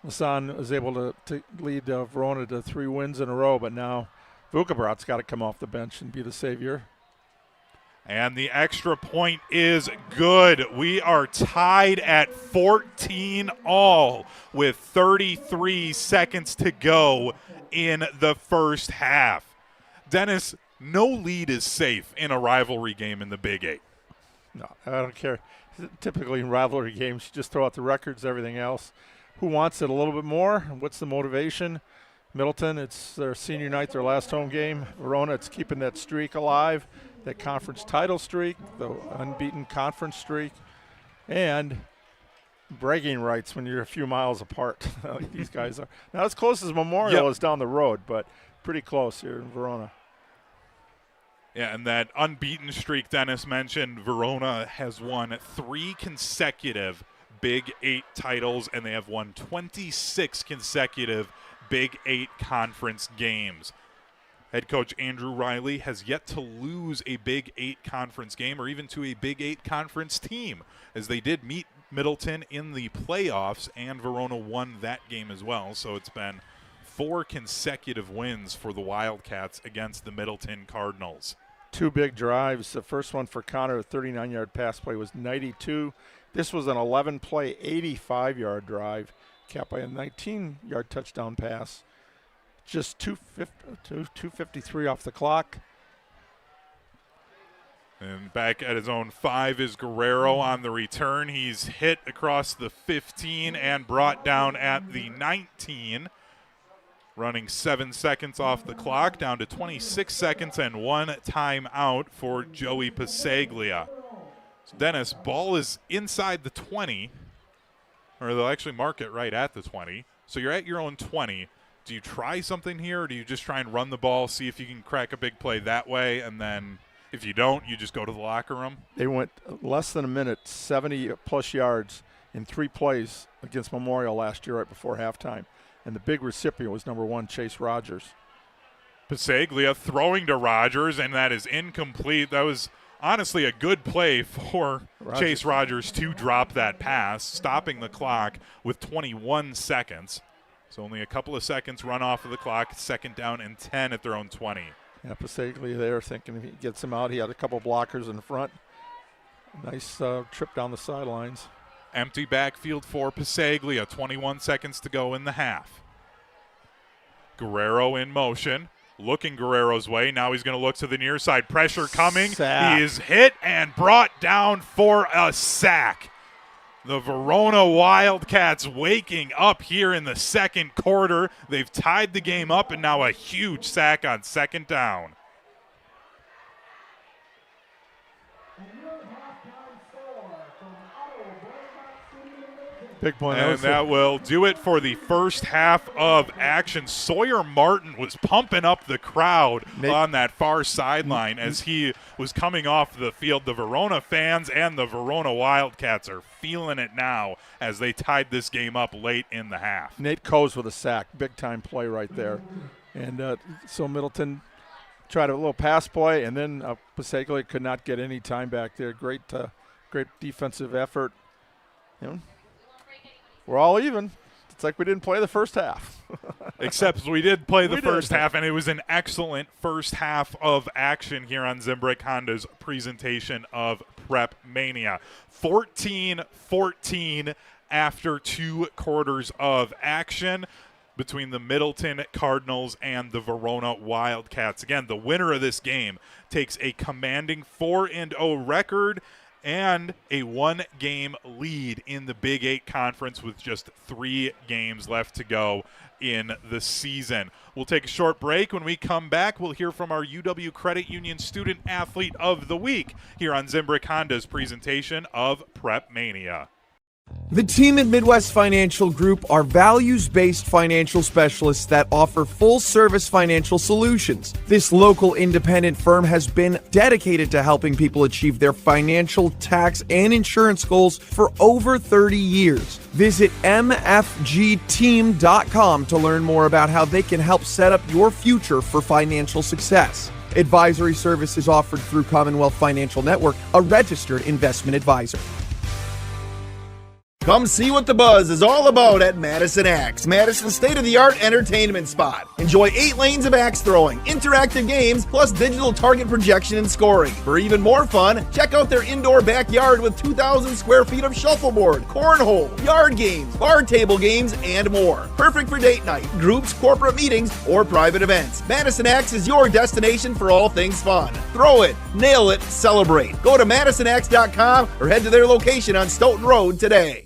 S11: Lasan was able to lead Verona to 3 wins in a row, but now Vukabrat's got to come off the bench and be the savior.
S5: And the extra point is good. We are tied at 14 all with 33 seconds to go in the first half. Dennis, no lead is safe in a rivalry game in the Big 8.
S11: No, I don't care. Typically in rivalry games, you just throw out the records, everything else. Who wants it a little bit more? What's the motivation? Middleton, it's their senior night, their last home game. Verona, it's keeping that streak alive, that conference title streak, the unbeaten conference streak, and bragging rights when you're a few miles apart. Like these guys are. Not as close as Memorial is down the road, but pretty close here in Verona.
S5: Yeah, and that unbeaten streak Dennis mentioned, Verona has won 3 consecutive Big 8 titles, and they have won 26 consecutive Big 8 conference games. Head coach Andrew Riley has yet to lose a Big 8 conference game or even to a Big 8 conference team, as they did meet Middleton in the playoffs, and Verona won that game as well. So it's been 4 consecutive wins for the Wildcats against the Middleton Cardinals.
S11: 2 big drives. The first one for Connor, a 39-yard pass play, was 92. This was an 11-play, 85-yard drive, capped by a 19-yard touchdown pass. Just 2:53 off the clock.
S5: And back at his own 5 is Guerrero on the return. He's hit across the 15 and brought down at the 19. Running 7 seconds off the clock, down to 26 seconds and 1 timeout for Joey Pasaglia. So Dennis, ball is inside the 20, or they'll actually mark it right at the 20. So you're at your own 20. Do you try something here, or do you just try and run the ball, see if you can crack a big play that way, and then if you don't, you just go to the locker room?
S11: They went less than a minute, 70-plus yards, in 3 plays against Memorial last year right before halftime. And the big recipient was number 1, Chase Rogers.
S5: Pasaglia throwing to Rogers, and that is incomplete. That was honestly a good play for Chase Rogers to drop that pass, stopping the clock with 21 seconds. So only a couple of seconds run off of the clock, 2nd down and 10 at their own 20.
S11: Yeah, Pasaglia there thinking if he gets him out, he had a couple blockers in front. Nice trip down the sidelines.
S5: Empty backfield for Pasaglia, 21 seconds to go in the half. Guerrero in motion, looking Guerrero's way. Now he's going to look to the near side. Pressure coming.
S11: Sack.
S5: He is hit and brought down for a sack. The Verona Wildcats waking up here in the 2nd quarter. They've tied the game up, and now a huge sack on 2nd down.
S11: Big point.
S5: And that will do it for the first half of action. Sawyer Martin was pumping up the crowd on that far sideline as he was coming off the field. The Verona fans and the Verona Wildcats are feeling it now as they tied this game up late in the half.
S11: Nate Coes with a sack. Big-time play right there. And so Middleton tried a little pass play, and then Pasaglia could not get any time back there. Great defensive effort. You know, we're all even. It's like we didn't play the first half.
S5: Except we did play the first half, and it was an excellent first half of action here on Zimbrick Honda's presentation of PrepMania. 14-14 after 2 quarters of action between the Middleton Cardinals and the Verona Wildcats. Again, the winner of this game takes a commanding 4-0 record and a 1-game lead in the Big 8 Conference with just 3 games left to go in the season. We'll take a short break. When we come back, we'll hear from our UW Credit Union Student Athlete of the Week here on Zimbrick Honda's presentation of PrepMania.
S21: The team at Midwest Financial Group are values-based financial specialists that offer full-service financial solutions. This local independent firm has been dedicated to helping people achieve their financial, tax, and insurance goals for over 30 years. Visit mfgteam.com to learn more about how they can help set up your future for financial success. Advisory services offered through Commonwealth Financial Network, a registered investment advisor.
S22: Come see what the buzz is all about at Madison Axe, Madison's state-of-the-art entertainment spot. Enjoy 8 lanes of axe throwing, interactive games, plus digital target projection and scoring. For even more fun, check out their indoor backyard with 2,000 square feet of shuffleboard, cornhole, yard games, bar table games, and more. Perfect for date night, groups, corporate meetings, or private events. Madison Axe is your destination for all things fun. Throw it, nail it, celebrate. Go to MadisonAxe.com or head to their location on Stoughton Road today.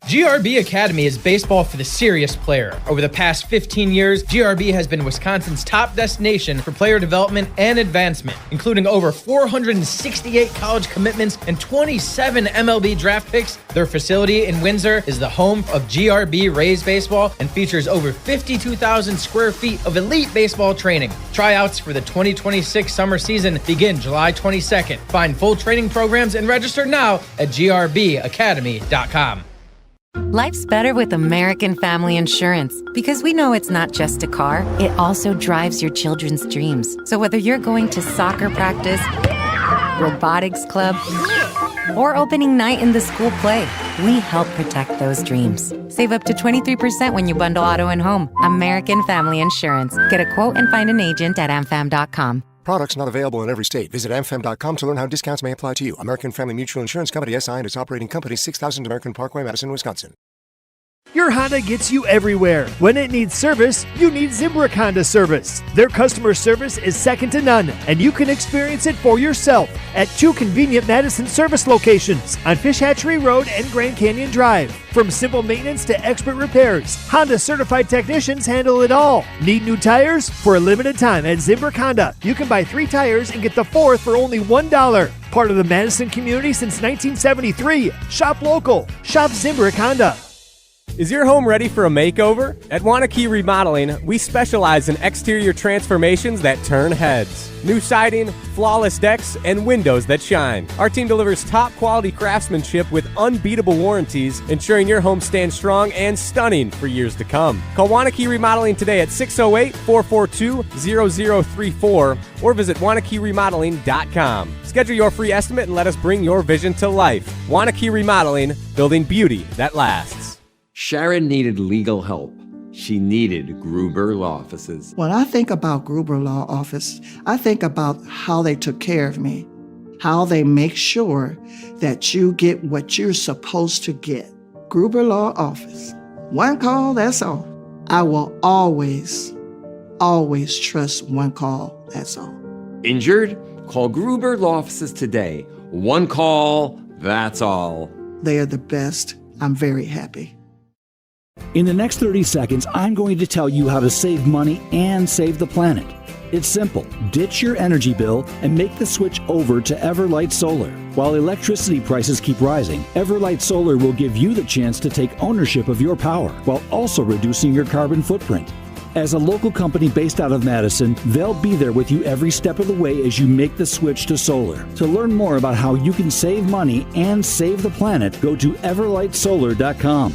S23: GRB Academy is baseball for the serious player. Over the past 15 years, GRB has been Wisconsin's top destination for player development and advancement, including over 468 college commitments and 27 MLB draft picks. Their facility in Windsor is the home of GRB Rays baseball and features over 52,000 square feet of elite baseball training. Tryouts for the 2026 summer season begin July 22nd. Find full training programs and register now at grbacademy.com.
S24: Life's better with American Family Insurance because we know it's not just a car, it also drives your children's dreams. So whether you're going to soccer practice, robotics club, or opening night in the school play, we help protect those dreams. Save up to 23% when you bundle auto and home. American Family Insurance. Get a quote and find an agent at amfam.com.
S25: Products not available in every state. Visit amfam.com to learn how discounts may apply to you. American Family Mutual Insurance Company, SI, and its operating company, 6000 American Parkway, Madison, Wisconsin.
S12: Your Honda gets you everywhere. When it needs service, you need Zimbrick Honda service. Their customer service is second to none, and you can experience it for yourself at 2 convenient Madison service locations on Fish Hatchery Road and Grand Canyon Drive. From simple maintenance to expert repairs, Honda certified technicians handle it all. Need new tires? For a limited time at Zimbrick Honda, you can buy 3 tires and get the 4th for only $1. Part of the Madison community since 1973. Shop local. Shop Zimbrick Honda.
S13: Is your home ready for a makeover? At Wanakee Remodeling, we specialize in exterior transformations that turn heads. New siding, flawless decks, and windows that shine. Our team delivers top quality craftsmanship with unbeatable warranties, ensuring your home stands strong and stunning for years to come. Call Wanakee Remodeling today at 608-442-0034 or visit WanakeeRemodeling.com. Schedule your free estimate and let us bring your vision to life. Wanakee Remodeling, building beauty that lasts.
S14: Sharon needed legal help. She needed Gruber Law Offices.
S15: When I think about Gruber Law Office, I think about how they took care of me, how they make sure that you get what you're supposed to get. Gruber Law Office. One call, that's all. I will always trust one call, that's all.
S14: Injured? Call Gruber Law Offices today. One call, that's all.
S15: They are the best. I'm very happy.
S20: In the next 30 seconds, I'm going to tell you how to save money and save the planet. It's simple. Ditch your energy bill and make the switch over to Everlight Solar. While electricity prices keep rising, Everlight Solar will give you the chance to take ownership of your power while also reducing your carbon footprint. As a local company based out of Madison, they'll be there with you every step of the way as you make the switch to solar. To learn more about how you can save money and save the planet, go to everlightsolar.com.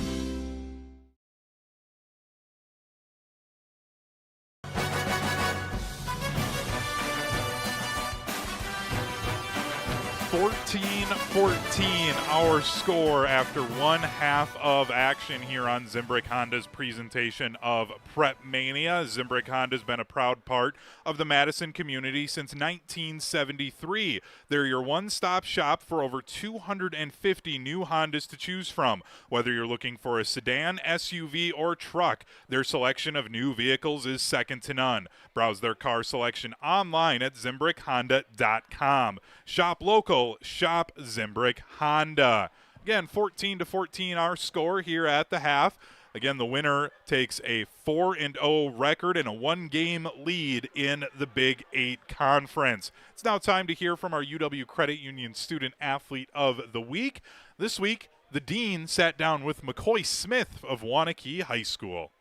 S5: Our score after one half of action here on Zimbrick Honda's presentation of PrepMania. Zimbrick Honda's been a proud part of the Madison community since 1973. They're your one-stop shop for over 250 new Hondas to choose from. Whether you're looking for a sedan, SUV, or truck, their selection of new vehicles is second to none. Browse their car selection online at ZimbrickHonda.com. Shop local, shop Zimbrick Honda. Again, 14-14 our score here at the half. Again, the winner takes a 4-0 record and a one-game lead in the Big 8 Conference. It's now time to hear from our UW Credit Union Student Athlete of the Week. This week, the Dean sat down with McCoy Smith of Wanakee High School.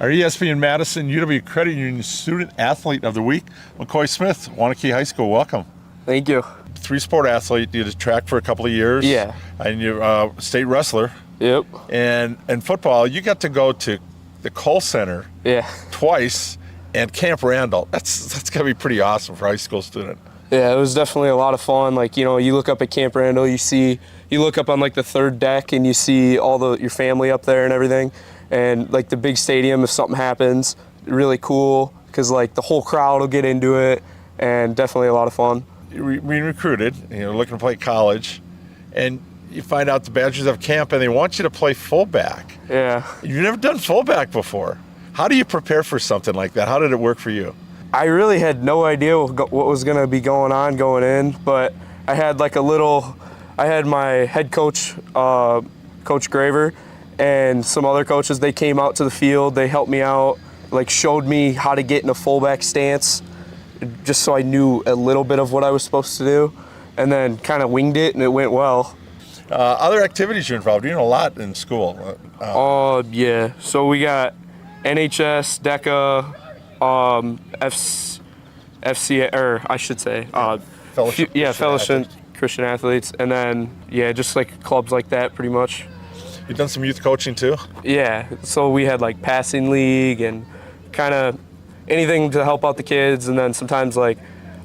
S11: Our ESPN Madison UW Credit Union Student Athlete of the Week, McCoy Smith, Wanakee High School. Welcome.
S16: Thank you.
S11: Three-sport athlete. You did track for a couple of years.
S16: Yeah.
S11: And you're a state wrestler.
S16: Yep.
S11: And in football, you got to go to the Cole Center twice and Camp Randall. That's got to be pretty awesome for a high school student.
S16: Yeah, it was definitely a lot of fun. Like, you know, you look up at Camp Randall, you look up on like the third deck and you see all your family up there and everything. And like the big stadium, if something happens, really cool because like the whole crowd will get into it and definitely a lot of fun.
S11: You're being recruited, looking to play college, and you find out the Badgers have camp and they want you to play fullback.
S16: Yeah.
S11: You've never done fullback before. How do you prepare for something like that? How did it work for you?
S16: I really had no idea what was going to be going on going in, but I had I had my head coach, Coach Graver, and some other coaches. They came out to the field, they helped me out, like showed me how to get in a fullback stance, just so I knew a little bit of what I was supposed to do, and then kind of winged it, and it went well.
S11: Other activities you're involved in, a lot in school.
S16: Yeah. So we got NHS, DECA, FC, or I should say,
S11: Fellowship.
S16: Fellowship Christian Athletes, and then just like clubs like that, pretty much.
S11: You've done some youth coaching too?
S16: Yeah. So we had like passing league and kind of anything to help out the kids, and then sometimes like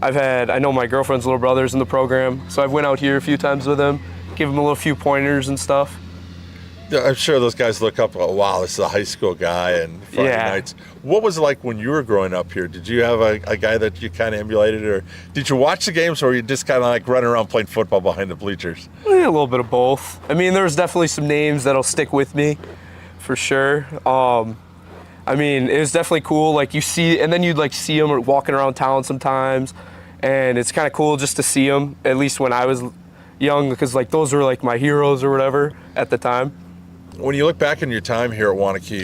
S16: I know my girlfriend's little brother's in the program, so I've went out here a few times with him, give him a few pointers and stuff.
S11: Yeah, I'm sure those guys look up, oh, wow, this is a high school guy, and Friday nights. What was it like when you were growing up here? Did you have a guy that you kind of emulated, or did you watch the games, or were you just kind of like running around playing football behind the bleachers?
S16: A little bit of both. I mean, there's definitely some names that'll stick with me, for sure. I mean, it was definitely cool. Like you see, and then you'd like see them walking around town sometimes, and it's kind of cool just to see them. At least when I was young, because like those were like my heroes or whatever at the time.
S11: When you look back in your time here at Wanakee,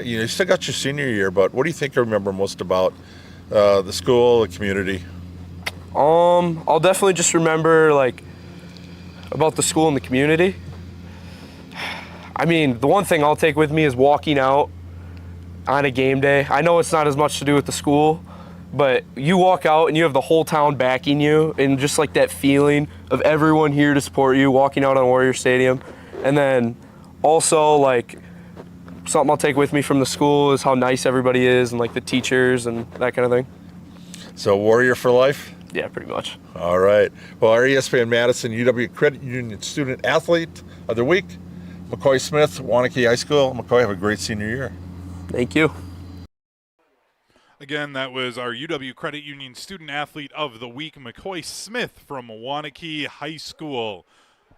S11: you still got your senior year, but what do you think you remember most about the school, the community?
S16: I'll definitely just remember like about the school and the community. I mean, the one thing I'll take with me is walking out on a game day. I know it's not as much to do with the school, but you walk out and you have the whole town backing you, and just like that feeling of everyone here to support you, walking out on Warrior Stadium. And then also, like, something I'll take with me from the school is how nice everybody is, and like the teachers and that kind of thing.
S3: So Warrior for life?
S16: Yeah, pretty much.
S3: All right. Well, our ESPN Madison UW Credit Union Student Athlete of the Week, McCoy Smith, Wanakee High School. McCoy, have a great senior year.
S16: Thank you.
S5: Again, that was our UW Credit Union Student Athlete of the Week, McCoy Smith from Wanakee High School.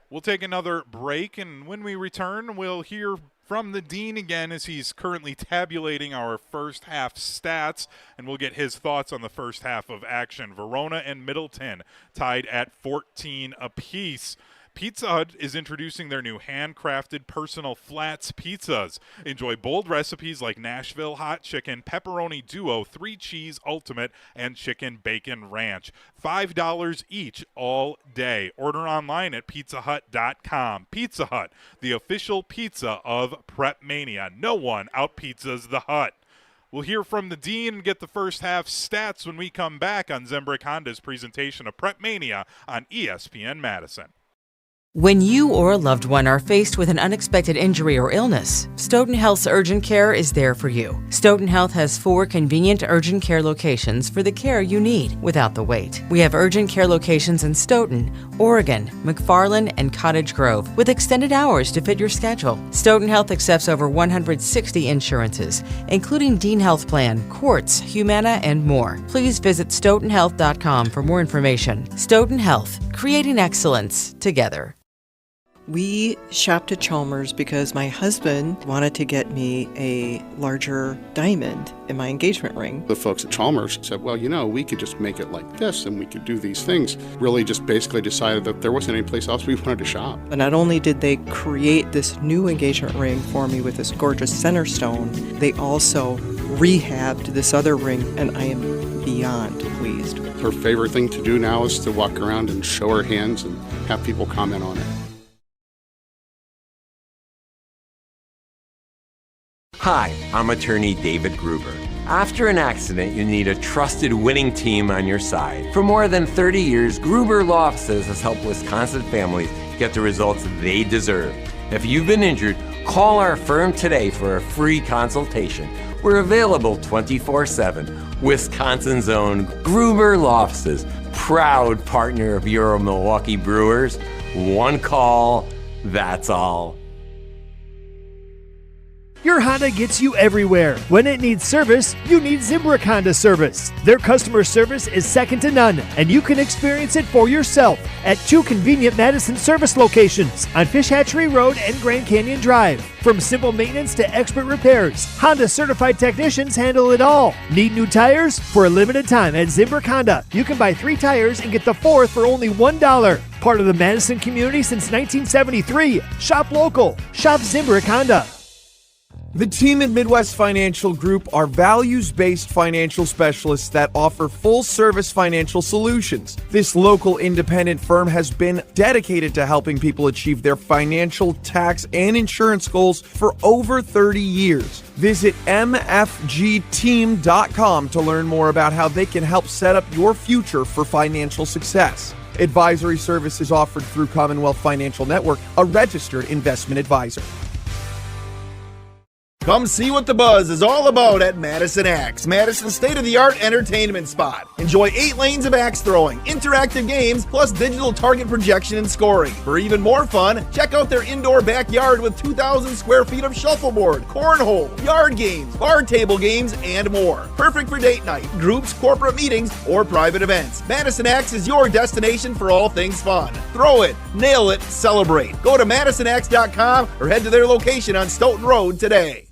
S5: We'll take another break, and when we return, we'll hear from the Dean again as he's currently tabulating our first half stats, and we'll get his thoughts on the first half of action. Verona and Middleton tied at 14 apiece. Pizza Hut is introducing their new handcrafted personal flats pizzas. Enjoy bold recipes like Nashville Hot Chicken, Pepperoni Duo, 3-Cheese Ultimate, and Chicken Bacon Ranch. $5 each all day. Order online at pizzahut.com. Pizza Hut, the official pizza of PrepMania. No one out-pizzas the Hut. We'll hear from the Dean and get the first half stats when we come back on Zimbrick Honda's presentation of PrepMania on ESPN Madison.
S6: When you or a loved one are faced with an unexpected injury or illness, Stoughton Health's urgent care is there for you. Stoughton Health has 4 convenient urgent care locations for the care you need without the wait. We have urgent care locations in Stoughton, Oregon, McFarland, and Cottage Grove with extended hours to fit your schedule. Stoughton Health accepts over 160 insurances, including Dean Health Plan, Quartz, Humana, and more. Please visit stoughtonhealth.com for more information. Stoughton Health, creating excellence together.
S17: We shopped at Chalmers because my husband wanted to get me a larger diamond in my engagement ring.
S18: The folks at Chalmers said, well, you know, we could just make it like this and we could do these things. Really just basically decided that there wasn't any place else we wanted to shop.
S17: But not only did they create this new engagement ring for me with this gorgeous center stone, they also rehabbed this other ring, and I am beyond pleased.
S18: Her favorite thing to do now is to walk around and show her hands and have people comment on it.
S14: Hi, I'm attorney David Gruber. After an accident, you need a trusted winning team on your side. For more than 30 years, Gruber Law Offices has helped Wisconsin families get the results they deserve. If you've been injured, call our firm today for a free consultation. We're available 24/7. Wisconsin's own Gruber Law Offices, proud partner of your Milwaukee Brewers. One call, that's all.
S12: Your Honda gets you everywhere. When it needs service, you need Zimbrick Honda service. Their customer service is second to none, and you can experience it for yourself at 2 convenient Madison service locations on Fish Hatchery Road and Grand Canyon Drive. From simple maintenance to expert repairs, Honda certified technicians handle it all. Need new tires? For a limited time at Zimbrick Honda, you can buy 3 tires and get the 4th for only $1. Part of the Madison community since 1973. Shop local. Shop Zimbrick Honda.
S21: The team at Midwest Financial Group are values-based financial specialists that offer full-service financial solutions. This local independent firm has been dedicated to helping people achieve their financial, tax, and insurance goals for over 30 years. Visit mfgteam.com to learn more about how they can help set up your future for financial success. Advisory services offered through Commonwealth Financial Network, a registered investment advisor.
S22: Come see what the buzz is all about at Madison Axe, Madison's state-of-the-art entertainment spot. Enjoy 8 lanes of axe throwing, interactive games, plus digital target projection and scoring. For even more fun, check out their indoor backyard with 2,000 square feet of shuffleboard, cornhole, yard games, bar table games, and more. Perfect for date night, groups, corporate meetings, or private events. Madison Axe is your destination for all things fun. Throw it, nail it, celebrate. Go to MadisonAxe.com or head to their location on Stoughton Road today.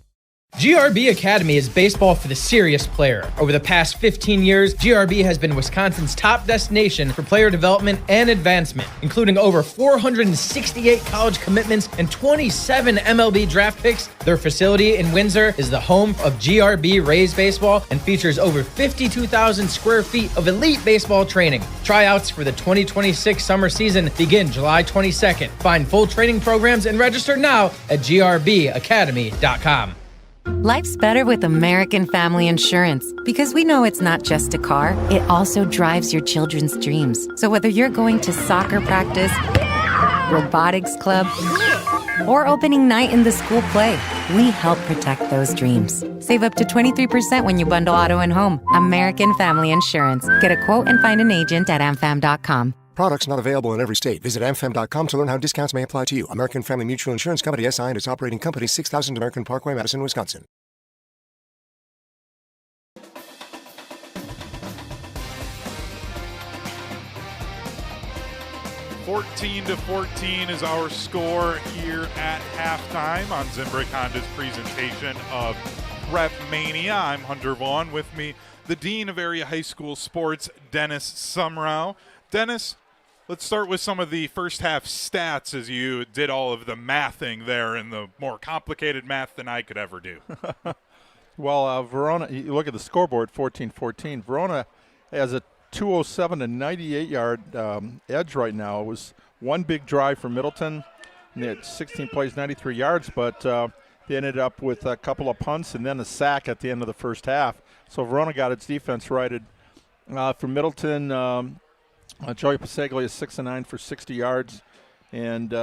S23: GRB Academy is baseball for the serious player. Over the past 15 years, GRB has been Wisconsin's top destination for player development and advancement, including over 468 college commitments and 27 MLB draft picks. Their facility in Windsor is the home of GRB Rays baseball and features over 52,000 square feet of elite baseball training. Tryouts for the 2026 summer season begin July 22nd. Find full training programs and register now at grbacademy.com.
S24: Life's better with American Family Insurance because we know it's not just a car, it also drives your children's dreams. So whether you're going to soccer practice, robotics club, or opening night in the school play, we help protect those dreams. Save up to 23% when you bundle auto and home. American Family Insurance. Get a quote and find an agent at amfam.com.
S25: Products not available in every state. Visit amfam.com to learn how discounts may apply to you. American Family Mutual Insurance Company, SI, and its operating company, 6000 American Parkway, Madison, Wisconsin.
S5: (14-14) is our score here at halftime on Zimbrick Honda's presentation of PrepMania. I'm Hunter Vaughn. With me, the Dean of Area High School Sports, Dennis Sumrow. Dennis, let's start with some of the first half stats as you did all of the mathing there and the more complicated math than I could ever do.
S11: Well, Verona, you look at the scoreboard, 14-14. Verona has a 207 and 98-yard edge right now. It was one big drive for Middleton, and they had 16 plays, 93 yards, but they ended up with a couple of punts and then a sack at the end of the first half. So Verona got its defense righted. For Middleton, Joey Pasaglia is 6-9 for 60 yards, and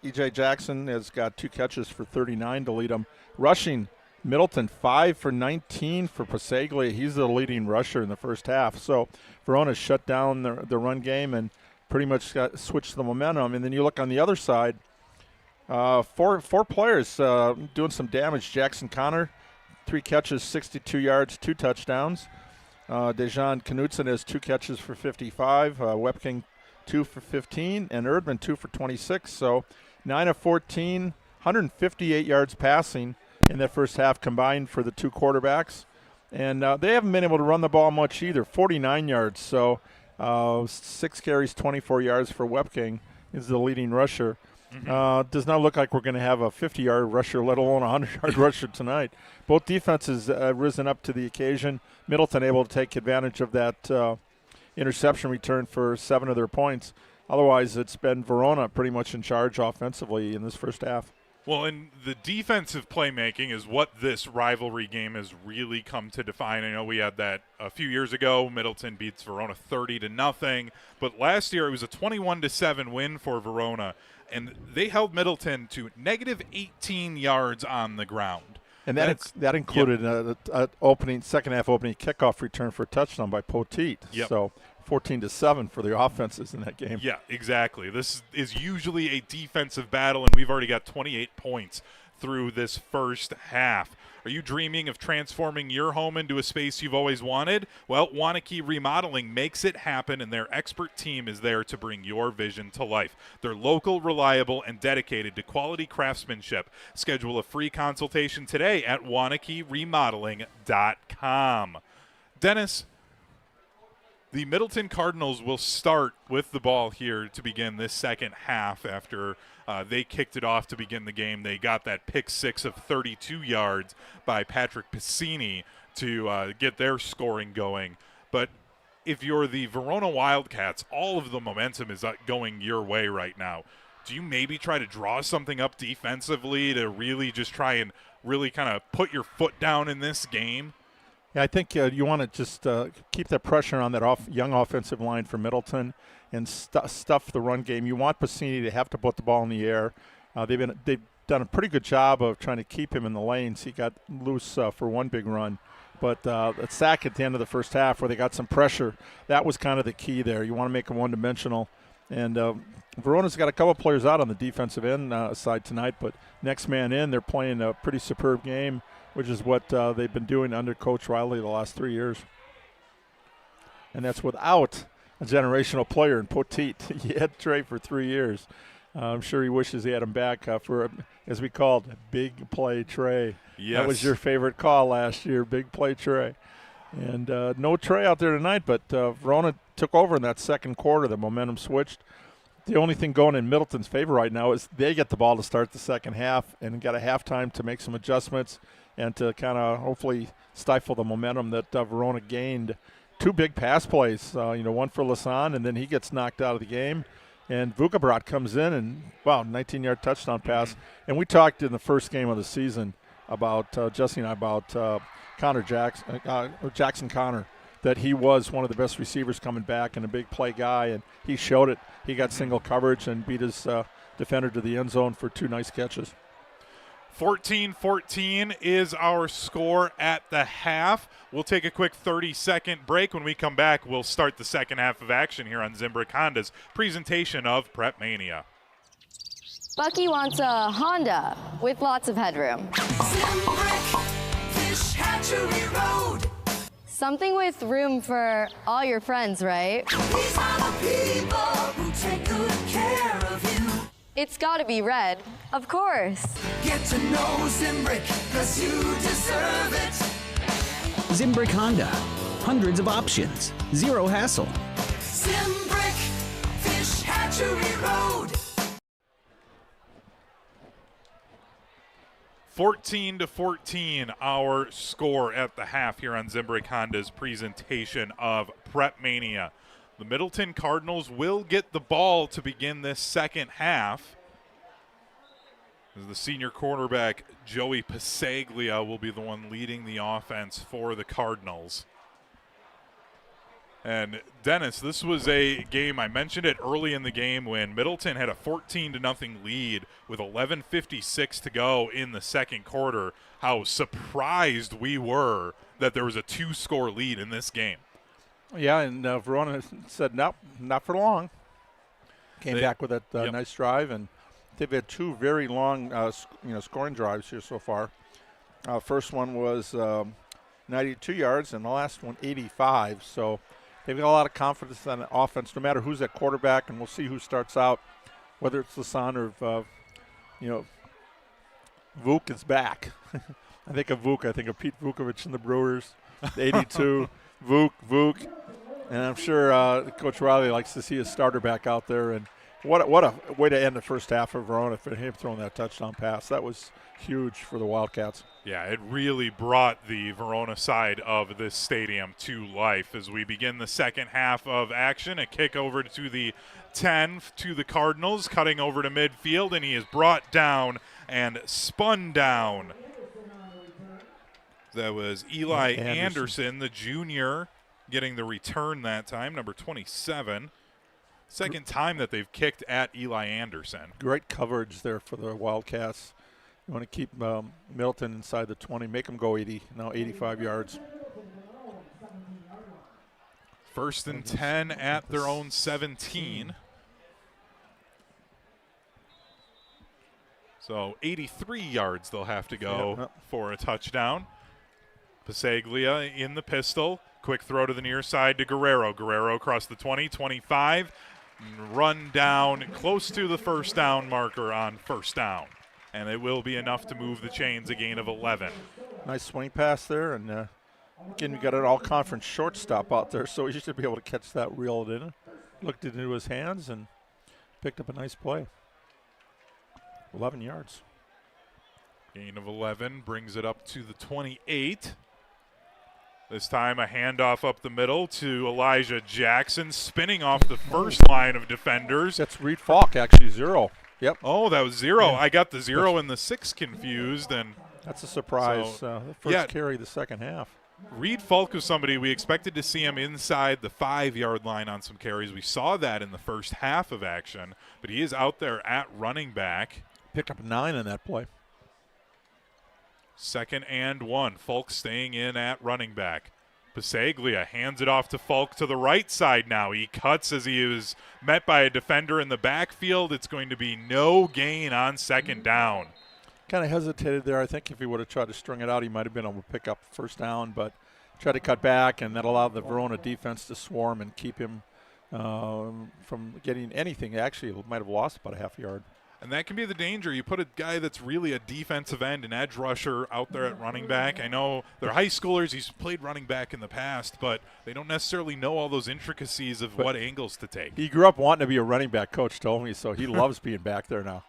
S11: E.J. Jackson has got 2 catches for 39 to lead them. Rushing, Middleton 5 for 19 for Pasaglia. He's the leading rusher in the first half. So Verona shut down the run game and pretty much switched the momentum. And then you look on the other side, four players doing some damage. Jackson Connor, 3 catches, 62 yards, 2 touchdowns. Dejan Knutson has 2 catches for 55. Webking 2 for 15, and Erdman 2 for 26. So 9 of 14, 158 yards passing in that first half combined for the 2 quarterbacks. And they haven't been able to run the ball much either, 49 yards. So 6 carries, 24 yards for Webking is the leading rusher. Does not look like we're going to have a 50-yard rusher, let alone a 100-yard rusher tonight. Both defenses risen up to the occasion. Middleton able to take advantage of that interception return for 7 of their points. Otherwise, it's been Verona pretty much in charge offensively in this first half.
S5: Well, and the defensive playmaking is what this rivalry game has really come to define. I know we had that a few years ago. Middleton beats Verona 30-0, but last year it was a 21-7 win for Verona, and they held Middleton to negative 18 yards on the ground.
S11: And that included an second half opening kickoff return for a touchdown by Poteet.
S5: Yep.
S11: So 14-7 for the offenses in that game.
S5: Yeah, exactly. This is usually a defensive battle, and we've already got 28 points through this first half. Are you dreaming of transforming your home into a space you've always wanted? Well, Wanakee Remodeling makes it happen, and their expert team is there to bring your vision to life. They're local, reliable, and dedicated to quality craftsmanship. Schedule a free consultation today at WanakeeRemodeling.com. Dennis, the Middleton Cardinals will start with the ball here to begin this second half after they kicked it off to begin the game. They got that pick 6 of 32 yards by Patrick Piscini to get their scoring going. But if you're the Verona Wildcats, all of the momentum is going your way right now. Do you maybe try to draw something up defensively to really just try and really kind of put your foot down in this game?
S11: Yeah, I think you want to just keep that pressure on that young offensive line for Middleton and stuff the run game. You want Piscini to have to put the ball in the air. They've done a pretty good job of trying to keep him in the lanes. He got loose for one big run. But a sack at the end of the first half where they got some pressure, that was kind of the key there. You want to make them one-dimensional. And Verona's got a couple players out on the defensive end side tonight, but next man in, they're playing a pretty superb game, which is what they've been doing under Coach Riley the last 3 years. And that's without a generational player in Poteet. He had Trey for 3 years. I'm sure he wishes he had him back for, as we called, big play Trey.
S5: Yes.
S11: That was your favorite call last year, big play Trey. And no Trey out there tonight, but Verona took over in that second quarter. The momentum switched. The only thing going in Middleton's favor right now is they get the ball to start the second half and got a halftime to make some adjustments and to kind of hopefully stifle the momentum that Verona gained. Two big pass plays, one for Lasan, and then he gets knocked out of the game. And Vukabrat comes in and, 19-yard touchdown pass. And we talked in the first game of the season about, Jesse and I, about Jackson Connor, that he was one of the best receivers coming back and a big play guy, and he showed it. He got single coverage and beat his defender to the end zone for two nice catches.
S5: 14-14 is our score at the half. We'll take a quick 30-second break. When we come back, we'll start the second half of action here on Zimbrick Honda's presentation of PrepMania.
S2: Bucky wants a Honda with lots of headroom.
S4: Zimbrick, Fish Hatchery Road.
S2: Something with room for all your friends, right?
S4: These are the people who take good care of you.
S2: It's gotta be red, of course.
S4: Get to know Zimbrick, 'cause you deserve it.
S1: Zimbrick Honda. Hundreds of options. Zero hassle.
S4: Zimbrick, Fish Hatchery Road.
S5: 14-14, our score at the half here on Zimbrick Honda's presentation of PrepMania. The Middleton Cardinals will get the ball to begin this second half. As the senior quarterback, Joey Pasaglia, will be the one leading the offense for the Cardinals. And Dennis, this was a game, I mentioned it early in the game when Middleton had a 14-0 lead with 11:56 to go in the second quarter. How surprised we were that there was a two-score lead in this game.
S11: Yeah, and Verona said, nope, not for long. Came back with that nice drive, and they've had two very long scoring drives here so far. First one was 92 yards, and the last one 85, so they've got a lot of confidence on the offense, no matter who's at quarterback, and we'll see who starts out, whether it's Lasan or, Vuk is back. I think of Vuk. I think of Pete Vukovich and the Brewers, 82, Vuk. And I'm sure Coach Riley likes to see his starter back out there. And what a way to end the first half of Verona for him throwing that touchdown pass. That was huge for the Wildcats.
S5: Yeah, it really brought the Verona side of this stadium to life as we begin the second half of action. A kick over to the 10 to the Cardinals, cutting over to midfield, and he is brought down and spun down. That was Eli Anderson, the junior, getting the return that time, number 27. Second time that they've kicked at Eli Anderson.
S11: Great coverage there for the Wildcats. You want to keep Middleton inside the 20, make them go 85 yards.
S5: First and 10 at their own 17. So 83 yards they'll have to go for a touchdown. Pasaglia in the pistol. Quick throw to the near side to Guerrero. Guerrero across the 20, 25. Run down close to the first down marker on first down. And it will be enough to move the chains, a gain of 11.
S11: Nice swing pass there. And again, we got an all-conference shortstop out there, so he should be able to catch that, reel it in. Looked it into his hands and picked up a nice play. 11 yards.
S5: Gain of 11 brings it up to the 28. This time a handoff up the middle to Elijah Jackson, spinning off the first line of defenders.
S11: That's Reed Falk, actually, 0. Yep.
S5: Oh, that was 0.
S11: Yeah.
S5: I got the 0 and the 6 confused. And
S11: that's a surprise.
S5: So,
S11: the first carry the second half.
S5: Reed Falk was somebody we expected to see him inside the 5-yard line on some carries. We saw that in the first half of action, but he is out there at running back.
S11: Picked up 9 in that play.
S5: 2nd and 1. Falk staying in at running back. Pasaglia hands it off to Falk to the right side now. He cuts as he is met by a defender in the backfield. It's going to be no gain on second down.
S11: Kind of hesitated there. I think if he would have tried to string it out, he might have been able to pick up first down, but tried to cut back, and that allowed the Verona defense to swarm and keep him from getting anything. Actually, might have lost about a half yard.
S5: And that can be the danger. You put a guy that's really a defensive end, an edge rusher, out there at running back. I know they're high schoolers. He's played running back in the past, but they don't necessarily know all those intricacies of what angles to take.
S11: He grew up wanting to be a running back, Coach told me, so he loves being back there now.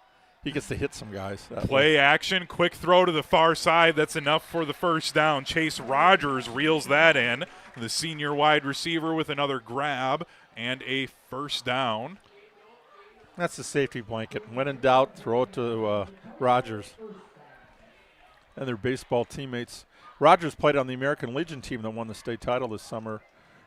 S11: He gets to hit some guys.
S5: Play action, quick throw to the far side. That's enough for the first down. Chase Rogers reels that in. The senior wide receiver with another grab and a first down.
S11: That's the safety blanket. When in doubt, throw it to Rogers and their baseball teammates. Rogers played on the American Legion team that won the state title this summer,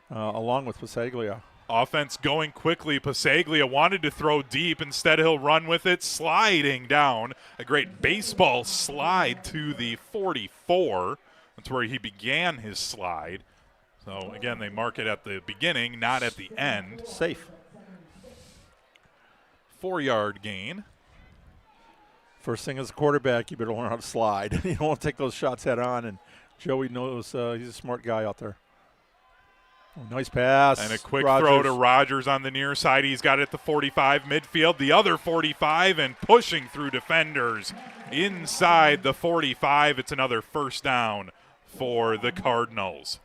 S11: along with Pasaglia.
S5: Offense going quickly. Pasaglia wanted to throw deep. Instead, he'll run with it, sliding down. A great baseball slide to the 44. That's where he began his slide. So, again, they mark it at the beginning, not at the end.
S11: Safe.
S5: 4-yard gain.
S11: First thing as a quarterback, you better learn how to slide. You don't want to take those shots head on, and Joey knows he's a smart guy out there. Oh, nice pass.
S5: And a quick throw to Rogers on the near side. He's got it at the 45 midfield, the other 45, and pushing through defenders inside the 45. It's another first down for the Cardinals.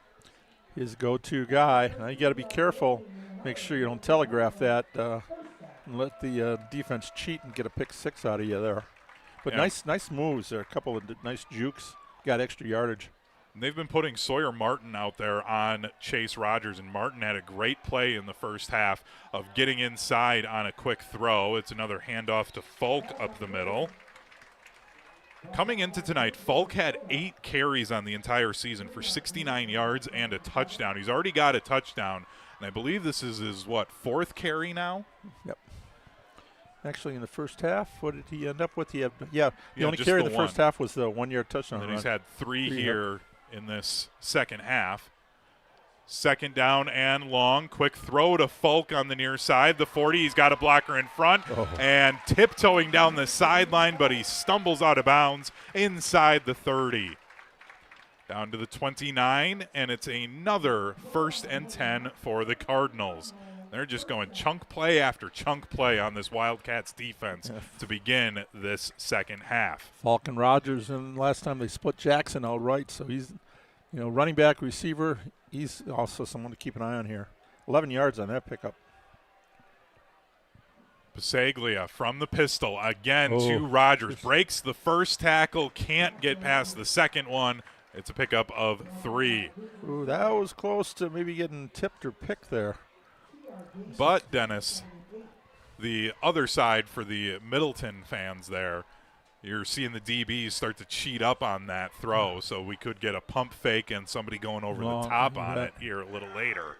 S11: His go-to guy. Now you got to be careful. Make sure you don't telegraph that. And let the defense cheat and get a pick six out of you there. But
S5: yeah.
S11: nice moves there. A couple of nice jukes. Got extra yardage.
S5: And they've been putting Sawyer Martin out there on Chase Rogers, and Martin had a great play in the first half of getting inside on a quick throw. It's another handoff to Folk up the middle. Coming into tonight, Folk had 8 carries on the entire season for 69 yards and a touchdown. He's already got a touchdown, and I believe this is his, 4th carry now?
S11: Yep. Actually, in the first half, what did he end up with? The only
S5: just
S11: carry in
S5: the
S11: the first half was the 1-yard touchdown
S5: and
S11: run.
S5: he's had 3 here in this second half. Second down and long. Quick throw to Folk on the near side. The 40, he's got a blocker in front and tiptoeing down the sideline, but he stumbles out of bounds inside the 30. Down to the 29, and it's another 1st and 10 for the Cardinals. They're just going chunk play after chunk play on this Wildcats defense to begin this second half.
S11: Falk and Rogers, and last time they split Jackson outright, so he's, running back, receiver. He's also someone to keep an eye on here. 11 yards on that pickup.
S5: Pasaglia from the pistol again to Rogers. Breaks the first tackle, can't get past the second one. It's a pickup of 3.
S11: Ooh, that was close to maybe getting tipped or picked there.
S5: But, Dennis, the other side for the Middleton fans there, you're seeing the DBs start to cheat up on that throw, so we could get a pump fake and somebody going over the top on it here a little later.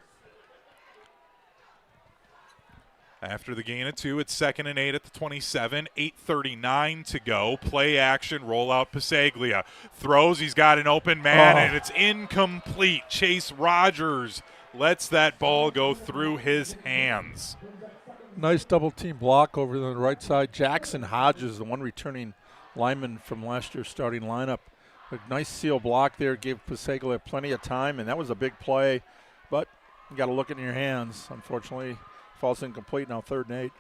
S5: After the gain of 2, it's 2nd and 8 at the 27, 8:39 to go. Play action, rollout Pasaglia. Throws, he's got an open man, and it's incomplete. Chase Rogers lets that ball go through his hands.
S11: Nice double team block over the right side. Jackson Hodges, the one returning lineman from last year's starting lineup. A nice seal block there, gave Pasaglia plenty of time, and that was a big play. But you got to look in your hands. Unfortunately, falls incomplete now, 3rd and 8.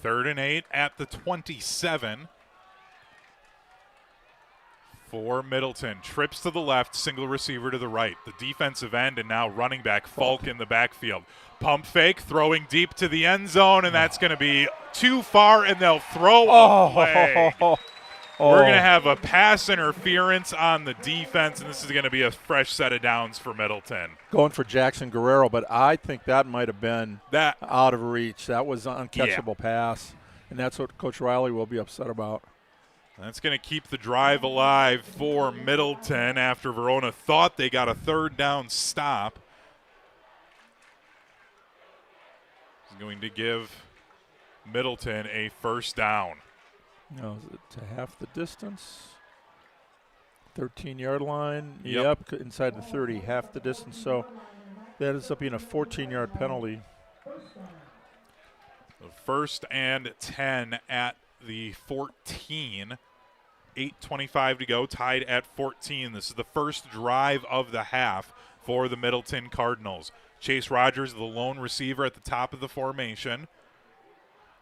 S5: 3rd and 8 at the 27. For Middleton. Trips to the left, single receiver to the right. The defensive end and now running back Falk in the backfield. Pump fake, throwing deep to the end zone, and that's going to be too far, and they'll throw a flag. We're going to have a pass interference on the defense, and this is going to be a fresh set of downs for Middleton.
S11: Going for Jackson Guerrero, but I think that might have been out of reach. That was an uncatchable pass, and that's what Coach Riley will be upset about.
S5: That's going to keep the drive alive for Middleton after Verona thought they got a 3rd down stop. He's going to give Middleton a first down.
S11: Now, is it to half the distance? 13-yard line.
S5: Yep.
S11: Inside the 30, half the distance. So that ends up being a 14-yard penalty.
S5: The 1st and 10 at the 14. 8:25 to go, tied at 14. This is the first drive of the half for the Middleton Cardinals. Chase Rogers, the lone receiver at the top of the formation.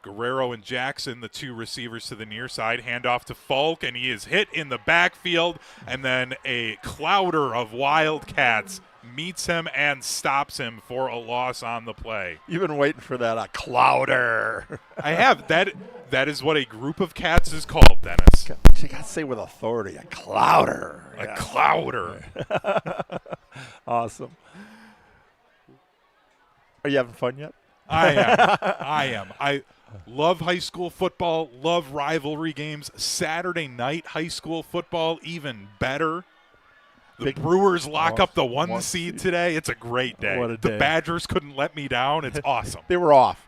S5: Guerrero and Jackson, the two receivers to the near side. Handoff to Falk, and he is hit in the backfield. And then a clouder of Wildcats meets him and stops him for a loss on the play.
S11: You've been waiting for that, a clouder.
S5: I have. That is what a group of cats is called, Dennis.
S11: You got to say with authority, a clouder.
S5: A clouder.
S11: Awesome. Are you having fun yet?
S5: I am. I love high school football, love rivalry games. Saturday night high school football, even better. The Brewers lock up the one seed today. It's a great day.
S11: What a day.
S5: The Badgers couldn't let me down. It's awesome.
S11: They were off.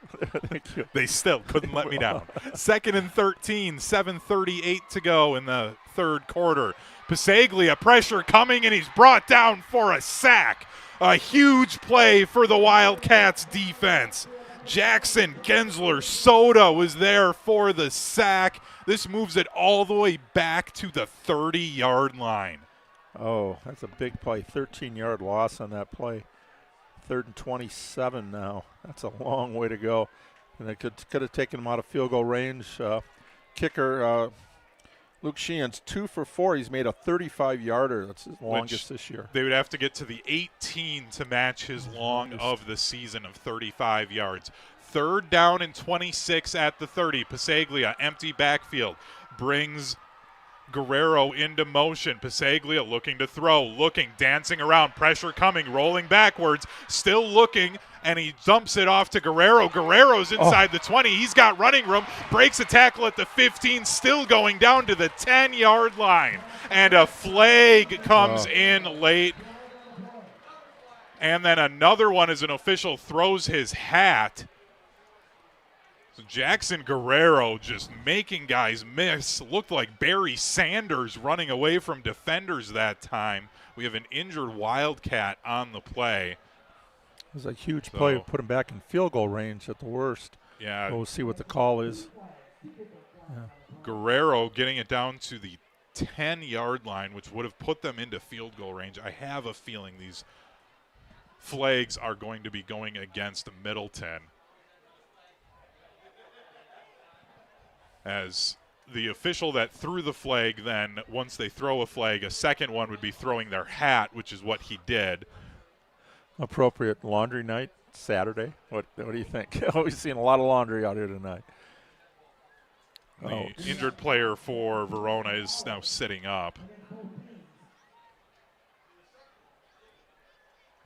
S5: They still couldn't let me down. 2nd and 13, 7:38 to go in the third quarter. Pasaglia, pressure coming, and he's brought down for a sack. A huge play for the Wildcats defense. Jackson, Gensler, Soda was there for the sack. This moves it all the way back to the 30-yard line.
S11: Oh, that's a big play. 13-yard loss on that play. 3rd and 27 now. That's a long way to go. And they could have taken him out of field goal range. Kicker, Luke Sheehan's 2 for 4. He's made a 35-yarder. That's his longest this year.
S5: They would have to get to the 18 to match his long of the season of 35 yards. 3rd down and 26 at the 30. Pasaglia, empty backfield, brings Guerrero into motion. Pasaglia looking to throw, dancing around, pressure coming, rolling backwards, still looking, and he dumps it off to Guerrero. Guerrero's inside the 20. He's got running room, breaks a tackle at the 15, still going down to the 10-yard line. And a flag comes in late. And then another one as an official throws his hat. So Jackson Guerrero just making guys miss. Looked like Barry Sanders running away from defenders that time. We have an injured Wildcat on the play.
S11: It was a huge play. Put him back in field goal range at the worst.
S5: Yeah.
S11: We'll see what the call is.
S5: Yeah. Guerrero getting it down to the 10-yard line, which would have put them into field goal range. I have a feeling these flags are going to be going against Middleton, as the official that threw the flag, then once they throw a flag, a second one would be throwing their hat, which is what he did.
S11: Appropriate laundry night Saturday. What do you think? We've seen a lot of laundry out here tonight.
S5: The injured player for Verona is now sitting up.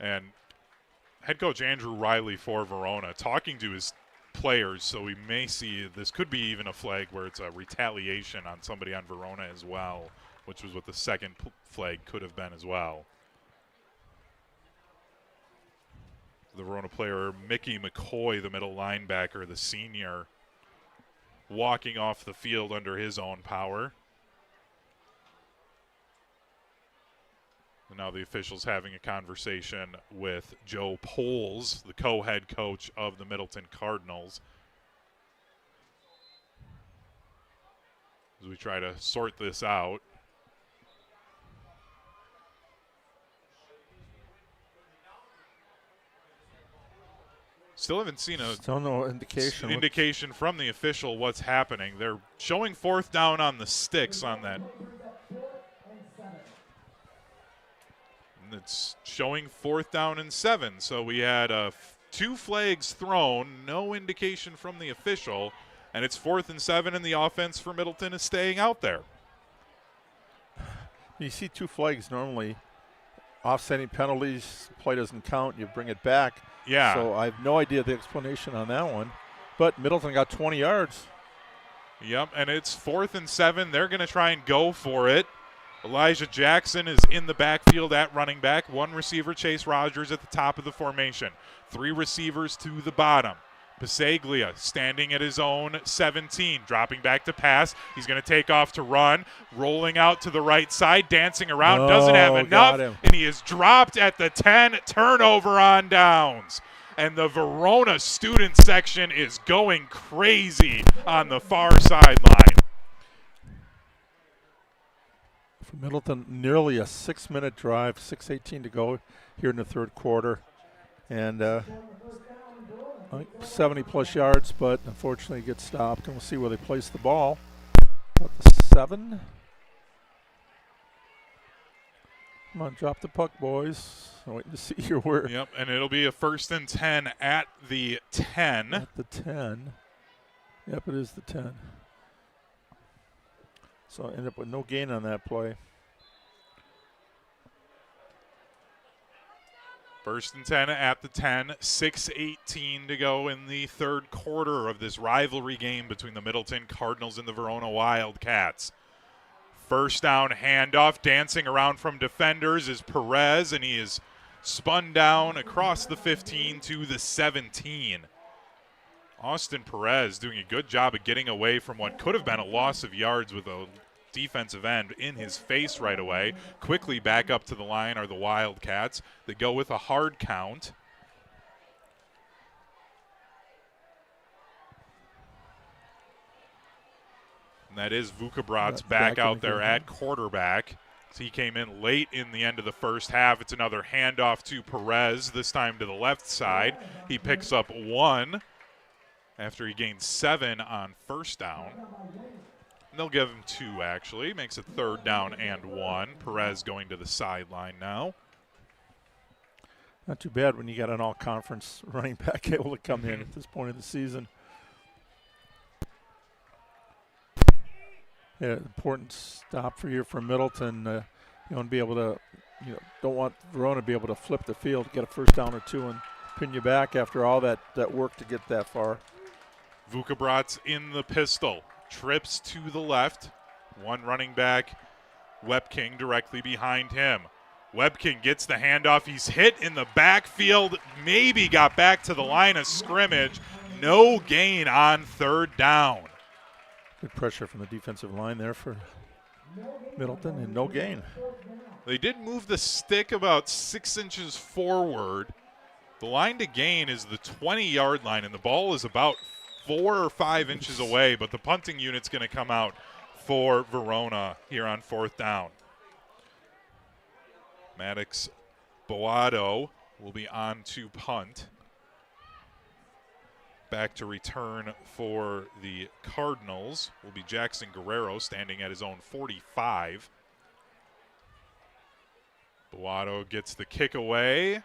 S5: And head coach Andrew Riley for Verona talking to his players, so we may see this could be even a flag where it's a retaliation on somebody on Verona as well, which was what the second flag could have been as well. The Verona player Mickey McCoy, the middle linebacker, the senior, walking off the field under his own power. And now the officials having a conversation with Joe Poles, the co-head coach of the Middleton Cardinals, as we try to sort this out. Still haven't seen
S11: no indication
S5: from the official what's happening. They're showing 4th down on the sticks on that. It's showing 4th down and 7. So we had 2 flags thrown, no indication from the official, and it's 4th and 7, and the offense for Middleton is staying out there.
S11: You see 2 flags normally. Offsetting penalties, play doesn't count, you bring it back.
S5: Yeah.
S11: So I have no idea the explanation on that one. But Middleton got 20 yards.
S5: Yep, and it's 4th and 7. They're going to try and go for it. Elijah Jackson is in the backfield at running back. 1 receiver, Chase Rogers, at the top of the formation. 3 receivers to the bottom. Pasaglia standing at his own 17, dropping back to pass. He's going to take off to run, rolling out to the right side, dancing around, doesn't have enough, and he is dropped at the 10, turnover on downs. And the Verona student section is going crazy on the far sideline.
S11: For Middleton, nearly a 6-minute drive, 6:18 to go here in the third quarter. and like 70-plus yards, but unfortunately gets stopped. And we'll see where they place the ball. About the 7. Come on, drop the puck, boys. I'm waiting to see your word.
S5: Yep, and it'll be a 1st and 10 at the 10.
S11: At the 10. Yep, it is the 10. So I end up with no gain on that play.
S5: 1st and 10 at the 10, 6:18 to go in the third quarter of this rivalry game between the Middleton Cardinals and the Verona Wildcats. First down handoff, dancing around from defenders is Perez, and he is spun down across the 15 to the 17. Austin Perez doing a good job of getting away from what could have been a loss of yards with a defensive end in his face right away. Quickly back up to the line are the Wildcats. They go with a hard count. And that is Vukabrat's back out there at quarterback. So he came in late in the end of the first half. It's another handoff to Perez, this time to the left side. He picks up 1 after he gained 7 on first down. And they'll give him 2, actually. Makes it 3rd down and 1. Perez going to the sideline now.
S11: Not too bad when you got an all-conference running back able to come in at this point of the season. Yeah, important stop for you from Middleton. You want to be able to, don't want Verona to be able to flip the field, get a first down or 2, and pin you back after all that work to get that far.
S5: Vukabrat's in the pistol. Trips to the left. One running back, Webking, directly behind him. Webking gets the handoff. He's hit in the backfield. Maybe got back to the line of scrimmage. No gain on 3rd down.
S11: Good pressure from the defensive line there for Middleton, and no gain.
S5: They did move the stick about 6 inches forward. The line to gain is the 20-yard line, and the ball is about 4 or 5 inches away, but the punting unit's going to come out for Verona here on 4th down. Maddox Boado will be on to punt. Back to return for the Cardinals will be Jackson Guerrero, standing at his own 45. Boado gets the kick away.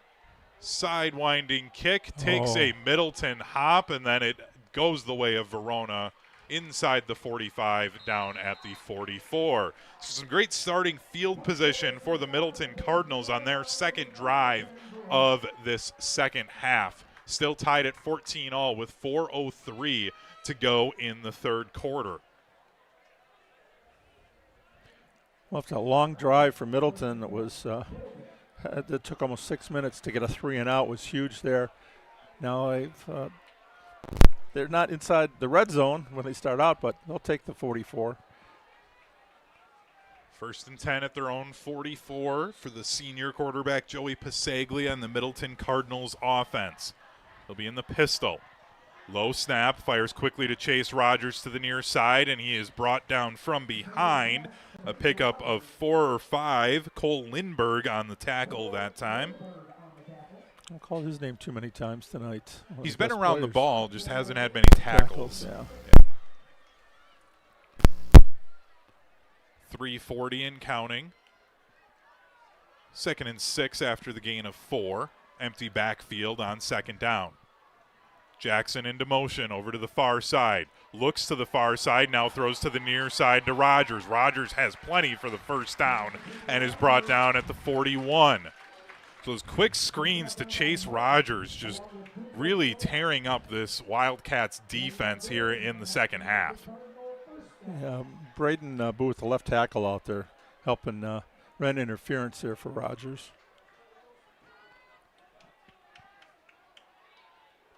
S5: Sidewinding kick, takes a Middleton hop, and then it goes the way of Verona inside the 45 down at the 44. So some great starting field position for the Middleton Cardinals on their second drive of this second half. Still tied at 14-all with 4:03 to go in the third quarter.
S11: Well, after a long drive for Middleton, it took almost 6 minutes to get a 3-and-out. Was huge there. Now they're not inside the red zone when they start out, but they'll take the 44.
S5: 1st and 10 at their own 44 for the senior quarterback Joey Pasaglia and the Middleton Cardinals offense. He'll be in the pistol. Low snap, fires quickly to Chase Rogers to the near side, and he is brought down from behind. A pickup of 4 or 5. Cole Lindberg on the tackle that time.
S11: I've called his name too many times tonight.
S5: He's been around the ball, just hasn't had many tackles.
S11: Yeah.
S5: 3:40 and counting. 2nd and 6 after the gain of 4. Empty backfield on 2nd down. Jackson into motion over to the far side. Looks to the far side, now throws to the near side to Rogers. Rogers has plenty for the first down and is brought down at the 41. So those quick screens to Chase Rogers just really tearing up this Wildcats defense here in the second half.
S11: Yeah, Braden Booth, the left tackle out there, helping run interference there for Rogers.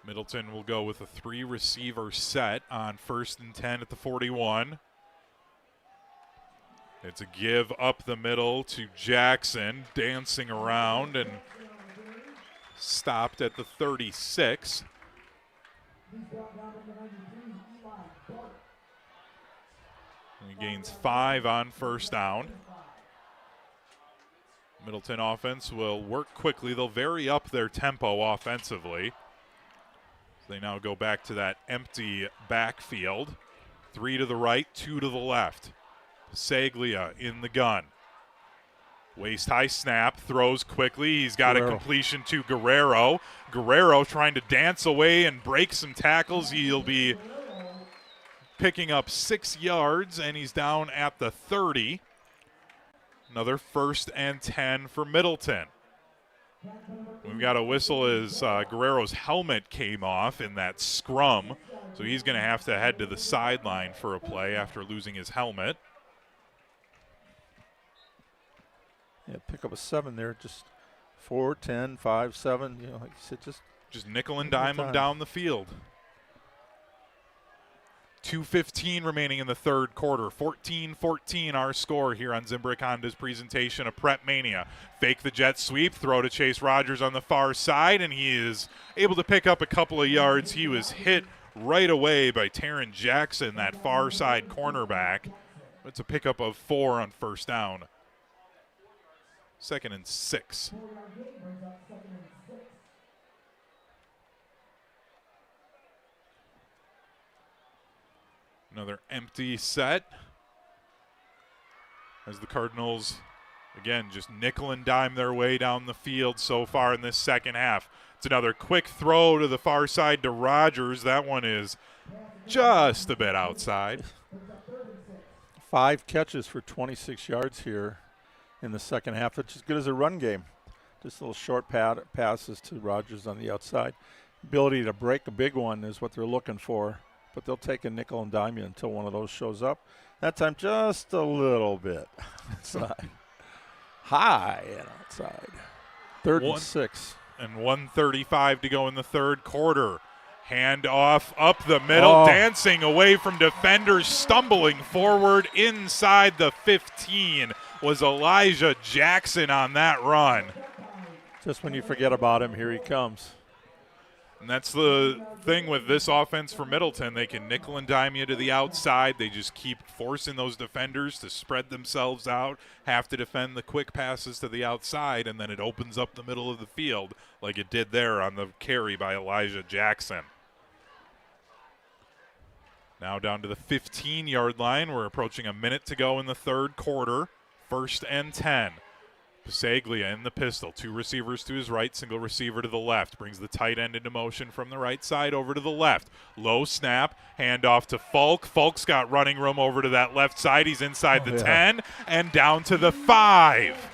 S5: Middleton will go with a 3-receiver set on 1st and 10 at the 41. It's a give up the middle to Jackson, dancing around and stopped at the 36. He gains 5 on 1st down. Middleton offense will work quickly. They'll vary up their tempo offensively. They now go back to that empty backfield. 3 to the right, 2 to the left. Saglia in the gun. Waist-high snap, throws quickly. He's got a completion to Guerrero. Guerrero trying to dance away and break some tackles. He'll be picking up 6 yards, and he's down at the 30. Another 1st and 10 for Middleton. We've got a whistle as Guerrero's helmet came off in that scrum, so he's going to have to head to the sideline for a play after losing his helmet.
S11: Yeah, pick up a 7 there, just 4, 10, 5, 7. You know, like you said,
S5: just nickel and dime them down the field. 2:15 remaining in the third quarter. 14-14 our score here on Zimbrick Honda's presentation of PrepMania. Fake the jet sweep, throw to Chase Rogers on the far side, and he is able to pick up a couple of yards. He was hit right away by Taryn Jackson, that far side cornerback. It's a pickup of 4 on first down. 2nd and 6. Another empty set as the Cardinals, again, just nickel and dime their way down the field so far in this second half. It's another quick throw to the far side to Rogers. That one is just a bit outside.
S11: 5 catches for 26 yards here in the second half. It's as good as a run game. Just little short passes to Rogers on the outside. Ability to break a big one is what they're looking for, but they'll take a nickel and dime you until one of those shows up. That time just a little bit outside. High and outside. 3rd and 6.
S5: And 1:35 to go in the third quarter. Hand off up the middle, dancing away from defenders, stumbling forward inside the 15 was Elijah Jackson on that run.
S11: Just when you forget about him, here he comes.
S5: And that's the thing with this offense for Middleton. They can nickel and dime you to the outside. They just keep forcing those defenders to spread themselves out, have to defend the quick passes to the outside, and then it opens up the middle of the field like it did there on the carry by Elijah Jackson. Now down to the 15-yard line. We're approaching a minute to go in the third quarter. 1st and 10. Pasaglia in the pistol. 2 receivers to his right, single receiver to the left. Brings the tight end into motion from the right side over to the left. Low snap, handoff to Falk. Falk's got running room over to that left side. He's inside the 10 and down to the 5.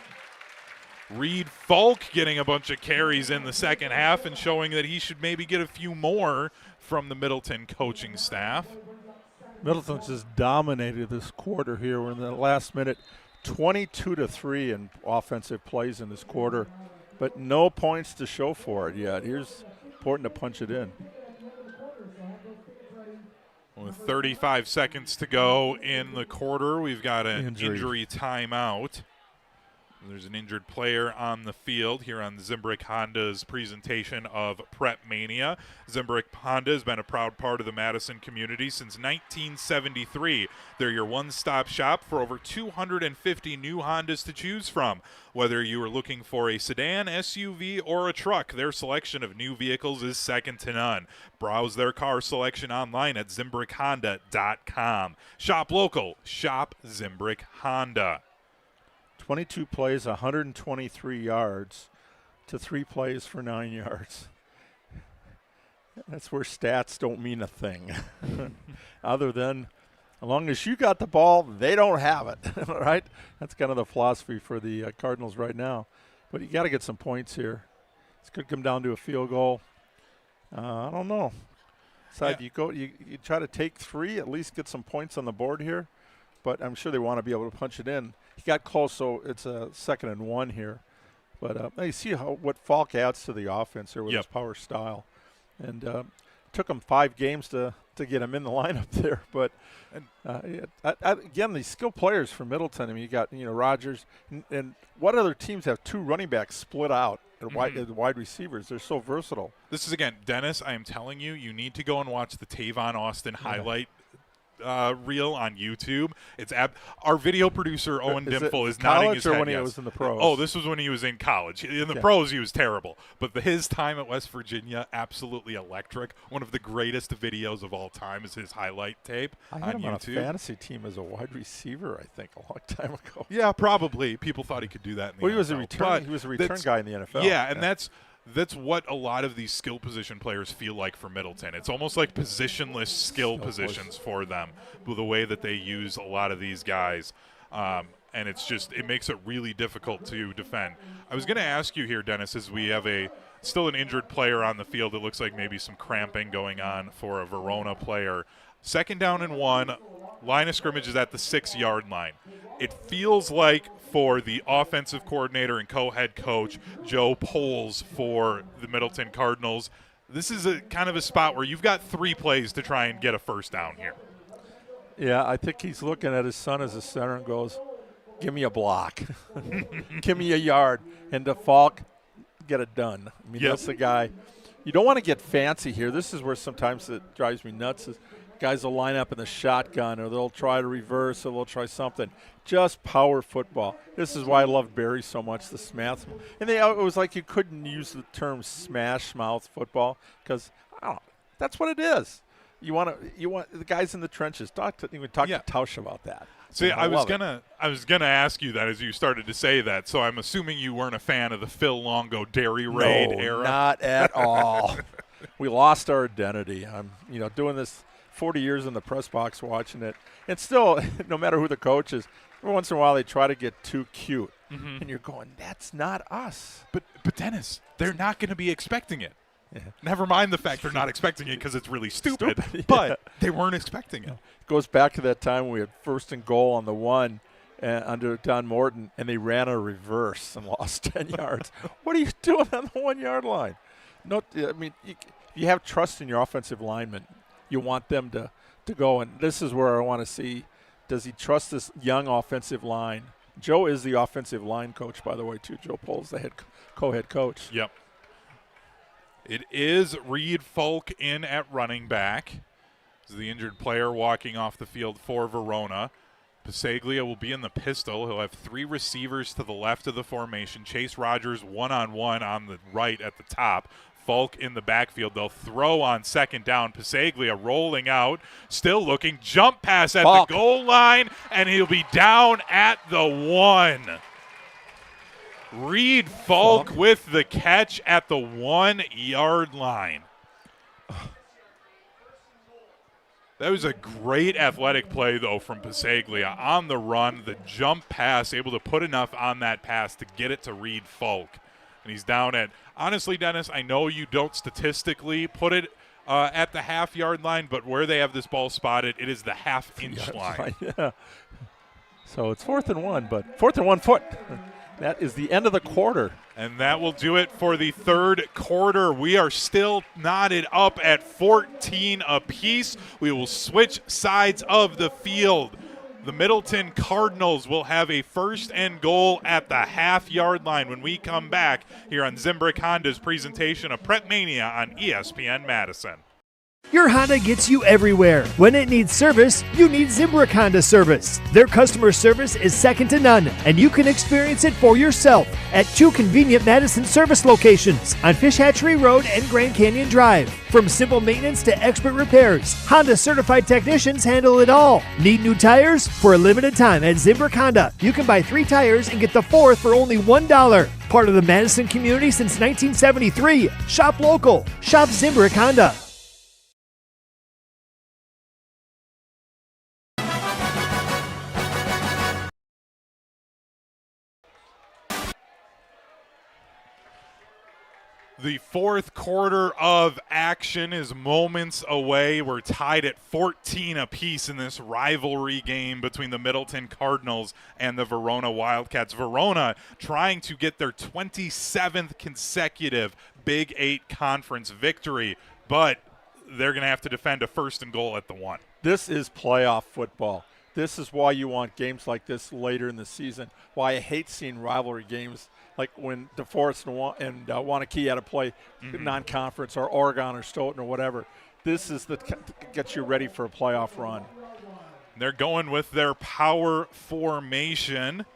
S5: Reed Falk getting a bunch of carries in the second half and showing that he should maybe get a few more from the Middleton coaching staff.
S11: Middleton just dominated this quarter here. We're in the last minute. 22-3 in offensive plays in this quarter, but no points to show for it yet. Here's important to punch it in.
S5: With 35 seconds to go in the quarter, we've got an injury timeout. There's an injured player on the field here on Zimbrick Honda's presentation of PrepMania. Zimbrick Honda has been a proud part of the Madison community since 1973. They're your one-stop shop for over 250 new Hondas to choose from. Whether you are looking for a sedan, SUV, or a truck, their selection of new vehicles is second to none. Browse their car selection online at ZimbrickHonda.com. Shop local. Shop Zimbrick Honda.
S11: 22 plays, 123 yards to 3 plays for 9 yards. That's where stats don't mean a thing. Other than, as long as you got the ball, they don't have it, right? That's kind of the philosophy for the Cardinals right now. But you got to get some points here. This could come down to a field goal. I don't know. You try to take 3, at least get some points on the board here. But I'm sure they want to be able to punch it in. He got close, so it's a 2nd and 1 here. But you see what Falk adds to the offense here with his power style. And took him 5 games to get him in the lineup there. But again, these skilled players for Middleton. I mean, you got Rogers, and what other teams have 2 running backs split out at wide receivers? They're so versatile.
S5: This is, again, Dennis, I am telling you, you need to go and watch the Tavon Austin highlight reel on YouTube. It's our video producer Owen Dimple is nodding his
S11: head.
S5: College or
S11: when he was in the pros?
S5: Oh, this was when he was in college. In the pros, he was terrible. But his time at West Virginia, absolutely electric. One of the greatest videos of all time is his highlight tape
S11: I
S5: on
S11: had him
S5: YouTube.
S11: on a fantasy team as a wide receiver, I think, a long time ago.
S5: Yeah, probably. People thought he could do that in the NFL.
S11: He was a return guy in the NFL.
S5: Yeah, and that's what a lot of these skill position players feel like for Middleton. It's almost like positionless skill positions for them, with the way that they use a lot of these guys. And it makes it really difficult to defend. I was going to ask you here, Dennis, as we have still an injured player on the field. It looks like maybe some cramping going on for a Verona player. 2nd down and 1, line of scrimmage is at the 6-yard line. It feels like for the offensive coordinator and co-head coach, Joe Poles, for the Middleton Cardinals, this is a kind of a spot where you've got 3 plays to try and get a first down here.
S11: Yeah, I think he's looking at his son as a center and goes, give me a block. Give me a yard. And to Falk, get it done. I mean, that's the guy. You don't want to get fancy here. This is where sometimes it drives me nuts. Is guys will line up in the shotgun, or they'll try to reverse, or they'll try something. Just power football. This is why I loved Barry so much, the smash. And it was like you couldn't use the term smash mouth football because that's what it is. You want the guys in the trenches. Talk to Tausch about that.
S5: See, I was gonna ask you that as you started to say that. So I'm assuming you weren't a fan of the Phil Longo, Derry Raid era.
S11: Not at all. We lost our identity. I'm doing this 40 years in the press box watching it, and still, no matter who the coach is, every once in a while they try to get too cute, and you're going, that's not us.
S5: But Dennis, they're not going to be expecting it. Yeah. Never mind the fact they're not expecting it because it's really stupid. But they weren't expecting it.
S11: It goes back to that time when we had 1st and goal on the 1 under Don Morton, and they ran a reverse and lost 10 yards. What are you doing on the 1-yard line? You have trust in your offensive linemen. You want them to go, and this is where I want to see, does he trust this young offensive line? Joe is the offensive line coach, by the way, too. Joe Poles, the co-head coach.
S5: Yep. It is Reed Folk in at running back. This is the injured player walking off the field for Verona. Pasaglia will be in the pistol. He'll have 3 receivers to the left of the formation. Chase Rogers one-on-one on the right at the top. Falk in the backfield. They'll throw on 2nd down. Pasaglia rolling out, still looking. Jump pass at the goal line, and he'll be down at the 1. Reed Falk with the catch at the 1-yard line. That was a great athletic play, though, from Pasaglia. On the run, the jump pass, able to put enough on that pass to get it to Reed Falk. And he's down at, honestly, Dennis, I know you don't statistically put it at the half-yard line, but where they have this ball spotted, it is the half-inch line.
S11: Yeah. So it's 4th and 1, but 4th and 1 foot. That is the end of the quarter.
S5: And that will do it for the 3rd quarter. We are still knotted up at 14 apiece. We will switch sides of the field. The Middleton Cardinals will have a 1st and goal at the half-yard line when we come back here on Zimbrick Honda's presentation of PrepMania on ESPN Madison.
S12: Your Honda gets you everywhere. When it needs service, you need Zimbrick Honda service. Their customer service is second to none, and you can experience it for yourself at 2 convenient Madison service locations on Fish Hatchery Road and Grand Canyon Drive. From simple maintenance to expert repairs, Honda certified technicians handle it all. Need new tires? For a limited time at Zimbrick Honda, you can buy 3 tires and get the 4th for only $1. Part of the Madison community since 1973. Shop local. Shop Zimbrick Honda.
S5: The 4th quarter of action is moments away. We're tied at 14 apiece in this rivalry game between the Middleton Cardinals and the Verona Wildcats. Verona trying to get their 27th consecutive Big 8 conference victory, but they're going to have to defend a 1st and goal at the 1.
S11: This is playoff football. This is why you want games like this later in the season, why I hate seeing rivalry games like when DeForest and Wanakee had to play non-conference, or Oregon or Stoughton or whatever. This is gets you ready for a playoff run.
S5: They're going with their power formation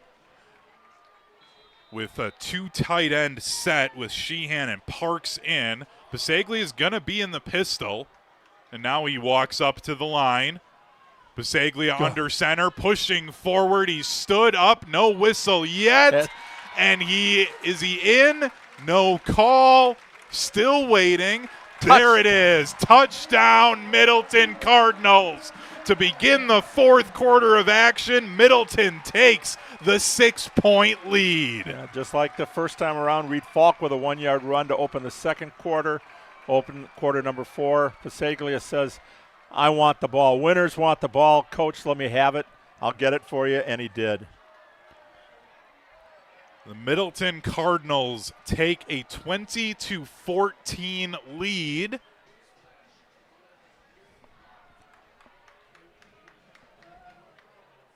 S5: with a 2 tight end set with Sheehan and Parks in. Biseglia is going to be in the pistol, and now he walks up to the line. Biseglia under center, pushing forward. He stood up, no whistle yet. And is he in? No call. Still waiting. There it is. Touchdown, Middleton Cardinals. To begin the fourth quarter of action, Middleton takes the 6-point lead.
S11: Yeah, just like the first time around, Reed Falk with a 1-yard run to open the second quarter. Open quarter number 4. Biseglia says, I want the ball. Winners want the ball. Coach, let me have it. I'll get it for you, and he did.
S5: The Middleton Cardinals take a 20-14 lead.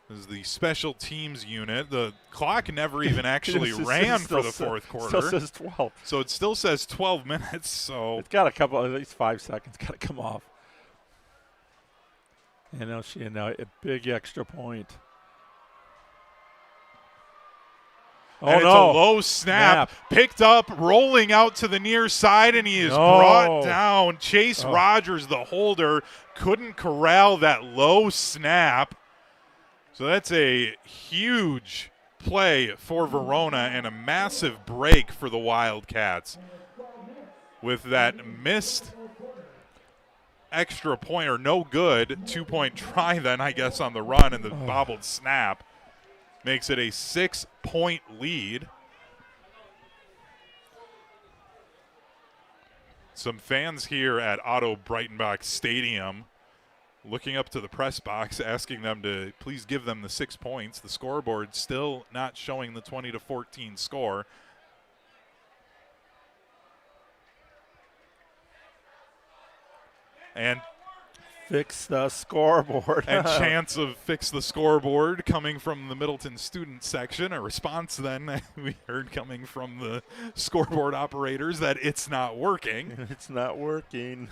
S5: This is the special teams unit. The clock never even actually ran for the fourth quarter.
S11: Still says 12.
S5: So it still says 12 minutes. So
S11: it's got at least 5 seconds. Got to come off. And now a big extra point.
S5: And it's a low snap, picked up, rolling out to the near side, and he is brought down. Chase Rogers, the holder, couldn't corral that low snap. So that's a huge play for Verona and a massive break for the Wildcats. With that missed extra point, or no good 2-point try then, I guess, on the run, and the bobbled snap makes it a 6-point lead. Some fans here at Otto Breitenbach Stadium looking up to the press box, asking them to please give them the 6 points. The scoreboard still not showing the 20-14 score. And
S11: fix the scoreboard.
S5: And chance of fix the scoreboard coming from the Middleton student section. A response then we heard coming from the scoreboard operators that it's not working.
S11: It's not working.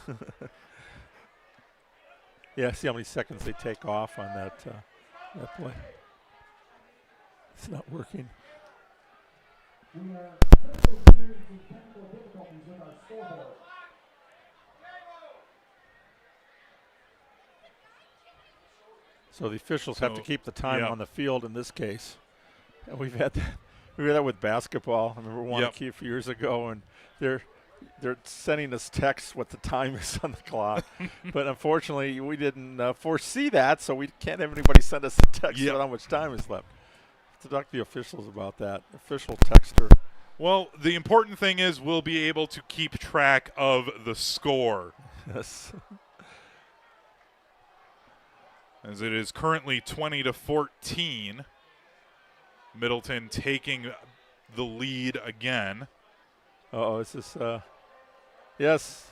S11: Yeah, see how many seconds they take off on that play. It's not working. So the officials have to keep the time on the field in this case. And we've had that with basketball. I remember Wanakee a few years ago, and they're sending us texts what the time is on the clock. But unfortunately, we didn't foresee that, so we can't have anybody send us a text about how much time is left. To talk to the officials about that. Official texter.
S5: Well, the important thing is we'll be able to keep track of the score.
S11: Yes.
S5: As it is currently 20-14. Middleton taking the lead again.
S11: Is this yes.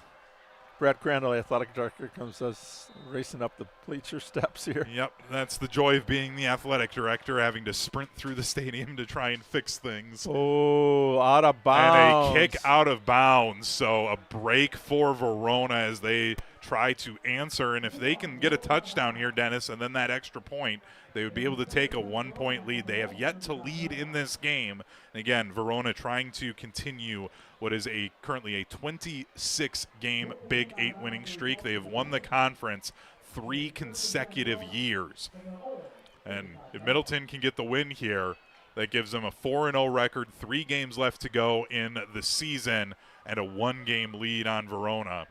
S11: Brad Crandall, athletic director, comes us racing up the bleacher steps here.
S5: Yep, that's the joy of being the athletic director, having to sprint through the stadium to try and fix things.
S11: Oh, out of bounds.
S5: And a kick out of bounds. So a break for Verona as they try to answer. And if they can get a touchdown here, Dennis, and then that extra point, they would be able to take a 1-point lead. They have yet to lead in this game. And again, Verona trying to continue what is currently a 26-game Big 8 winning streak. They have won the conference 3 consecutive years. And if Middleton can get the win here, that gives them a 4-0 record, 3 games left to go in the season, and a 1-game lead on Verona.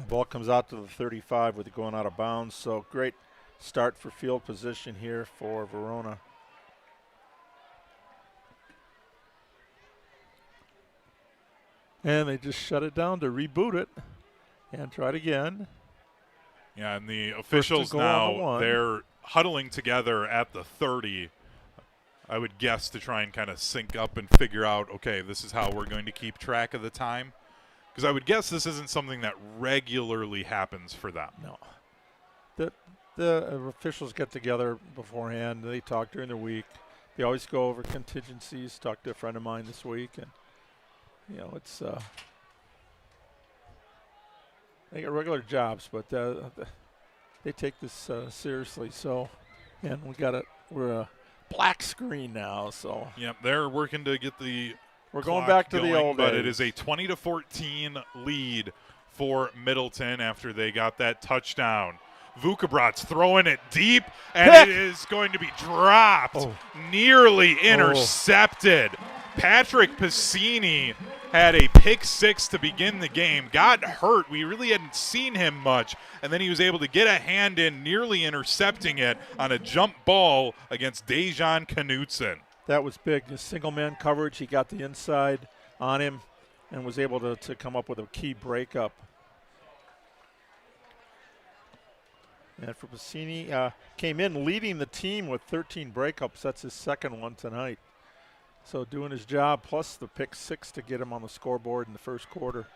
S11: Ball comes out to the 35 with it going out of bounds. So great start for field position here for Verona. And they just shut it down to reboot it and try it again.
S5: Yeah, and the officials now, they're huddling together at the 30, I would guess, to try and kind of sync up and figure out, okay, this is how we're going to keep track of the time. Because I would guess this isn't something that regularly happens for them.
S11: No. The officials get together beforehand. They talk during the week. They always go over contingencies. Talked to a friend of mine this week, and it's they got regular jobs, but they take this seriously. So, and we're a black screen now. So
S5: yep, they're working to get
S11: we're going back to the old
S5: but
S11: days.
S5: It is a 20-14 lead for Middleton after they got that touchdown. Vukabrats throwing it deep, and it is going to be dropped, nearly intercepted. Patrick Piscini had a pick six to begin the game, got hurt. We really hadn't seen him much, and then he was able to get a hand in, nearly intercepting it on a jump ball against Dejan Knutson.
S11: That was big. The single man coverage, he got the inside on him and was able to come up with a key breakup. And for Piscini, came in leading the team with 13 breakups. That's his second one tonight. So doing his job, plus the pick six to get him on the scoreboard in the first quarter.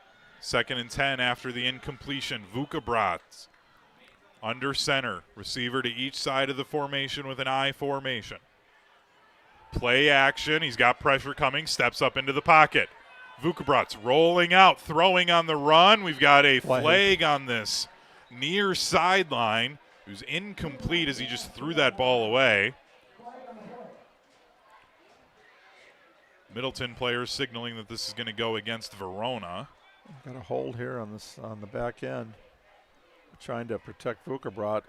S5: 2nd and 10 after the incompletion. Vukabrats under center. Receiver to each side of the formation with an I formation. Play action. He's got pressure coming. Steps up into the pocket. Vukabrats rolling out, throwing on the run. We've got a flag on this near sideline. It was incomplete as he just threw that ball away. Middleton players signaling that this is going to go against Verona.
S11: Got a hold here on the back end, trying to protect Vukabrat.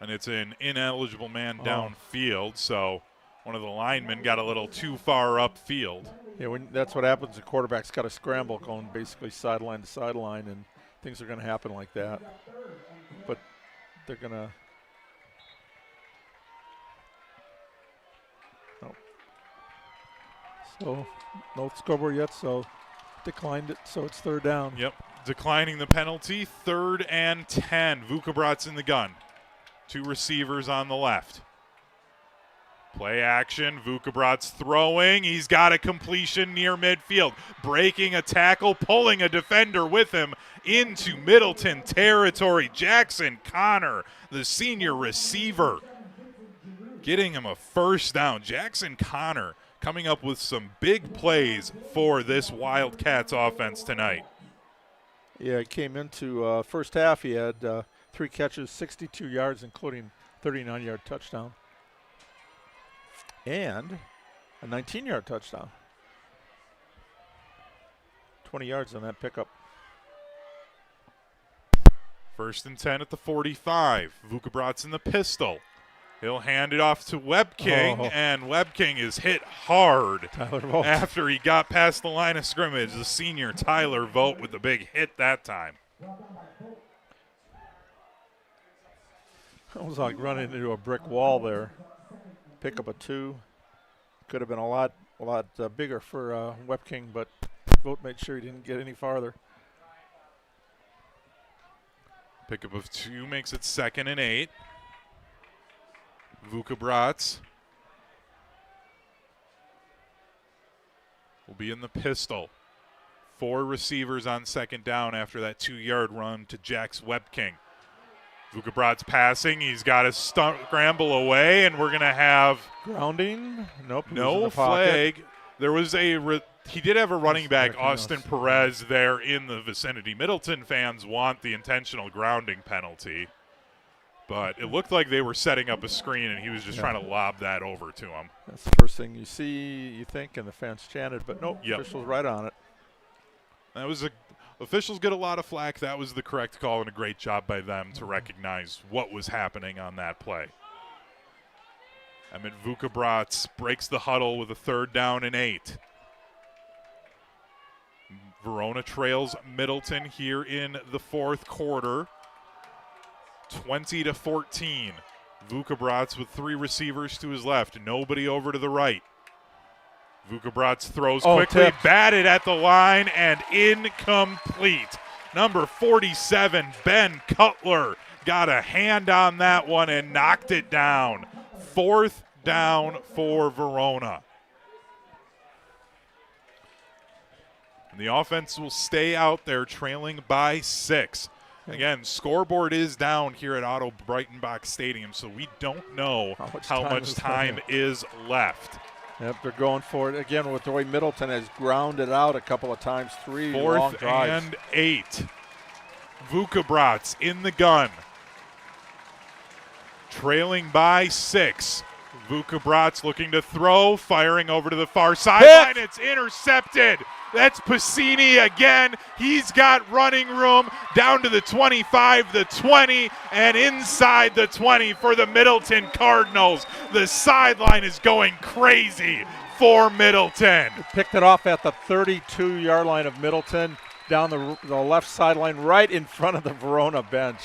S5: And it's an ineligible man downfield, so one of the linemen got a little too far upfield.
S11: Yeah, that's what happens. The quarterback's got to scramble going basically sideline to sideline, and things are going to happen like that. But they're going to. Oh. So no scoreboard yet, so declined it, so it's 3rd down.
S5: Yep, declining the penalty. 3rd and 10. Vukabrat's in the gun. 2 receivers on the left. Play action. Vukabrat's throwing. He's got a completion near midfield. Breaking a tackle, pulling a defender with him into Middleton territory. Jackson Connor, the senior receiver, getting him a 1st down. Jackson Connor coming up with some big plays for this Wildcats offense tonight.
S11: Yeah, he came into first half. He had 3 catches, 62 yards, including 39-yard touchdown. And a 19-yard touchdown. 20 yards on that pickup.
S5: 1st and 10 at the 45. Vukabrat's in the pistol. He'll hand it off to Webking, and Webking is hit hard after he got past the line of scrimmage. The senior Tyler Vogt with the big hit that time.
S11: It was like running into a brick wall there. Pick up a 2. Could have been a lot bigger for Webking, but Vogt made sure he didn't get any farther.
S5: Pickup of 2 makes it 2nd and 8. Vukabrats will be in the pistol. 4 receivers on 2nd down after that 2-yard run to Jax Webking. Vukabrats passing. He's got to scramble away, and we're going to have
S11: grounding. Nope.
S5: No flag. There was he did have a running back, Austin Perez, there in the vicinity. Middleton fans want the intentional grounding penalty, but it looked like they were setting up a screen, and he was just trying to lob that over to him.
S11: That's the first thing you see, you think, and the fans chanted, but nope, officials right on it.
S5: That was officials get a lot of flack. That was the correct call, and a great job by them to recognize what was happening on that play. Emmett Vukabrats breaks the huddle with a 3rd down and 8. Verona trails Middleton here in the 4th quarter, 20-14. Vukabrats with 3 receivers to his left, nobody over to the right. Vukabrats throws quickly, batted at the line, and incomplete. Number 47, Ben Cutler, got a hand on that one and knocked it down. 4th down for Verona. And the offense will stay out there trailing by 6. Again, scoreboard is down here at Otto Breitenbach Stadium, so we don't know how much time is left.
S11: Yep, they're going for it again with the way Middleton has grounded out a couple of times. 3 long drives.
S5: 4th and 8. Vukobrats in the gun. Trailing by 6. Vukobrats looking to throw, firing over to the far sideline. It's intercepted. That's Piscini again. He's got running room down to the 25, the 20, and inside the 20 for the Middleton Cardinals. The sideline is going crazy for Middleton.
S11: Picked it off at the 32-yard line of Middleton, down the left sideline, right in front of the Verona bench.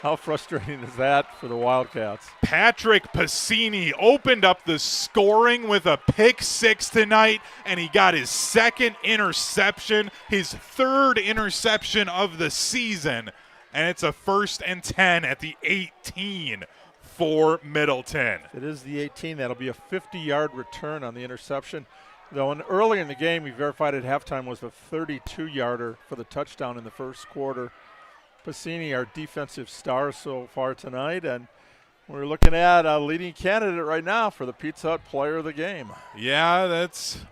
S11: How frustrating is that for the Wildcats?
S5: Patrick Piscini opened up the scoring with a pick 6 tonight, and he got his 2nd interception, his 3rd interception of the season, and it's a 1st and 10 at the 18 for Middleton.
S11: It is the 18. That'll be a 50-yard return on the interception. Though earlier in the game, we verified at halftime was a 32-yarder for the touchdown in the first quarter. Piscini, our defensive star so far tonight, and we're looking at a leading candidate right now for the Pizza Hut Player of the Game.
S5: Yeah,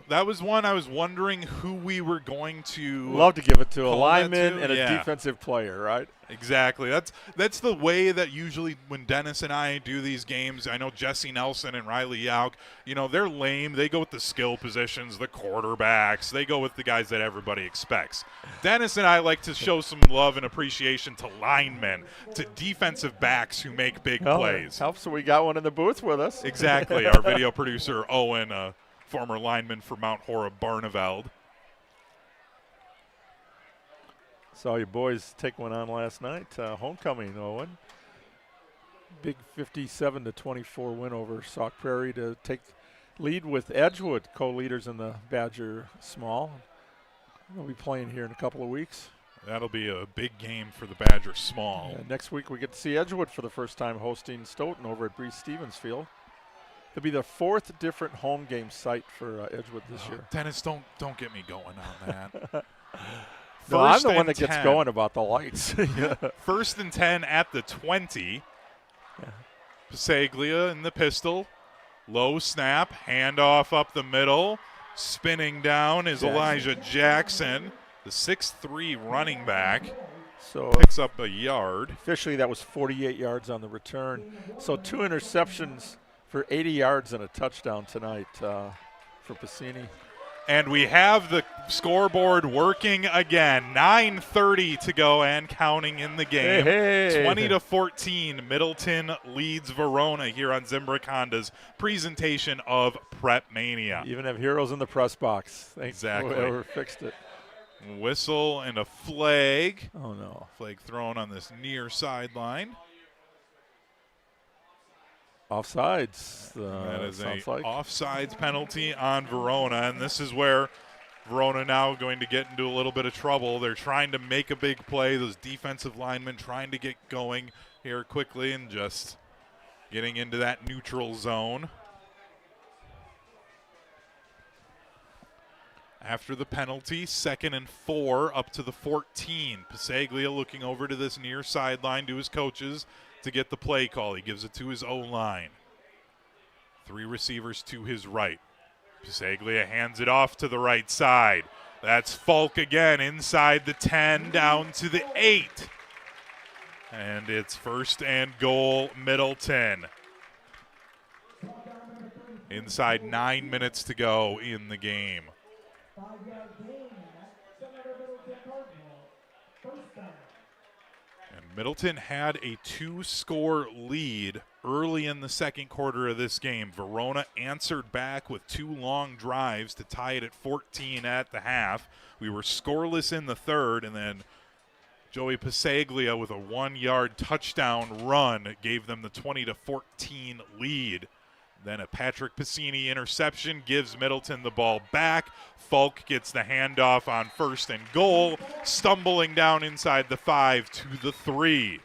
S5: that was one I was wondering who we were going to.
S11: Love to give it to a lineman and a defensive player, right?
S5: Exactly. That's the way that usually when Dennis and I do these games, I know Jesse Nelson and Riley Yauk, they're lame. They go with the skill positions, the quarterbacks. They go with the guys that everybody expects. Dennis and I like to show some love and appreciation to linemen, to defensive backs who make big plays.
S11: Helps that we got one in the booth with us.
S5: Exactly. Our video producer, Owen, a former lineman for Mount Horeb Barneveld.
S11: Saw your boys take one on last night. Homecoming, Owen. Big 57-24 win over Sauk Prairie to take lead with Edgewood, co-leaders in the Badger Small. They'll be playing here in a couple of weeks.
S5: That'll be a big game for the Badger Small.
S11: Next week we get to see Edgewood for the first time hosting Stoughton over at Breese Stevens Field. It'll be the 4th different home game site for Edgewood this year.
S5: Dennis, don't get me going on that.
S11: No, I'm the one that gets going about the lights.
S5: 1st and 10 at the 20. Pasaglia in the pistol. Low snap, handoff up the middle. Spinning down is Elijah Jackson, the 6'3" running back.
S11: So
S5: picks up a yard.
S11: Officially, that was 48 yards on the return. So 2 interceptions for 80 yards and a touchdown tonight for Piscini.
S5: And we have the scoreboard working again. 9:30 to go and counting in the game. 20-14, Middleton leads Verona here on Zimbrick Honda's presentation of PrepMania.
S11: Even have heroes in the press box.
S5: Exactly.
S11: Whoever fixed it.
S5: Whistle and a flag.
S11: Oh, no.
S5: Flag thrown on this near sideline.
S11: Offsides.
S5: That is a
S11: like
S5: offsides penalty on Verona, and this is where Verona now going to get into a little bit of trouble. They're trying to make a big play. Those defensive linemen trying to get going here quickly and just getting into that neutral zone. After the penalty, 2nd and 4 up to the 14. Pasaglia looking over to this near sideline to his coaches to get the play call. He gives it to his O-line. 3 receivers to his right. Pasaglia hands it off to the right side. That's Falk again inside the 10 down to the 8. And it's 1st and goal, Middleton. Inside 9 minutes to go in the game. And Middleton had a 2-score lead early in the second quarter of this game. Verona answered back with 2 long drives to tie it at 14 at the half. We were scoreless in the third, and then Joey Pasaglia with a 1-yard touchdown run gave them the 20-14 lead. Then a Patrick Piscini interception gives Middleton the ball back. Falk gets the handoff on 1st and goal, stumbling down inside the 5 to the 3.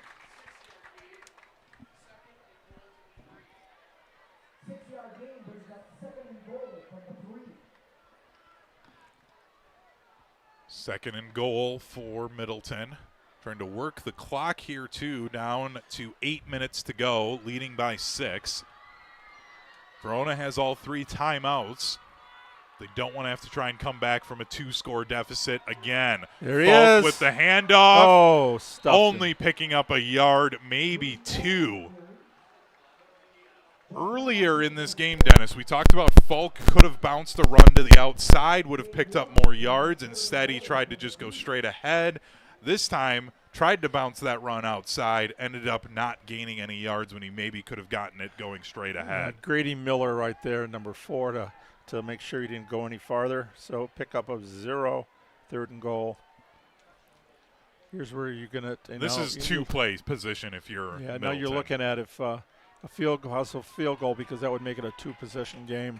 S5: Second and goal for Middleton. Trying to work the clock here, too, down to 8 minutes to go, leading by 6. Verona has all 3 timeouts. They don't want to have to try and come back from a 2-score deficit again.
S11: There he
S5: Falk
S11: is.
S5: with the handoff.
S11: Oh, stuffed
S5: only
S11: him.
S5: picking up a yard, maybe 2. Earlier in this game, Dennis, we talked about Falk could have bounced a run to the outside, would have picked up more yards. Instead, he tried to just go straight ahead. This time, tried to bounce that run outside, ended up not gaining any yards when he maybe could have gotten it going straight ahead.
S11: Grady Miller right there, number 4, to make sure he didn't go any farther. So pick up of 0, 3rd and goal. Here's where you're going to.
S5: This is 2-play position if you're Middleton.
S11: Now you're looking at if a field goal because that would make it a 2-possession game.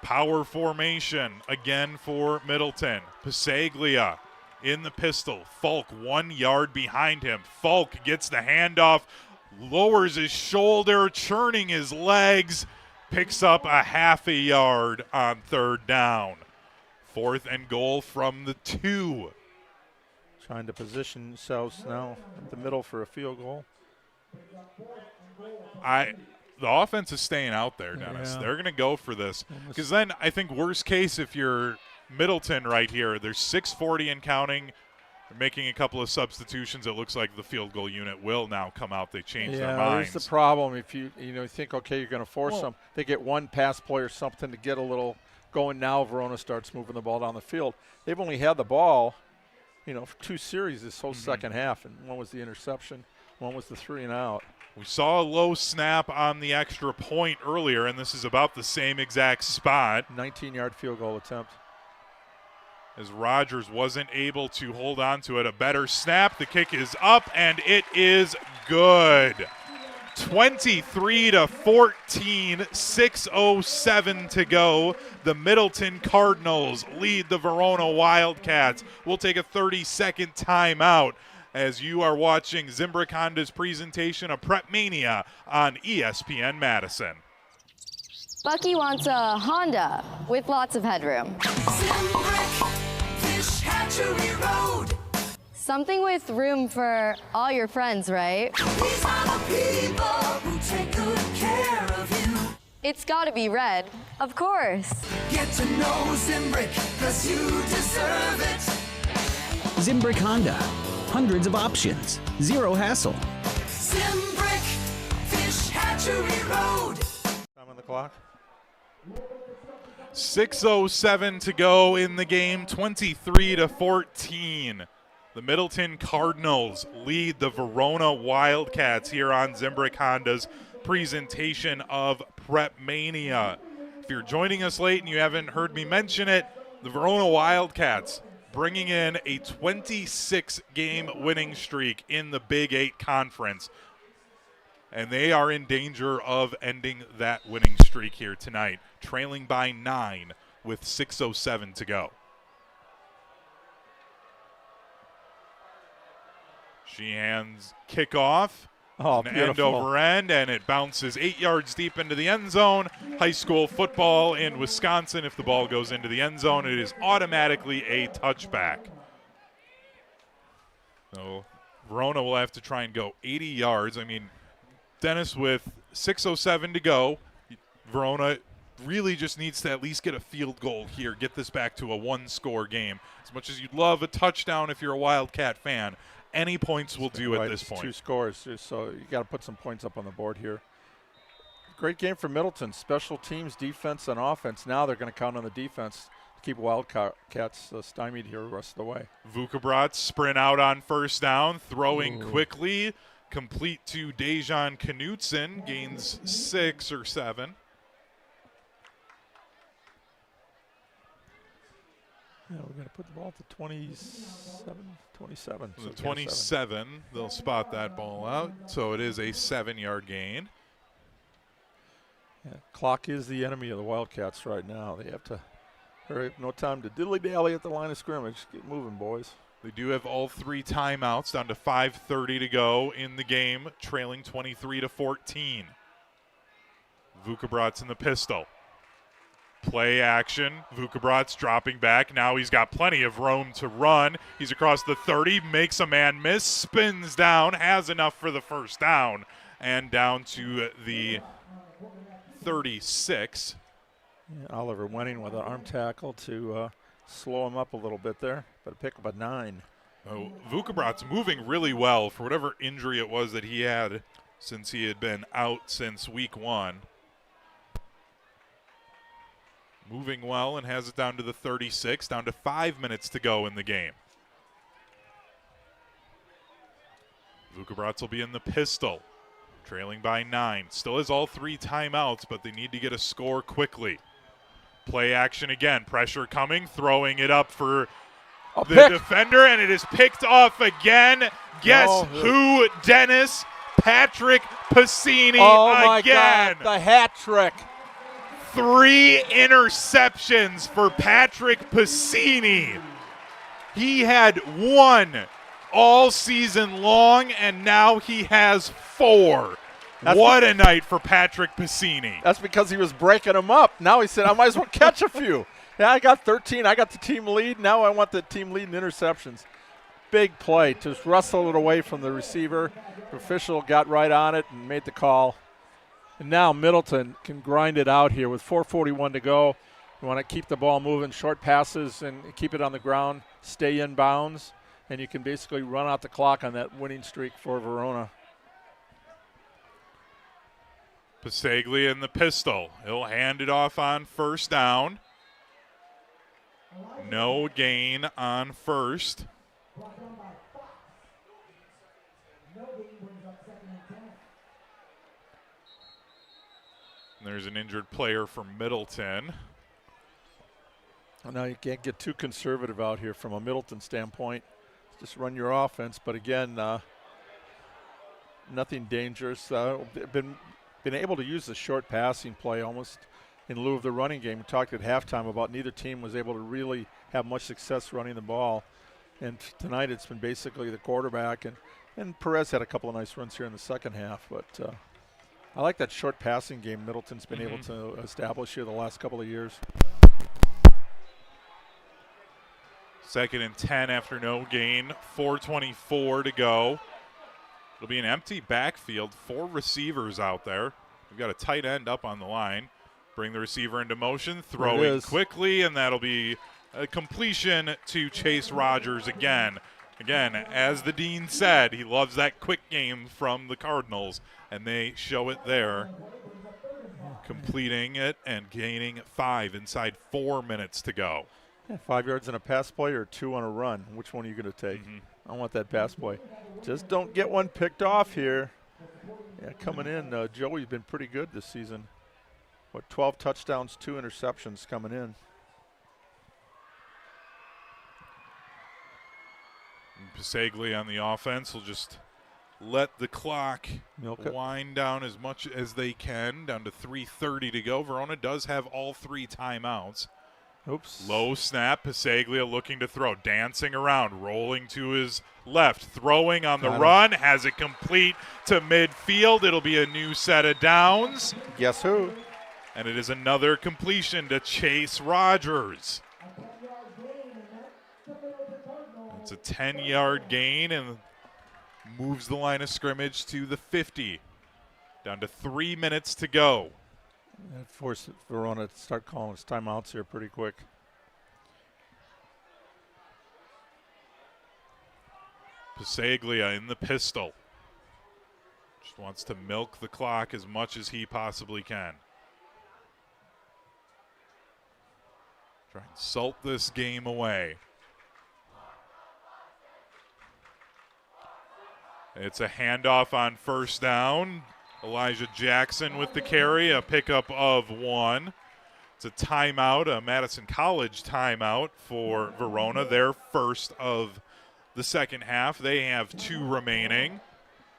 S5: Power formation again for Middleton. Pasaglia in the pistol. Falk 1 yard behind him. Falk gets the handoff, lowers his shoulder, churning his legs, picks up a half a yard on 3rd down. 4th and goal from the 2.
S11: Trying to position themselves now at the middle for a field goal.
S5: The offense is staying out there, Dennis.
S11: Yeah.
S5: They're going to go for this. Because then I think worst case, if you're Middleton right here, there's 6:40 and counting. They're making a couple of substitutions. It looks like the field goal unit will now come out. They changed their minds.
S11: There's the problem. If you think, okay, you're going to force them, they get one pass play or something to get a little going. Now Verona starts moving the ball down the field. They've only had the ball, for 2 series this whole second half, and one was the interception, one was the 3 and out.
S5: We saw a low snap on the extra point earlier, and this is about the same exact spot.
S11: 19-yard field goal attempt.
S5: As Rogers wasn't able to hold on to it. A better snap. The kick is up, and it is good. 23-14, 6:07 to go. The Middleton Cardinals lead the Verona Wildcats. We'll take a 30-second timeout as you are watching Zimbrick Honda's presentation of PrepMania on ESPN Madison.
S2: Bucky wants a Honda with lots of headroom.
S4: Zimbrick Fish Hatchery Road.
S2: Something with room for all your friends, right?
S4: These are the people who take good care of you.
S2: It's gotta be red, of course.
S4: Get to know Zimbrick, 'cause you deserve it.
S1: Zimbrick Honda. Hundreds of options. Zero hassle.
S4: Zimbrick Fish Hatchery Road.
S11: Time on the clock.
S5: 6:07 to go in the game, 23-14. The Middleton Cardinals lead the Verona Wildcats here on Zimbrick Honda's presentation of PrepMania. If you're joining us late and you haven't heard me mention it, the Verona Wildcats bringing in a 26-game winning streak in the Big 8 Conference. And they are in danger of ending that winning streak here tonight, trailing by 9 with 6:07 to go. She hands kickoff.
S11: Oh,
S5: an
S11: beautiful.
S5: end over end, and it bounces 8 yards deep into the end zone. High school football in Wisconsin, if the ball goes into the end zone, it is automatically a touchback. So Verona will have to try and go 80 yards. I mean, Dennis, with 6:07 to go, Verona really just needs to at least get a field goal here, get this back to a 1-score game. As much as you'd love a touchdown if you're a Wildcat fan, any points will do at this point.
S11: 2 scores, so you got to put some points up on the board here. Great game for Middleton. Special teams, defense, and offense. Now they're going to count on the defense to keep Wildcats stymied here the rest of the way.
S5: Vukobrats sprint out on 1st down, throwing quickly, complete to Dejan Knutson, gains 6 or 7.
S11: Yeah, we're going to put the ball to 27.
S5: The 27, they'll spot that ball out. So it is a 7-yard gain.
S11: Yeah, clock is the enemy of the Wildcats right now. They have to hurry up. No time to diddly-dally at the line of scrimmage. Get moving, boys.
S5: They do have all 3 timeouts, down to 5:30 to go in the game, trailing 23-14. Vukobrats in the pistol. Play action. Vukobrats dropping back. Now he's got plenty of room to run. He's across the 30, makes a man miss, spins down, has enough for the 1st down, and down to the 36.
S11: Yeah, Oliver Wenning with an arm tackle to slow him up a little bit there, but a pick up a 9.
S5: Oh, Vukobrac's moving really well for whatever injury it was that he had since he had been out since week 1. Moving well and has it down to the 36, down to 5 minutes to go in the game. Vukobrac will be in the pistol, trailing by 9. Still has all 3 timeouts, but they need to get a score quickly. Play action again. Pressure coming. Throwing it up for the defender, and it is picked off again. Guess who, Dennis? Patrick Piscini again.
S11: Oh, my God, the hat trick.
S5: 3 interceptions for Patrick Piscini. He had 1 all season long, and now he has 4. What a night for Patrick Piscini.
S11: That's because he was breaking them up. Now he said, I might as well catch a few. Yeah, I got 13. I got the team lead. Now I want the team lead in interceptions. Big play. Just wrestled it away from the receiver. The official got right on it and made the call. And now Middleton can grind it out here with 4:41 to go. You want to keep the ball moving, short passes, and keep it on the ground, stay in bounds, and you can basically run out the clock on that winning streak for Verona.
S5: Pasaglia in the pistol. He'll hand it off on first down. No gain on first. And there's an injured player from Middleton.
S11: Well, now you can't get too conservative out here from a Middleton standpoint. Just run your offense, but again, nothing dangerous. Been able to use the short passing play almost in lieu of the running game. We talked at halftime about neither team was able to really have much success running the ball. And tonight it's been basically the quarterback. And Perez had a couple of nice runs here in the second half. But I like that short passing game Middleton's been able to establish here the last couple of years.
S5: 2nd and 10 after no gain. 4:24 to go. It'll be an empty backfield. 4 receivers out there. We've got a tight end up on the line. Bring the receiver into motion, throwing quickly, and that'll be a completion to Chase Rogers again. Again, as the dean said, he loves that quick game from the Cardinals, and they show it there. Completing it and gaining 5 inside 4 minutes to go.
S11: Yeah, 5 yards in a pass play or 2 on a run. Which one are you going to take? I want that pass play. Just don't get one picked off here. Yeah, coming in, Joey's been pretty good this season. 12 touchdowns, 2 interceptions coming in.
S5: Pasaglia on the offense will just let the clock wind down as much as they can, down to 3:30 to go. Verona does have all 3 timeouts.
S11: Oops.
S5: Low snap. Pasaglia looking to throw. Dancing around. Rolling to his left. Throwing on the run. Has it complete to midfield. It'll be a new set of downs.
S11: Guess who?
S5: And it is another completion to Chase Rogers. It's a 10-yard gain and moves the line of scrimmage to the 50. Down to 3 minutes to go.
S11: That forced Verona to start calling his timeouts here pretty quick.
S5: Pasaglia in the pistol. Just wants to milk the clock as much as he possibly can. Try and salt this game away. It's a handoff on first down. Elijah Jackson with the carry, a pickup of 1. It's a timeout, a Madison College timeout for Verona, their first of the second half. They have 2 remaining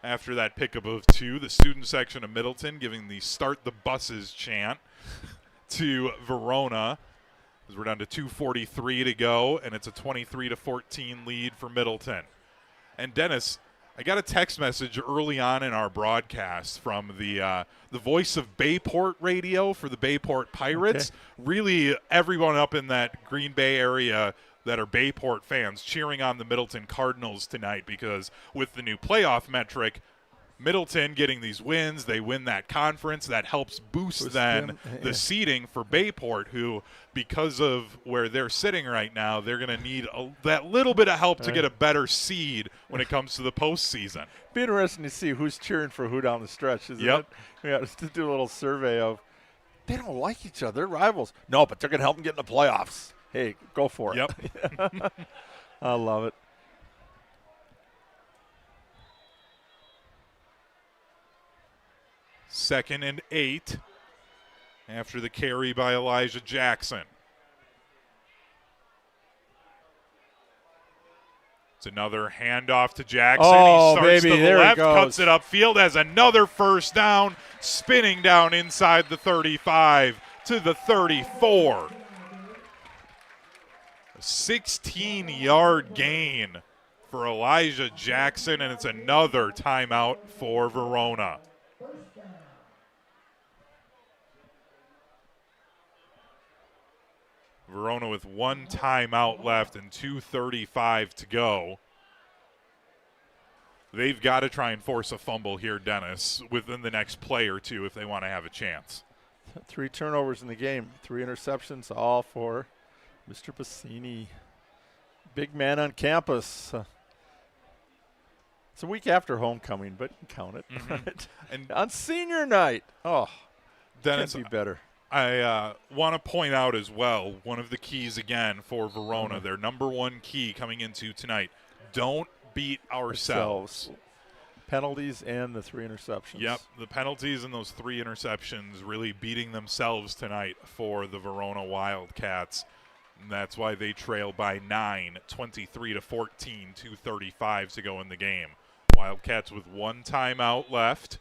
S5: after that pickup of 2. The student section of Middleton giving the start the buses chant to Verona as we're down to 2:43 to go, and it's a 23-14 lead for Middleton. And Dennis, I got a text message early on in our broadcast from the voice of Bayport radio for the Bayport Pirates. Okay. Really, everyone up in that Green Bay area that are Bayport fans cheering on the Middleton Cardinals tonight because with the new playoff metric, Middleton getting these wins, they win that conference. That helps boost then the seeding for Bayport, who, because of where they're sitting right now, they're going to need that little bit of help to get a better seed when it comes to the postseason.
S11: Be interesting to see who's cheering for who down the stretch, isn't it? Yeah, just to do a little survey of, they don't like each other, they're rivals. No, but they're going to help them get in the playoffs. Hey, go for it.
S5: Yep.
S11: I love it.
S5: Second and 8 after the carry by Elijah Jackson. It's another handoff to Jackson.
S11: Oh,
S5: he starts
S11: baby,
S5: to the
S11: there he
S5: left,
S11: goes.
S5: cuts it upfield, has another first down, spinning down inside the 35 to the 34. A 16-yard gain for Elijah Jackson, and it's another timeout for Verona. Verona with one timeout left and 2:35 to go. They've got to try and force a fumble here, Dennis, within the next play or two if they want to have a chance.
S11: 3 turnovers in the game, 3 interceptions, all for Mr. Bassini. Big man on campus. It's a week after homecoming, but you can count it. Right?
S5: And
S11: on senior night,
S5: Dennis,
S11: can't be better.
S5: I want to point out as well, one of the keys again for Verona, their number one key coming into tonight, don't beat ourselves.
S11: Penalties and the 3 interceptions.
S5: Yep, the penalties and those 3 interceptions really beating themselves tonight for the Verona Wildcats. And that's why they trail by 9, 23-14, 2:35 to go in the game. Wildcats with one timeout left.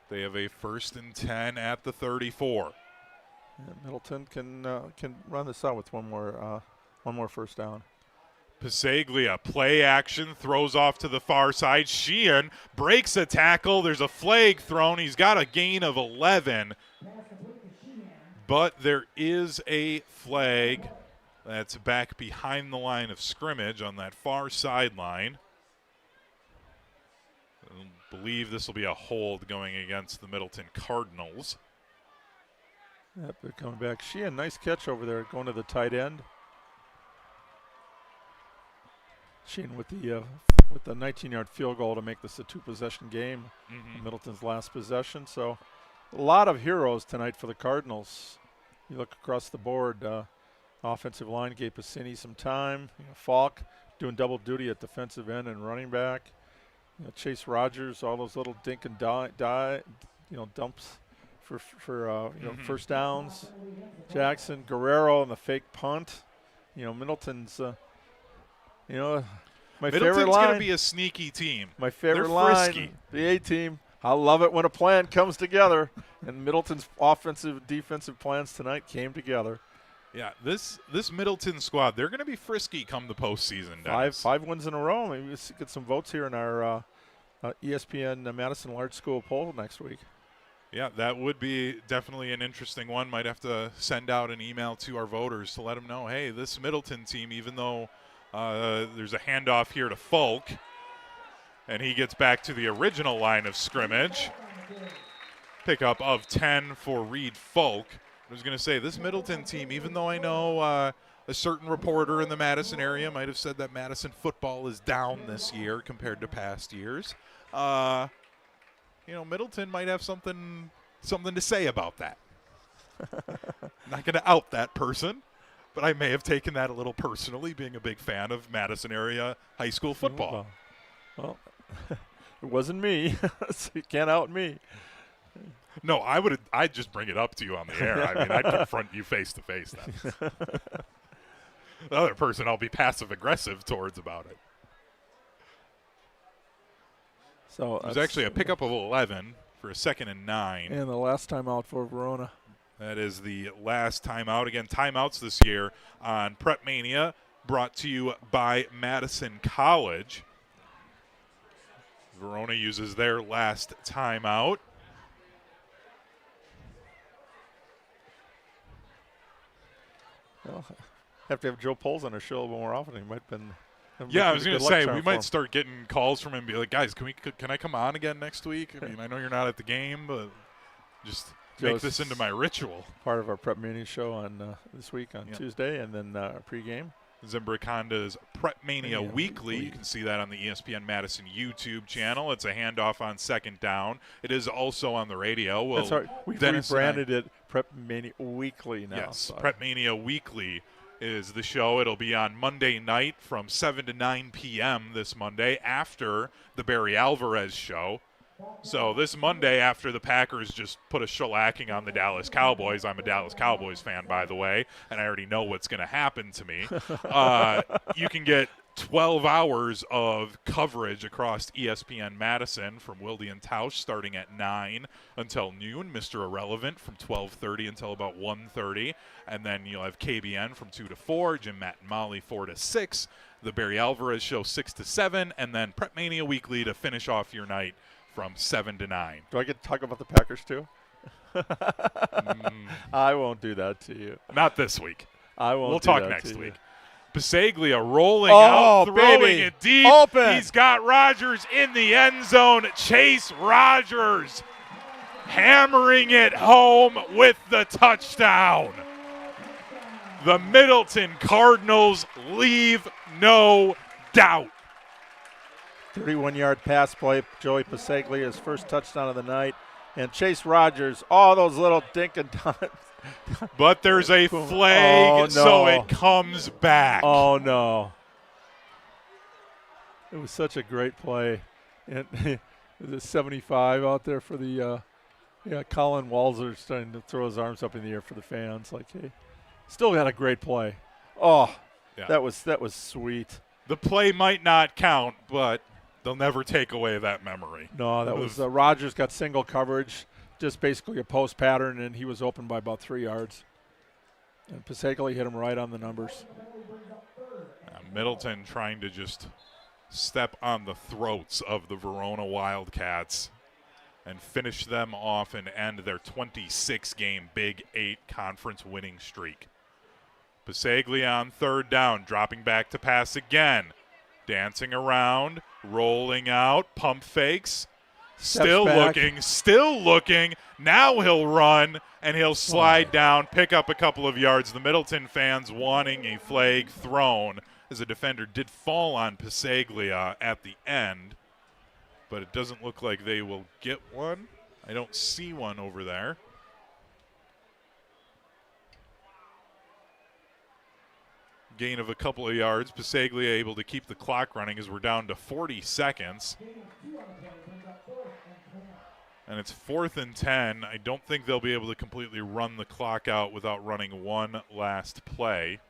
S5: They have a 1st and 10 at the 34.
S11: Yeah, Middleton can run this out with one more first down.
S5: Pasaglia, play action, throws off to the far side. Sheehan breaks a tackle. There's a flag thrown. He's got a gain of 11. But there is a flag that's back behind the line of scrimmage on that far sideline. I believe this will be a hold going against the Middleton Cardinals.
S11: Yep, they're coming back. Sheehan, nice catch over there, going to the tight end. Sheehan with the 19-yard field goal to make this a 2-possession game. Middleton's last possession. So a lot of heroes tonight for the Cardinals. You look across the board. Offensive line gave Bassini some time. Falk doing double duty at defensive end and running back. Chase Rogers, all those little dink and dumps for first downs. Jackson, Guerrero, and the fake punt. Middleton's, my
S5: Middleton's
S11: favorite line.
S5: going to be a sneaky team.
S11: My favorite
S5: They're
S11: line,
S5: frisky.
S11: the A-team. I love it when a plan comes together, and Middleton's offensive, defensive plans tonight came together.
S5: Yeah, this Middleton squad, they're going to be frisky come the postseason, Dennis.
S11: Five wins in a row. Maybe we'll get some votes here in our ESPN Madison Large School poll next week.
S5: Yeah, that would be definitely an interesting one. Might have to send out an email to our voters to let them know, hey, this Middleton team, even though there's a handoff here to Folk, and he gets back to the original line of scrimmage. Pickup of 10 for Reed Folk. I was going to say, this Middleton team, even though I know a certain reporter in the Madison area might have said that Madison football is down this year compared to past years, Middleton might have something to say about that. Not going to out that person, but I may have taken that a little personally, being a big fan of Madison area high school football.
S11: Well, it wasn't me, so you can't out me.
S5: No, I'd just bring it up to you on the air. I mean, I'd confront you face to face then. The other person I'll be passive-aggressive towards about it.
S11: So
S5: it was actually a pickup of 11 for a 2nd and 9.
S11: And the last time out for Verona.
S5: That is the last timeout. Again, timeouts this year on PrepMania, brought to you by Madison College. Verona uses their last timeout.
S11: Well, have to have Joe Poles on our show a little more often. He might have been
S5: Yeah, I was going to say, we might start getting calls from him and be like, guys, can I come on again next week? I mean, I know you're not at the game, but just make this into my ritual.
S11: Part of our PrepMania show on this week on Tuesday, and then pregame.
S5: Zimbrick Honda's PrepMania Weekly. You can see that on the ESPN Madison YouTube channel. It's a handoff on second down. It is also on the radio. Well,
S11: that's right. We've rebranded it PrepMania Weekly now.
S5: Yes, PrepMania Weekly is the show. It'll be on Monday night from 7 to 9 p.m. this Monday after the Barry Alvarez show. So this Monday, after the Packers just put a shellacking on the Dallas Cowboys — I'm a Dallas Cowboys fan, by the way, and I already know what's going to happen to me — you can get 12 hours of coverage across ESPN Madison from Wilde and Tausch starting at 9 until noon. Mr. Irrelevant from 12:30 until about 1:30. And then you'll have KBN from 2 to 4, Jim, Matt, and Molly 4 to 6, the Barry Alvarez show 6 to 7, and then PrepMania Weekly to finish off your night from 7 to 9.
S11: Do I get to talk about the Packers too? I won't do that to you.
S5: Not this week.
S11: I won't.
S5: We'll
S11: do
S5: talk
S11: that
S5: next
S11: to
S5: week.
S11: You.
S5: Bisaglia rolling out, throwing
S11: baby.
S5: it deep.
S11: Open.
S5: He's got Rodgers in the end zone. Chase Rodgers hammering it home with the touchdown. The Middleton Cardinals leave no doubt.
S11: 31-yard pass play. Joey Bisaglia's first touchdown of the night. And Chase Rodgers, all those little dink and dunk.
S5: But there's a flag, so it comes back.
S11: Oh, no. It was such a great play. And the 75 out there for the Colin Walzer's trying to throw his arms up in the air for the fans. Like, hey, still got a great play. Oh,
S5: yeah.
S11: that was sweet.
S5: The play might not count, but they'll never take away that memory.
S11: No, that was Rodgers got single coverage, just basically a post pattern, and he was open by about 3 yards. And Bisaglia hit him right on the numbers.
S5: Middleton trying to just step on the throats of the Verona Wildcats and finish them off and end their 26-game Big 8 conference winning streak. Bisaglia on third down, dropping back to pass again. Dancing around, rolling out, pump fakes. Still looking. Now he'll run, and he'll slide down, pick up a couple of yards. The Middleton fans wanting a flag thrown, as a defender did fall on Bisaglia at the end. But it doesn't look like they will get one. I don't see one over there. Gain of a couple of yards. Bisaglia able to keep the clock running as we're down to 40 seconds. And it's 4th and 10. I don't think they'll be able to completely run the clock out without running one last play.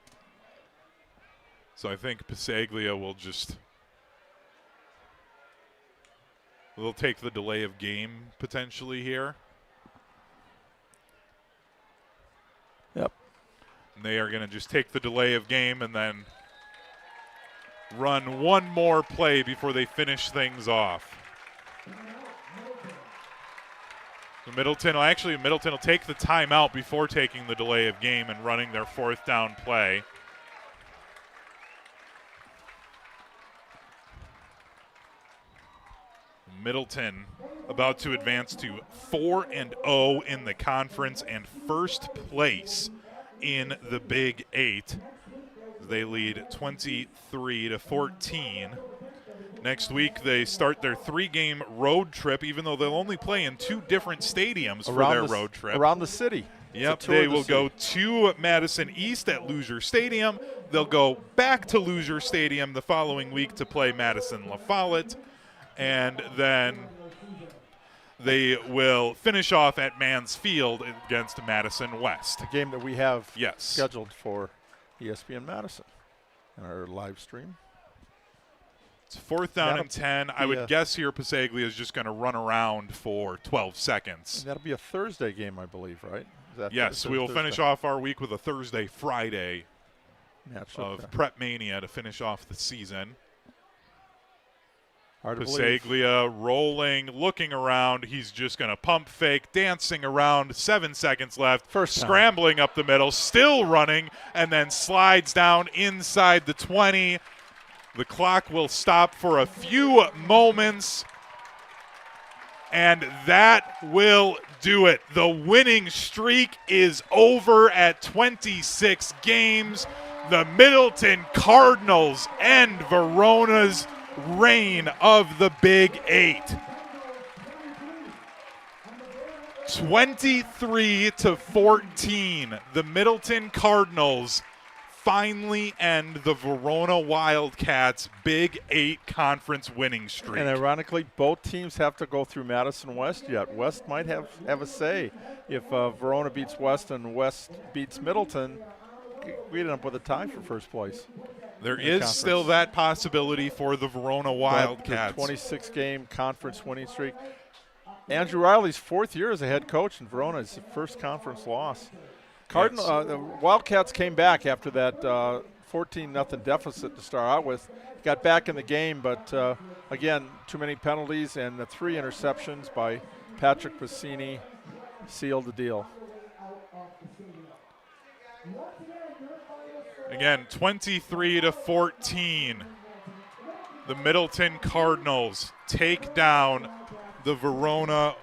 S5: So I think Bisaglia will just — they'll take the delay of game potentially here.
S11: Yep.
S5: And they are going to just take the delay of game and then run one more play before they finish things off. So Middleton will take the timeout before taking the delay of game and running their 4th down play. Middleton about to advance to 4-0 in the conference and first place in the Big 8. They lead 23-14. Next week, they start their 3-game road trip, even though they'll only play in 2 different stadiums for their road trip.
S11: Around the city.
S5: Yep, they will go to Madison East at Loosier Stadium. They'll go back to Loosier Stadium the following week to play Madison La Follette. And then they will finish off at Mans Field against Madison West.
S11: A game that we have scheduled for ESPN Madison in our live stream.
S5: It's 4th down and 10. I would guess here Bisaglia is just going to run around for 12 seconds.
S11: And that'll be a Thursday game, I believe, right?
S5: Yes, we will finish off our week with a Thursday-Friday
S11: match
S5: of PrepMania to finish off the season.
S11: Bisaglia
S5: rolling, looking around. He's just going to pump fake, dancing around. 7 seconds left. Scrambling up the middle, still running, and then slides down inside the 20. The clock will stop for a few moments, and that will do it. The winning streak is over at 26 games. The Middleton Cardinals end Verona's reign of the Big Eight. 23-14, the Middleton Cardinals finally end the Verona Wildcats' Big Eight conference winning streak.
S11: And ironically, both teams have to go through Madison West yet. West might have a say. If Verona beats West and West beats Middleton, we end up with a tie for first place.
S5: There is still that possibility for the Verona Wildcats.
S11: 26-game conference winning streak. Andrew Riley's 4th year as a head coach in Verona is his first conference loss. The Wildcats came back after that 14-0 deficit to start out with. Got back in the game, but again, too many penalties and the 3 interceptions by Patrick Bassini sealed the deal.
S5: Again, 23-14. The Middleton Cardinals take down the Verona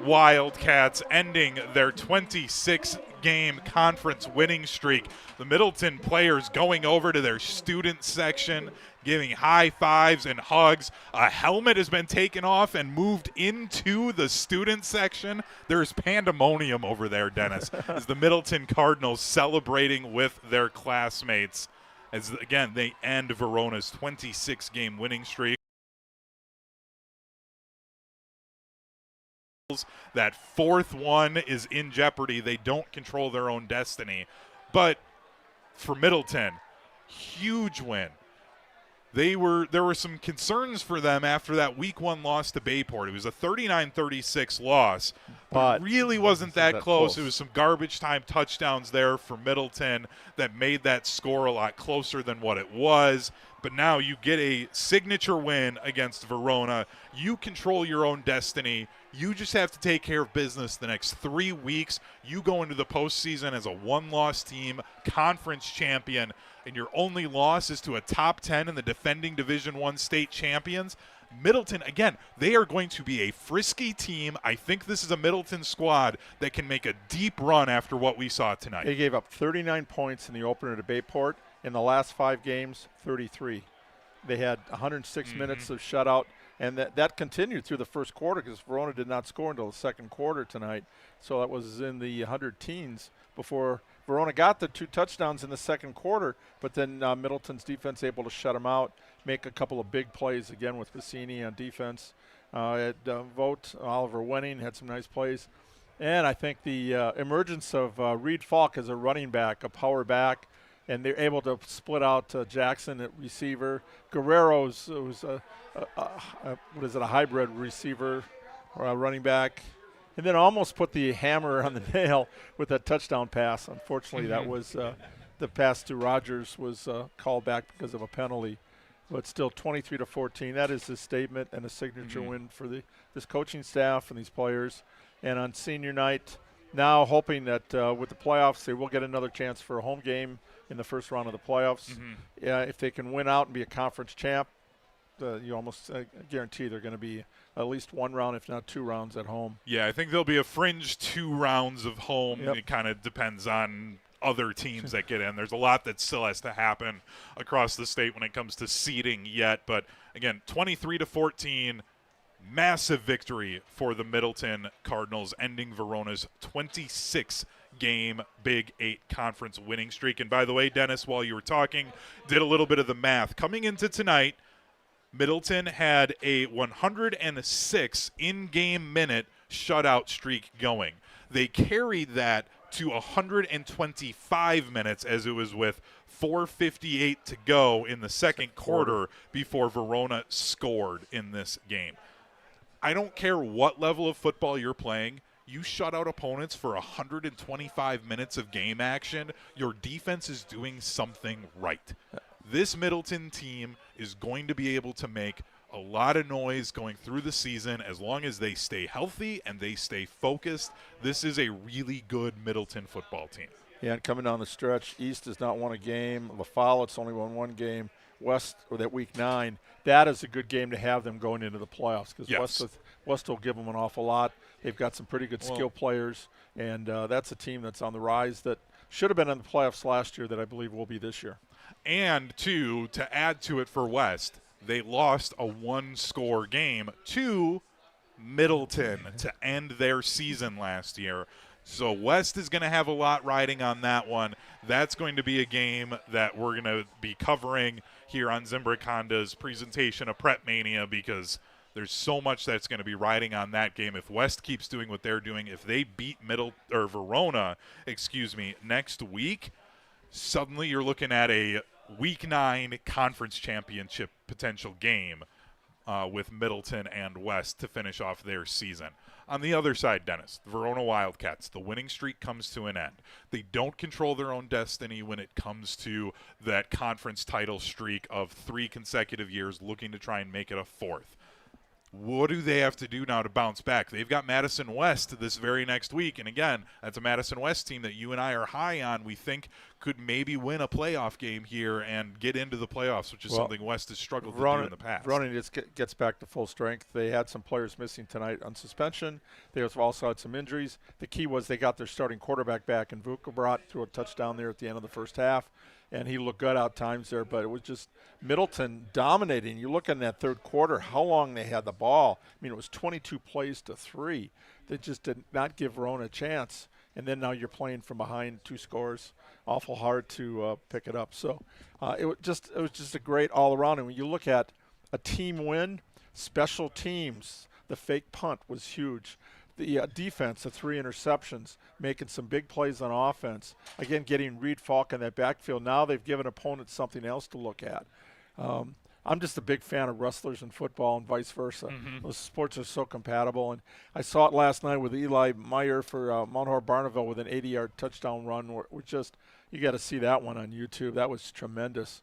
S5: Wildcats, ending their 26-game conference winning streak. The Middleton players going over to their student section, giving high fives and hugs. A helmet has been taken off and moved into the student section. There's pandemonium over there, Dennis, as the Middleton Cardinals celebrating with their classmates as, again, they end Verona's 26-game winning streak. That 4th one is in jeopardy. They don't control their own destiny. But for Middleton, huge win. There were some concerns for them after that week 1 loss to Bayport. It was a 39-36 loss, but it really wasn't that close. It was some garbage time touchdowns there for Middleton that made that score a lot closer than what it was. But now you get a signature win against Verona. You control your own destiny. You just have to take care of business the next 3 weeks. You go into the postseason as a 1-loss team, conference champion, and your only loss is to a top 10 in the defending Division I state champions. Middleton, again, they are going to be a frisky team. I think this is a Middleton squad that can make a deep run after what we saw tonight.
S11: They gave up 39 points in the opener to Bayport. In the last 5 games, 33. They had 106 minutes of shutout, and that continued through the first quarter because Verona did not score until the second quarter tonight. So that was in the 100 teens before Verona got the 2 touchdowns in the second quarter, but then Middleton's defense able to shut them out, make a couple of big plays again with Bassini on defense. Vogt, Oliver Wenning had some nice plays. And I think the emergence of Reed Falk as a running back, a power back, and they're able to split out Jackson at receiver. Guerrero's was a hybrid receiver or running back. And then almost put the hammer on the nail with that touchdown pass. Unfortunately, that was the pass to Rogers was called back because of a penalty. But still, 23-14. That is a statement and a signature win for this coaching staff and these players. And on senior night, now hoping that with the playoffs, they will get another chance for a home game in the first round of the playoffs. If they can win out and be a conference champ, you almost guarantee they're going to be at least 1 round, if not 2 rounds at home.
S5: Yeah, I think there'll be a fringe 2 rounds of home. Yep. It kind of depends on other teams that get in. There's a lot that still has to happen across the state when it comes to seeding yet. But, again, 23-14, massive victory for the Middleton Cardinals, ending Verona's 26-game Big 8 conference winning streak. And by the way, Dennis, while you were talking, did a little bit of the math. Coming into tonight, Middleton had a 106 in-game minute shutout streak going. They carried that to 125 minutes as it was with 4:58 to go in the second quarter before Verona scored in this game. I don't care what level of football you're playing. You shut out opponents for 125 minutes of game action, your defense is doing something right. This Middleton team is going to be able to make a lot of noise going through the season as long as they stay healthy and they stay focused. This is a really good Middleton football team.
S11: Yeah, and coming down the stretch, East has not won a game. La Follette's only won 1 game. West or that week 9, that is a good game to have them going into the playoffs because West will give them an awful lot. They've got some pretty good skill players, and that's a team that's on the rise that should have been in the playoffs last year that I believe will be this year.
S5: And to add to it for West, they lost a 1-score game to Middleton to end their season last year. So West is going to have a lot riding on that one. That's going to be a game that we're going to be covering here on Zimbrick Honda's presentation of PrepMania because there's so much that's going to be riding on that game. If West keeps doing what they're doing, if they beat Verona, next week, suddenly you're looking at a Week 9 conference championship potential game with Middleton and West to finish off their season. On the other side, Dennis, the Verona Wildcats, the winning streak comes to an end. They don't control their own destiny when it comes to that conference title streak of 3 consecutive years, looking to try and make it a 4th. What do they have to do now to bounce back? They've got Madison West this very next week, and again, that's a Madison West team that you and I are high on. We think could maybe win a playoff game here and get into the playoffs, which is something West has struggled to do in the past.
S11: Verona just gets back to full strength. They had some players missing tonight on suspension. They also had some injuries. The key was they got their starting quarterback back, and Vukobrot threw a touchdown there at the end of the first half. And he looked good out times there, but it was just Middleton dominating. You look in that third quarter, how long they had the ball. I mean, it was 22 plays to 3. They just did not give Verona a chance. And then now you're playing from behind 2 scores. Awful hard to pick it up. So it was just a great all-around. And when you look at a team win, special teams, the fake punt was huge. The defense, the 3 interceptions, making some big plays on offense. Again, getting Reed Falk in that backfield. Now they've given opponents something else to look at. I'm just a big fan of wrestlers in football and vice versa. Those sports are so compatible. And I saw it last night with Eli Meyer for Mount Horeb Barneville with an 80-yard touchdown run. You got to see that one on YouTube. That was tremendous.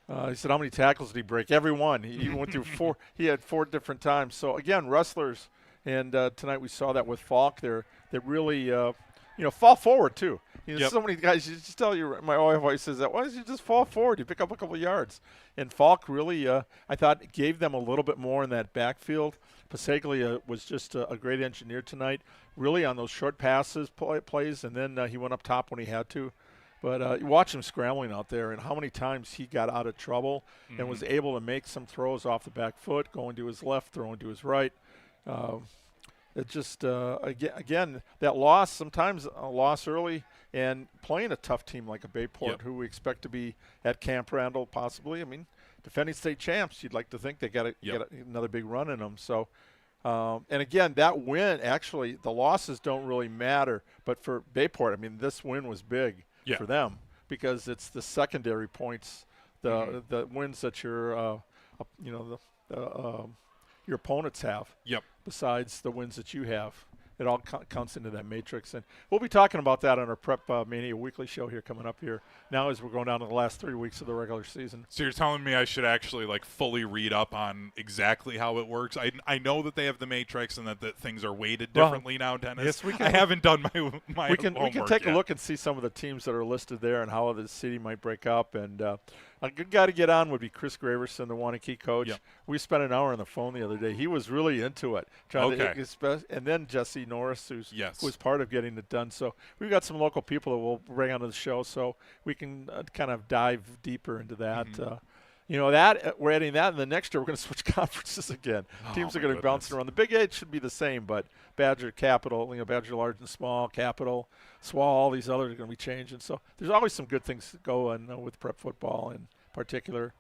S11: He said, how many tackles did he break? Every one. He went through 4. He had 4 different times. So, again, wrestlers. And tonight we saw that with Falk. They really, fall forward too. So many guys. You just tell you. My wife always says that. Why don't you just fall forward? You pick up a couple of yards. And Falk really, I thought, gave them a little bit more in that backfield. Paseglia was just a great engineer tonight. Really on those short passes plays, and then he went up top when he had to. But you watch him scrambling out there, and how many times he got out of trouble and was able to make some throws off the back foot, going to his left, throwing to his right. It just, again, that loss, sometimes a loss early, and playing a tough team like a Bayport, who we expect to be at Camp Randall possibly. I mean, defending state champs, you'd like to think they got another big run in them. So, and again, that win, actually, the losses don't really matter. But for Bayport, I mean, this win was big for them because it's the secondary points, the wins that your opponents have. Besides the wins that you have. It all counts into that matrix. And we'll be talking about that on our PrepMania weekly show here coming up here now as we're going down to the last 3 weeks of the regular season.
S5: So you're telling me I should actually fully read up on exactly how it works? I know that they have the matrix and that things are weighted differently now, Dennis.
S11: Yes, we can.
S5: I haven't done my
S11: we can take a look and see some of the teams that are listed there and how the city might break up. And a good guy to get on would be Chris Graverson, the Wanakee coach. We spent an hour on the phone the other day. He was really into it. And then Jesse Norris, who was part of getting it done. So we've got some local people that we'll bring onto the show so we can kind of dive deeper into that. We're adding that, and the next year we're going to switch conferences again. Teams are going to be bouncing around. The Big 8 should be the same, but Badger, Capital, Badger Large and Small, Capital, SWAL, all these others are going to be changing. So there's always some good things going with prep football in particular.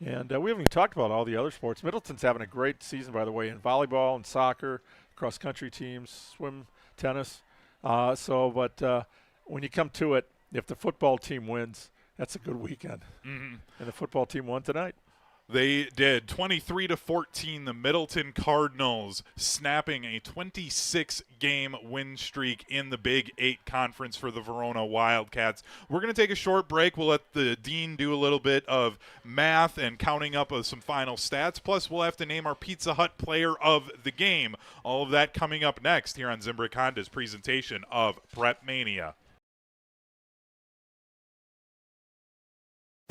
S11: And we haven't even talked about all the other sports. Middleton's having a great season, by the way, in volleyball and soccer, cross-country teams, swim, tennis. But when you come to it, if the football team wins, that's a good weekend. And the football team won tonight.
S5: They did. 23-14, the Middleton Cardinals snapping a 26-game win streak in the Big 8 conference for the Verona Wildcats. We're going to take a short break. We'll let the dean do a little bit of math and counting up of some final stats. Plus, we'll have to name our Pizza Hut player of the game. All of that coming up next here on Zimbrick Honda's presentation of PrepMania.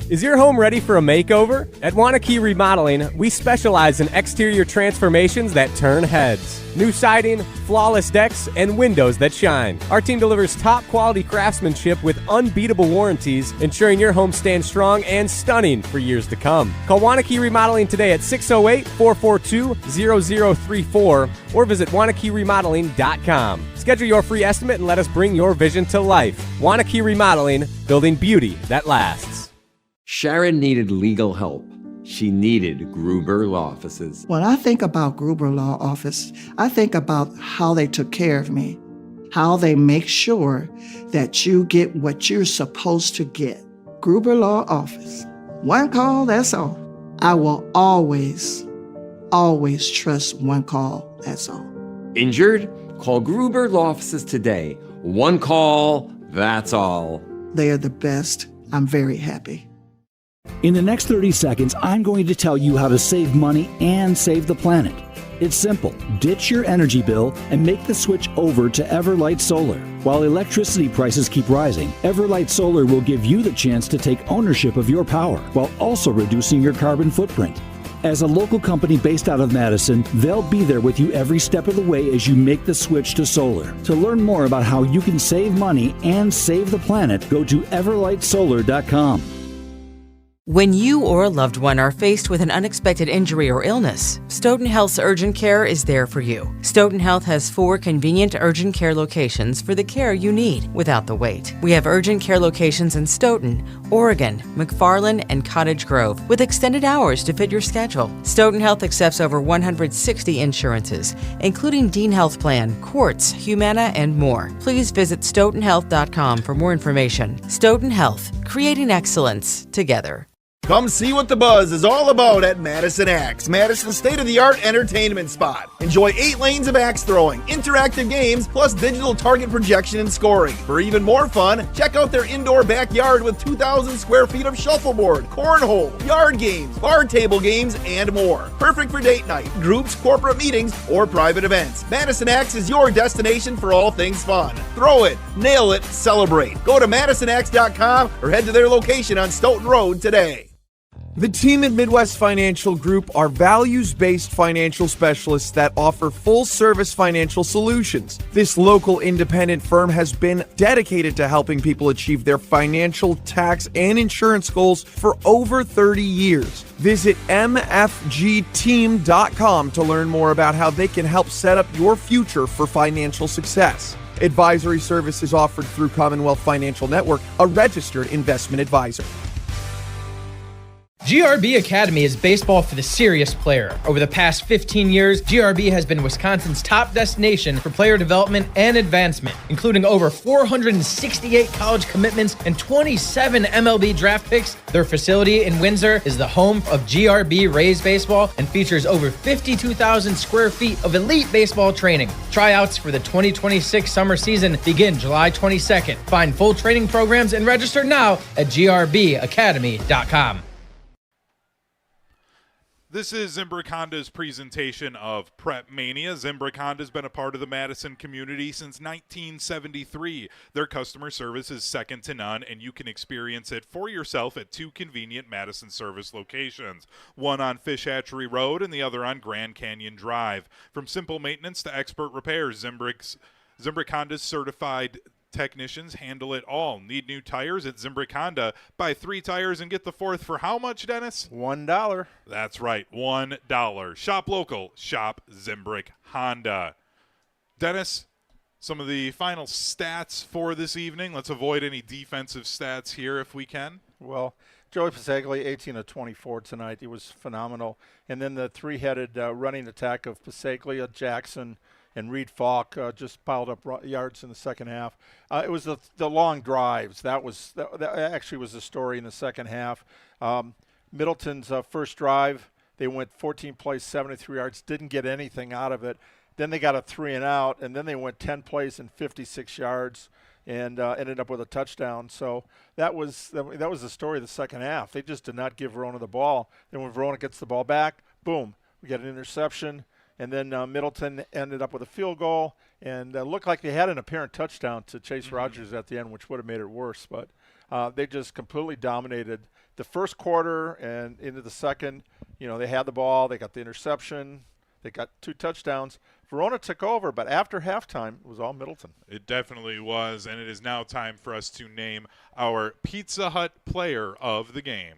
S13: Is your home ready for a makeover? At Wanakee Remodeling, we specialize in exterior transformations that turn heads. New siding, flawless decks, and windows that shine. Our team delivers top quality craftsmanship with unbeatable warranties, ensuring your home stands strong and stunning for years to come. Call Wanakee Remodeling today at 608-442-0034 or visit WanakeeRemodeling.com. Schedule your free estimate and let us bring your vision to life. Wanakee Remodeling, building beauty that lasts.
S14: Sharon needed legal help. She needed Gruber Law Offices.
S15: When I think about Gruber Law Office, I think about how they took care of me, how they make sure that you get what you're supposed to get. Gruber Law Office. One call, that's all. I will always, always trust one call, that's all.
S14: Injured? Call Gruber Law Offices today. One call, that's all.
S15: They are the best. I'm very happy.
S20: In the next 30 seconds, I'm going to tell you how to save money and save the planet. It's simple. Ditch your energy bill and make the switch over to Everlight Solar. While electricity prices keep rising, Everlight Solar will give you the chance to take ownership of your power while also reducing your carbon footprint. As a local company based out of Madison, they'll be there with you every step of the way as you make the switch to solar. To learn more about how you can save money and save the planet, go to everlightsolar.com.
S6: When you or a loved one are faced with an unexpected injury or illness, Stoughton Health's urgent care is there for you. Stoughton Health has 4 convenient urgent care locations for the care you need without the wait. We have urgent care locations in Stoughton, Oregon, McFarland, and Cottage Grove with extended hours to fit your schedule. Stoughton Health accepts over 160 insurances, including Dean Health Plan, Quartz, Humana, and more. Please visit stoughtonhealth.com for more information. Stoughton Health, creating excellence together.
S22: Come see what the buzz is all about at Madison Axe, Madison's state-of-the-art entertainment spot. Enjoy 8 lanes of axe throwing, interactive games, plus digital target projection and scoring. For even more fun, check out their indoor backyard with 2,000 square feet of shuffleboard, cornhole, yard games, bar table games, and more. Perfect for date night, groups, corporate meetings, or private events. Madison Axe is your destination for all things fun. Throw it, nail it, celebrate. Go to MadisonAxe.com or head to their location on Stoughton Road today.
S21: The team at Midwest Financial Group are values-based financial specialists that offer full-service financial solutions. This local independent firm has been dedicated to helping people achieve their financial, tax, and insurance goals for over 30 years. Visit mfgteam.com to learn more about how they can help set up your future for financial success. Advisory services offered through Commonwealth Financial Network, a registered investment advisor.
S23: GRB Academy is baseball for the serious player. Over the past 15 years, GRB has been Wisconsin's top destination for player development and advancement, including over 468 college commitments and 27 MLB draft picks. Their facility in Windsor is the home of GRB Rays baseball and features over 52,000 square feet of elite baseball training. Tryouts for the 2026 summer season begin July 22nd. Find full training programs and register now at grbacademy.com.
S5: This is Zimbrick Honda's presentation of PrepMania. Zimbrick Honda's been a part of the Madison community since 1973. Their customer service is second to none, and you can experience it for yourself at 2 convenient Madison service locations, one on Fish Hatchery Road and the other on Grand Canyon Drive. From simple maintenance to expert repairs, Zimbrick Honda's certified technicians handle it all. Need new tires at Zimbrick Honda? Buy 3 tires and get the 4th for how much, Dennis?
S11: $1.
S5: That's right, $1. Shop local, shop Zimbrick Honda. Dennis, some of the final stats for this evening. Let's avoid any defensive stats here if we can.
S11: Well, Joey Pasaglia, 18 of 24 tonight. He was phenomenal. And then the 3-headed running attack of Pasaglia, Jackson, and Reed Falk just piled up yards in the second half. It was the long drives. That actually was the story in the second half. Middleton's first drive, they went 14 plays, 73 yards, didn't get anything out of it. Then they got a 3-and-out, and then they went 10 plays and 56 yards and ended up with a touchdown. So that was the story of the second half. They just did not give Verona the ball. Then when Verona gets the ball back, boom, we get an interception. And then Middleton ended up with a field goal and looked like they had an apparent touchdown to Chase Rogers at the end, which would have made it worse. But they just completely dominated the first quarter and into the second, they had the ball, they got the interception, they got 2 touchdowns. Verona took over, but after halftime, it was all Middleton.
S5: It definitely was, and it is now time for us to name our Pizza Hut player of the game.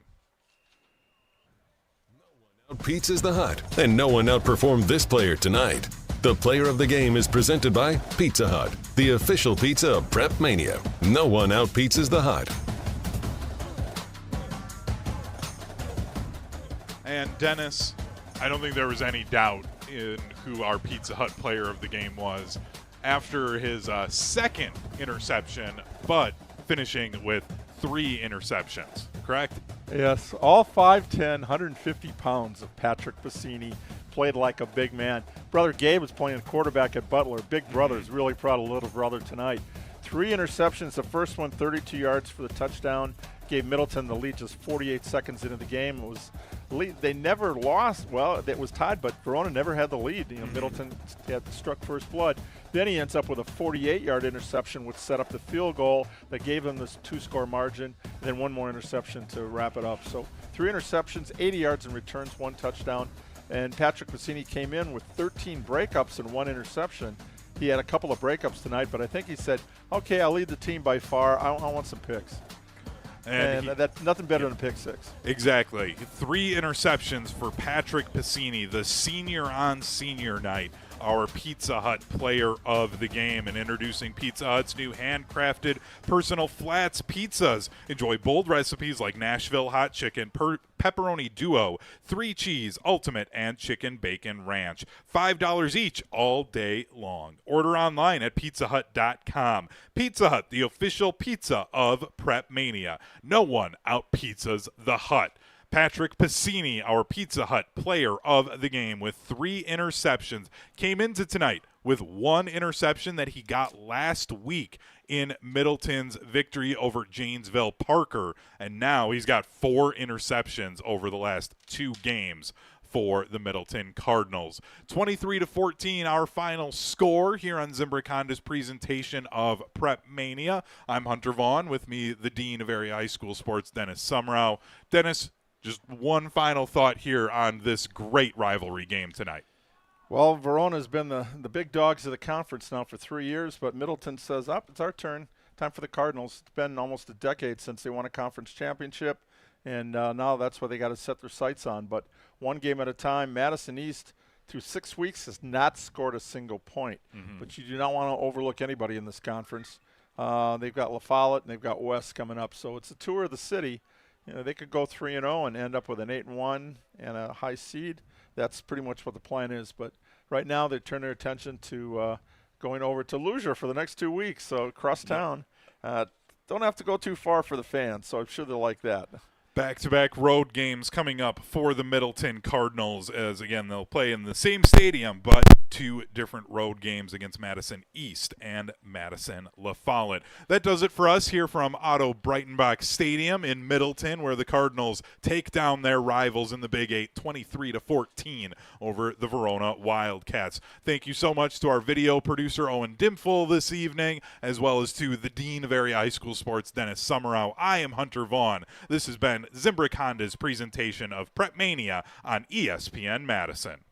S7: Pizza's the Hut, and no one outperformed this player tonight. The player of the game is presented by Pizza Hut, the official pizza of PrepMania. No one outpizzas the Hut.
S5: And Dennis, I don't think there was any doubt in who our Pizza Hut player of the game was after his second interception, but finishing with 3 interceptions, correct?
S11: Yes, all 5'10", 150 pounds of Patrick Piscini played like a big man. Brother Gabe was playing quarterback at Butler. Big brother is really proud of little brother tonight. 3 interceptions, the first one 32 yards for the touchdown. Gave Middleton the lead just 48 seconds into the game. It was they never lost. Well, it was tied, but Verona never had the lead. Middleton had struck first blood. Then he ends up with a 48-yard interception, which set up the field goal that gave him this 2-score margin. And then 1 more interception to wrap it up. So 3 interceptions, 80 yards in returns, 1 touchdown. And Patrick Piscini came in with 13 breakups and 1 interception. He had a couple of breakups tonight, but I think he said, okay, I'll lead the team by far. I want some picks. And that's nothing better than a pick 6.
S5: Exactly. 3 interceptions for Patrick Piscini, the senior on senior night, our Pizza Hut player of the game. And introducing Pizza Hut's new handcrafted personal flats pizzas. Enjoy bold recipes like Nashville hot chicken, pepperoni duo, 3 cheese, ultimate, and chicken bacon ranch. $5 each all day long. Order online at pizzahut.com. Pizza Hut, the official pizza of PrepMania. No one out-pizzas the Hut. Patrick Piscini, our Pizza Hut player of the game with 3 interceptions, came into tonight with 1 interception that he got last week in Middleton's victory over Janesville Parker, and now he's got 4 interceptions over the last 2 games for the Middleton Cardinals. 23-14, our final score here on Zimbrick Honda's presentation of PrepMania. I'm Hunter Vaughn, with me the Dean of Area High School Sports, Dennis Sumrow. Dennis, just one final thought here on this great rivalry game tonight.
S11: Well, Verona's been the big dogs of the conference now for 3 years, but Middleton says, it's our turn. Time for the Cardinals. It's been almost a decade since they won a conference championship, and now that's what they got to set their sights on. But one game at a time. Madison East, through 6 weeks, has not scored a single point. But you do not want to overlook anybody in this conference. They've got La Follette and they've got West coming up, so it's a tour of the city. They could go 3-0 and end up with an 8-1 and a high seed. That's pretty much what the plan is. But right now they turn their attention to going over to Leisure for the next 2 weeks. So across town, don't have to go too far for the fans. So I'm sure they'll like that.
S5: Back-to-back road games coming up for the Middleton Cardinals, as again they'll play in the same stadium, but 2 different road games against Madison East and Madison La Follette. That does it for us here from Otto Breitenbach Stadium in Middleton, where the Cardinals take down their rivals in the Big 8 23-14 over the Verona Wildcats. Thank you so much to our video producer Owen Dimful this evening, as well as to the Dean of Area High School Sports, Dennis Sumrow. I am Hunter Vaughn. This has been Zimbrick Honda's presentation of PrepMania on ESPN Madison.